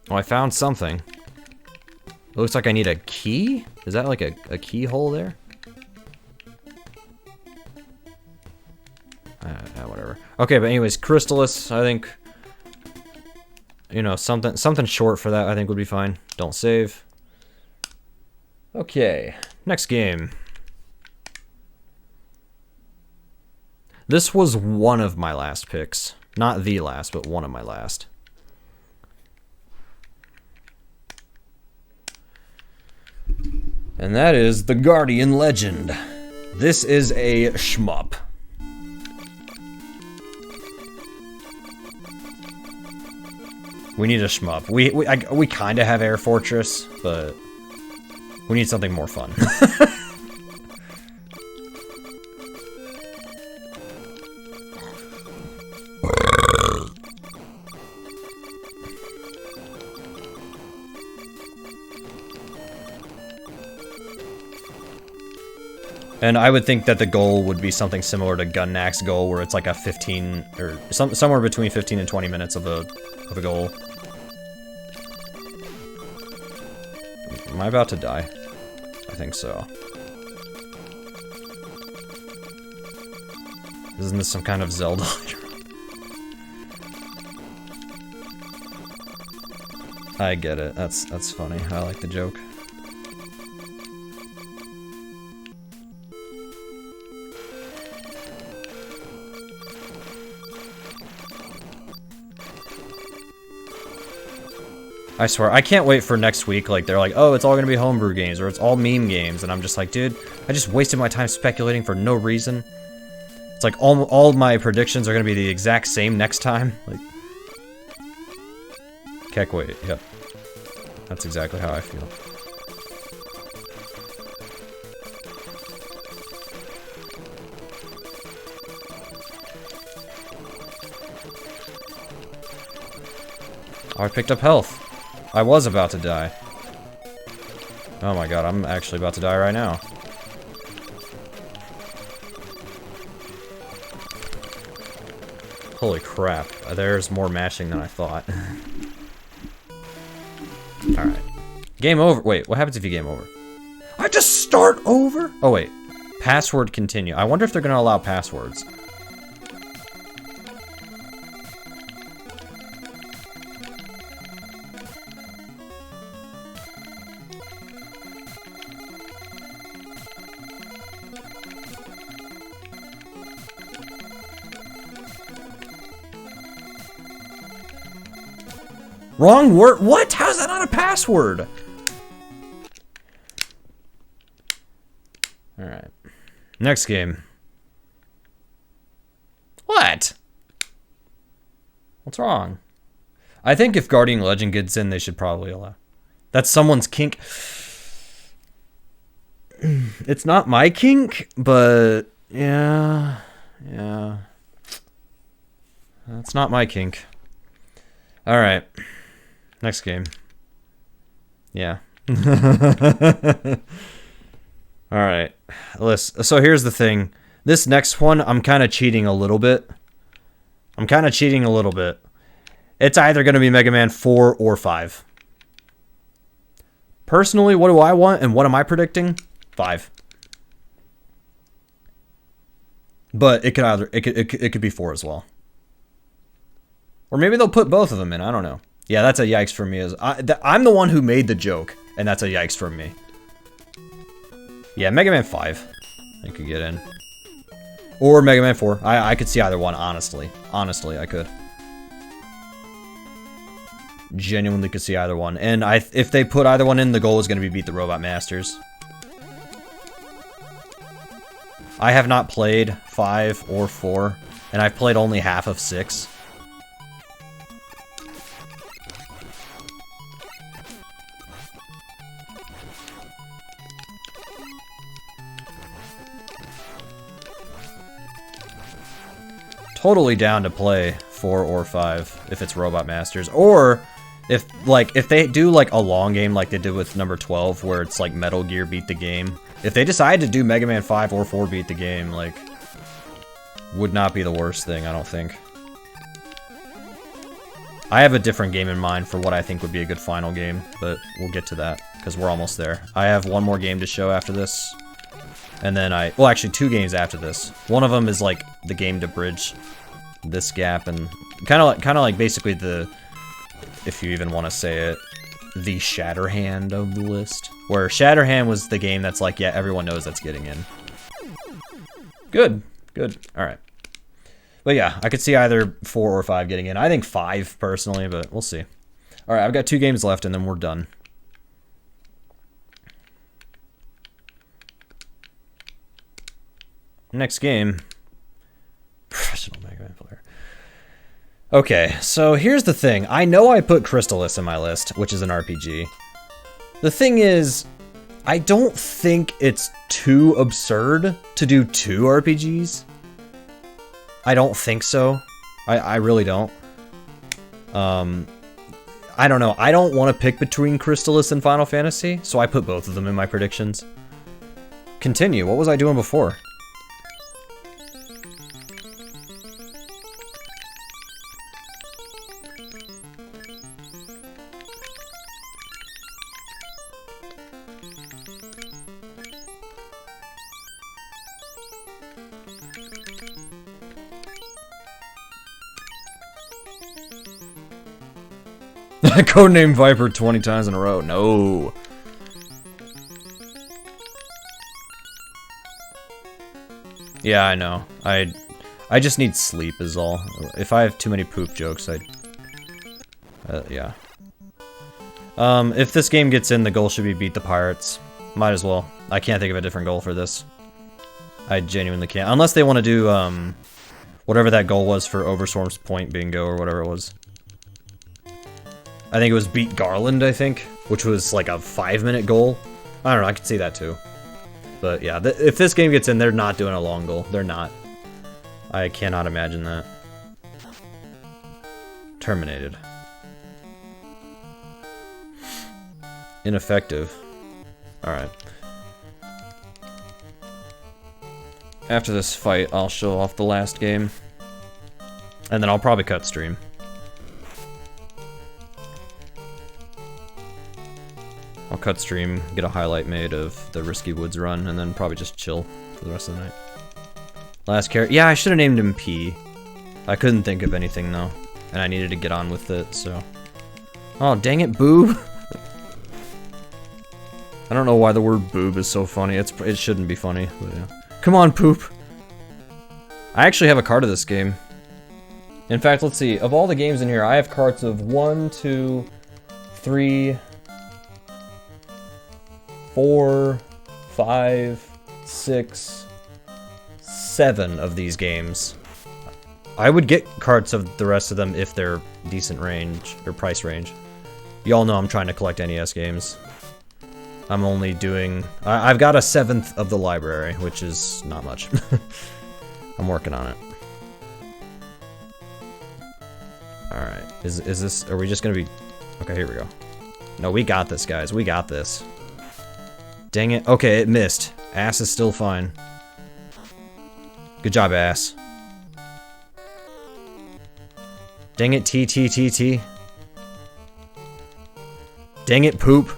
[SPEAKER 1] Oh, I found something. It looks like I need a key? Is that like a keyhole there? Whatever. Okay, but anyways, Crystallis, I think, you know, something short for that I think would be fine. Don't save. Okay, next game. This was one of my last picks. Not the last, but one of my last. And that is The Guardian Legend. This is a shmup. We need a shmup. We kind of have Air Fortress, but we need something more fun. And I would think that the goal would be something similar to Gunnac's goal, where it's like a 15 or somewhere between 15 and 20 minutes of a goal. Am I about to die? I think so. Isn't this some kind of Zelda? I get it. That's funny. I like the joke. I swear, I can't wait for next week. Like, they're like, oh, it's all gonna be homebrew games, or it's all meme games, and I'm just like, dude, I just wasted my time speculating for no reason. It's like all my predictions are gonna be the exact same next time. Like, Kekway, yep. That's exactly how I feel. Oh, I picked up health. I was about to die. Oh my god, I'm actually about to die right now. Holy crap, there's more mashing than I thought. Alright. Game over. Wait, what happens if you game over? I just start over? Oh wait. Password continue. I wonder if they're gonna allow passwords. Wrong word? What? How's that not a password? Alright. Next game. What? What's wrong? I think if Guardian Legend gets in, they should probably allow. That's someone's kink. It's not my kink, but yeah. Yeah. That's not my kink. Alright. Next game. Yeah. Alright. Listen, so here's the thing. This next one, I'm kind of cheating a little bit. It's either going to be Mega Man 4 or 5. Personally, what do I want and what am I predicting? 5. But it could it could be 4 as well. Or maybe they'll put both of them in. I don't know. Yeah, that's a yikes for me. I'm the one who made the joke, and that's a yikes from me. Yeah, Mega Man 5. I could get in. Or Mega Man 4. I could see either one, honestly. Honestly, I could. Genuinely could see either one. And if they put either one in, the goal is going to be beat the Robot Masters. I have not played 5 or 4, and I've played only half of 6. Totally down to play 4 or 5 if it's Robot Masters, or if they do like a long game like they did with number 12 where it's like Metal Gear beat the game. If they decide to do Mega Man 5 or 4 beat the game, like, would not be the worst thing, I don't think. I have a different game in mind for what I think would be a good final game, but we'll get to that because we're almost there. I have one more game to show after this. And then well, actually 2 games after this. One of them is like the game to bridge this gap, and kind of like basically the, if you even want to say it, the Shatterhand of the list. Where Shatterhand was the game that's like, yeah, everyone knows that's getting in. Good, good, all right. But yeah, I could see either 4 or 5 getting in. I think 5 personally, but we'll see. All right, I've got 2 games left, and then we're done. Next game. Professional Mega Man player. Okay, so here's the thing. I know I put Crystalis in my list, which is an RPG. The thing is, I don't think it's too absurd to do 2 RPGs. I don't think so. I really don't. I don't know. I don't want to pick between Crystalis and Final Fantasy, so I put both of them in my predictions. Continue. What was I doing before? Codename Viper 20 times in a row. No. Yeah, I know. I just need sleep is all. If I have too many poop jokes, yeah. If this game gets in, the goal should be beat the Pirates. Might as well. I can't think of a different goal for this. I genuinely can't. Unless they want to do, whatever that goal was for Overstorm's point bingo or whatever it was. I think it was beat Garland, I think, which was like a 5-minute goal. I don't know, I could see that too. But yeah, if this game gets in, they're not doing a long goal. They're not. I cannot imagine that. Terminated. Ineffective. Alright. After this fight, I'll show off the last game. And then I'll probably cut stream. I'll cut stream, get a highlight made of the Risky Woods run, and then probably just chill for the rest of the night. Last character. Yeah, I should have named him P. I couldn't think of anything, though. And I needed to get on with it, so... Oh, dang it, boob! I don't know why the word boob is so funny. It shouldn't be funny, but yeah. Come on, poop! I actually have a card of this game. In fact, let's see. Of all the games in here, I have cards of 1, 2, 3... 4, 5, 6, 7 of these games. I would get cards of the rest of them if they're decent range, or price range. Y'all know I'm trying to collect NES games. I'm only doing... I've got a 7th of the library, which is not much. I'm working on it. Alright, is this... Are we just gonna be... Okay, here we go. No, we got this, guys. We got this. Dang it. Okay, it missed. Ass is still fine. Good job, ass. Dang it, T. Dang it, poop.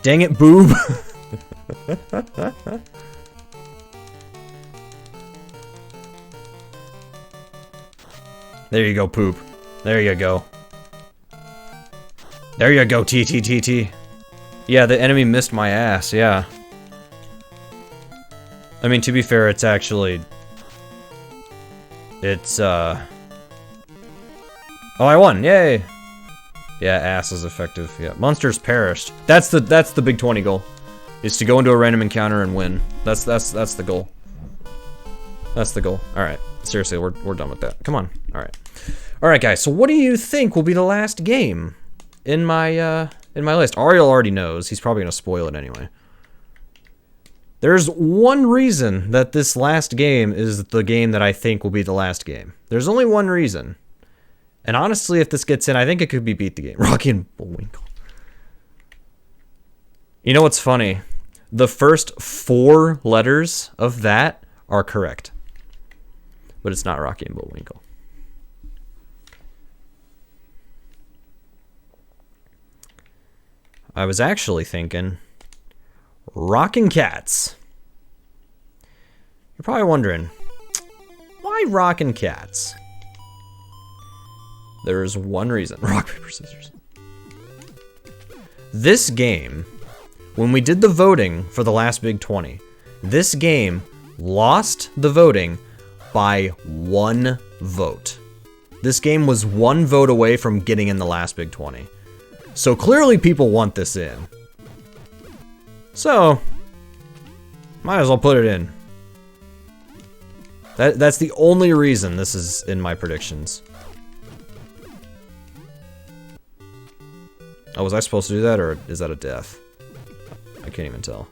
[SPEAKER 1] Dang it, boob. There you go, poop. There you go. There you go, T. Yeah, the enemy missed my ass, yeah. I mean, to be fair, it's actually... It's, Oh, I won, yay! Yeah, ass is effective, yeah. Monsters perished. That's the big 20 goal. Is to go into a random encounter and win. That's the goal. That's the goal. Alright, seriously, we're done with that. Come on, alright. Alright, guys, so what do you think will be the last game in my list? Ariel already knows. He's probably gonna spoil it anyway. There's one reason that this last game is the game that I think will be the last game. There's only one reason. And honestly, if this gets in, I think it could be Beat the Game. Rocky and Bullwinkle. You know what's funny? The first 4 letters of that are correct. But it's not Rocky and Bullwinkle. I was actually thinking Rockin' Cats. You're probably wondering, why Rockin' Cats? There's one reason. Rock, paper, scissors. This game, when we did the voting for the last Big 20, this game lost the voting by 1 vote. This game was 1 vote away from getting in the last Big 20. So clearly people want this in. So, might as well put it in. That's the only reason this is in my predictions. Oh, was I supposed to do that, or is that a death? I can't even tell.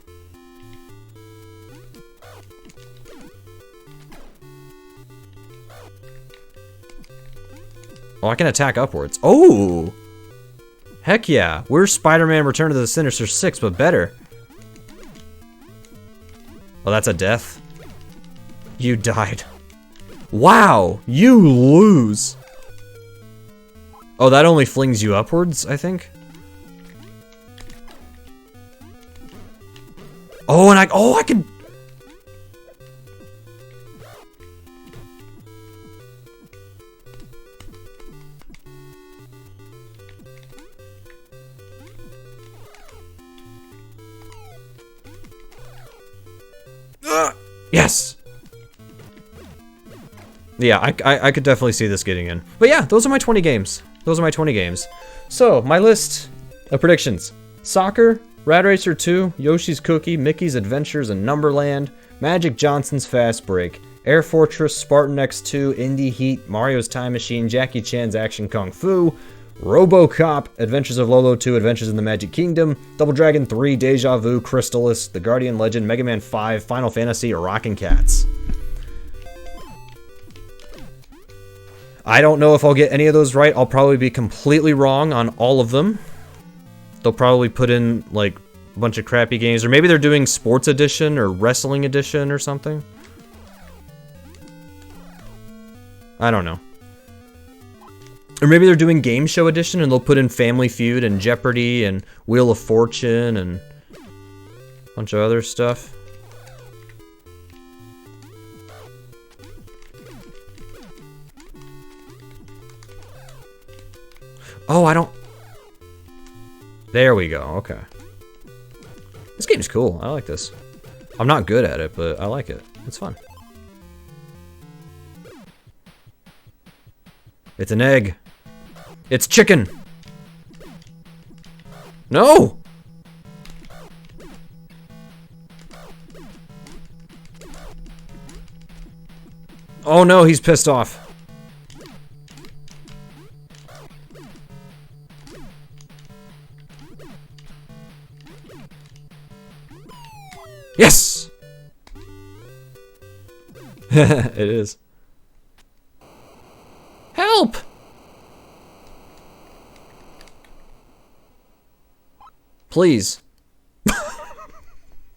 [SPEAKER 1] Oh, I can attack upwards. Oh! Heck yeah. We're Spider-Man Return to the Sinister Six, but better. Oh, that's a death? You died. Wow! You lose! Oh, that only flings you upwards, I think? Oh, and I can... Yes! Yeah, I could definitely see this getting in. But yeah, those are my 20 games. Those are my 20 games. So, my list of predictions. Soccer, Rad Racer 2, Yoshi's Cookie, Mickey's Adventures in Numberland, Magic Johnson's Fast Break, Air Fortress, Spartan X2, Indie Heat, Mario's Time Machine, Jackie Chan's Action Kung Fu, RoboCop, Adventures of Lolo 2, Adventures in the Magic Kingdom, Double Dragon 3, Deja Vu, Crystalis, The Guardian Legend, Mega Man 5, Final Fantasy, or Rockin' Cats. I don't know if I'll get any of those right. I'll probably be completely wrong on all of them. They'll probably put in, like, a bunch of crappy games. Or maybe they're doing Sports Edition or Wrestling Edition or something. I don't know. Or maybe they're doing Game Show Edition and they'll put in Family Feud and Jeopardy and Wheel of Fortune and a bunch of other stuff. Oh, I don't... There we go, okay. This game's cool, I like this. I'm not good at it, but I like it. It's fun. It's an egg. It's chicken. No! Oh no, he's pissed off. Yes! It is. Help! Please.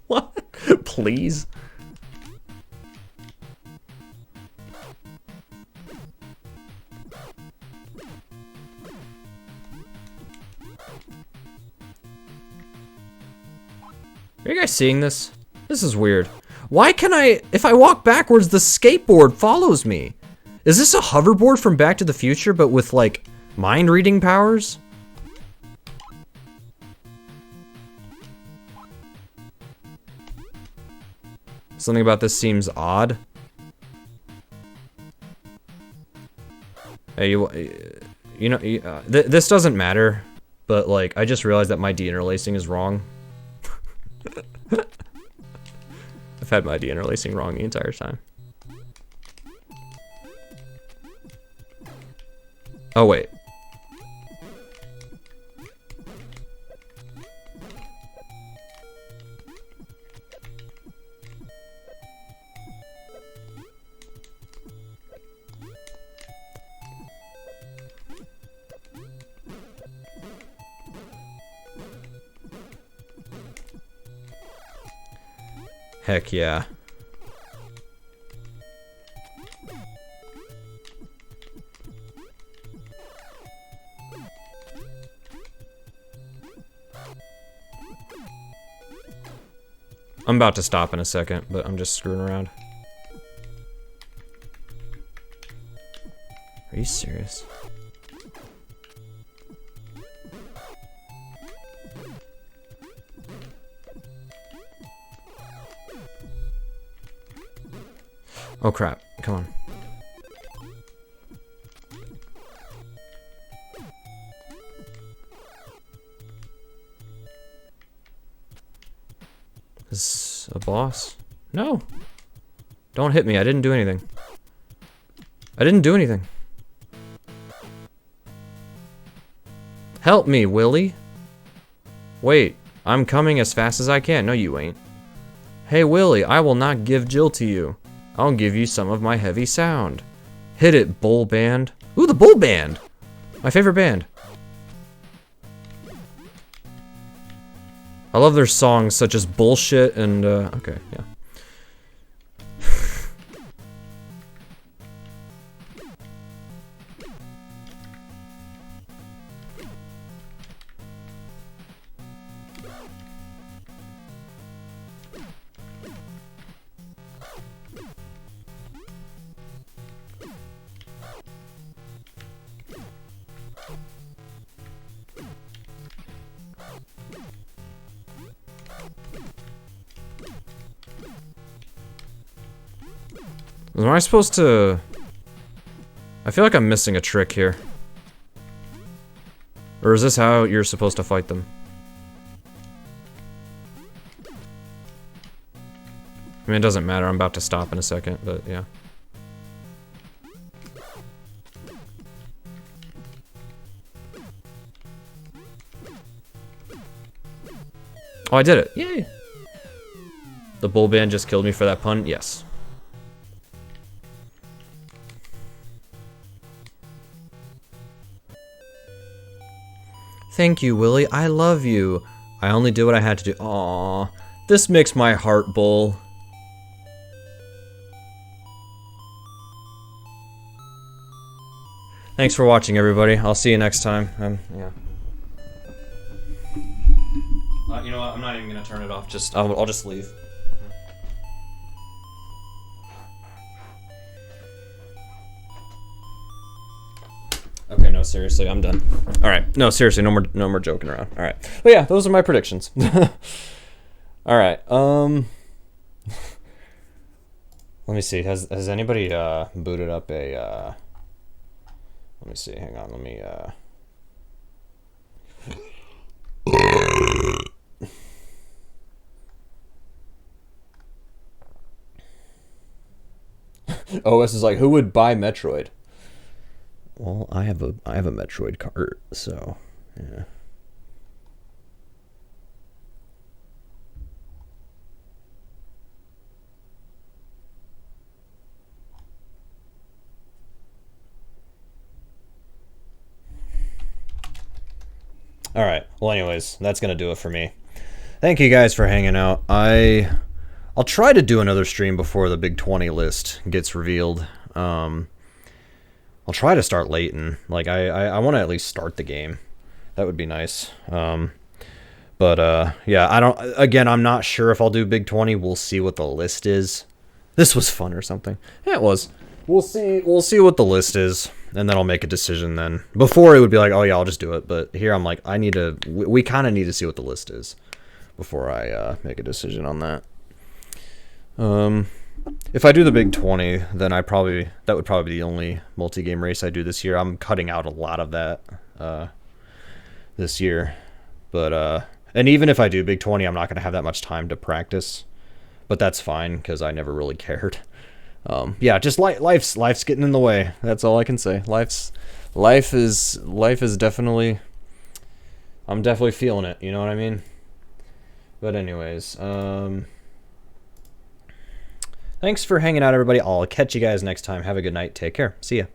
[SPEAKER 1] What? Please? Are you guys seeing this? This is weird. Why can if I walk backwards, the skateboard follows me? Is this a hoverboard from Back to the Future, but with, like, mind-reading powers? Something about this seems odd. Hey, you know, this doesn't matter, but, like, I just realized that my deinterlacing is wrong. I've had my deinterlacing wrong the entire time. Oh, wait. Heck yeah. I'm about to stop in a second, but I'm just screwing around. Are you serious? Oh crap, come on. Is this a boss? No. Don't hit me, I didn't do anything. I didn't do anything. Help me, Willie. Wait, I'm coming as fast as I can. No, you ain't. Hey, Willie, I will not give Jill to you. I'll give you some of my heavy sound. Hit it, Bull Band. Ooh, the Bull Band! My favorite band. I love their songs such as Bullshit and, okay, yeah. Am I supposed to... I feel like I'm missing a trick here. Or is this how you're supposed to fight them? mean, it doesn't matter. I'm about to stop in a second, but yeah. Oh, I did it. Yay. The bull band just killed me for that pun? Yes. Thank you, Willie. I love you. I only did what I had to do. Aww. This makes my heart bull. Thanks for watching, everybody. I'll see you next time. Yeah. You know what? I'm not even gonna turn it off. I'll just leave. Okay, no, seriously, I'm done. All right, no, seriously, no more joking around. All right, but yeah, those are my predictions. All right, let me see. Has anybody booted up a? Let me see. Hang on. Let me. OS is like, who would buy Metroid? Well, I have a Metroid cart, so yeah. All right. Well, anyways, that's gonna do it for me. Thank you guys for hanging out. I'll try to do another stream before the Big 20 list gets revealed. I'll try to start late and like I want to at least start the game. That would be nice. But yeah, I'm not sure if I'll do Big 20. We'll see what the list is. This was fun or something. Yeah, it was. We'll see what the list is, and then I'll make a decision then. Before it would be like, oh yeah, I'll just do it. But here I'm like, we kind of need to see what the list is before I make a decision on that. If I do the Big 20, then that would probably be the only multi-game race I do this year. I'm cutting out a lot of that this year. But and even if I do Big 20, I'm not going to have that much time to practice. But that's fine because I never really cared. Yeah, just life's getting in the way. That's all I can say. Life is definitely, I'm definitely feeling it, you know what I mean? But anyways, thanks for hanging out, everybody. I'll catch you guys next time. Have a good night. Take care. See ya.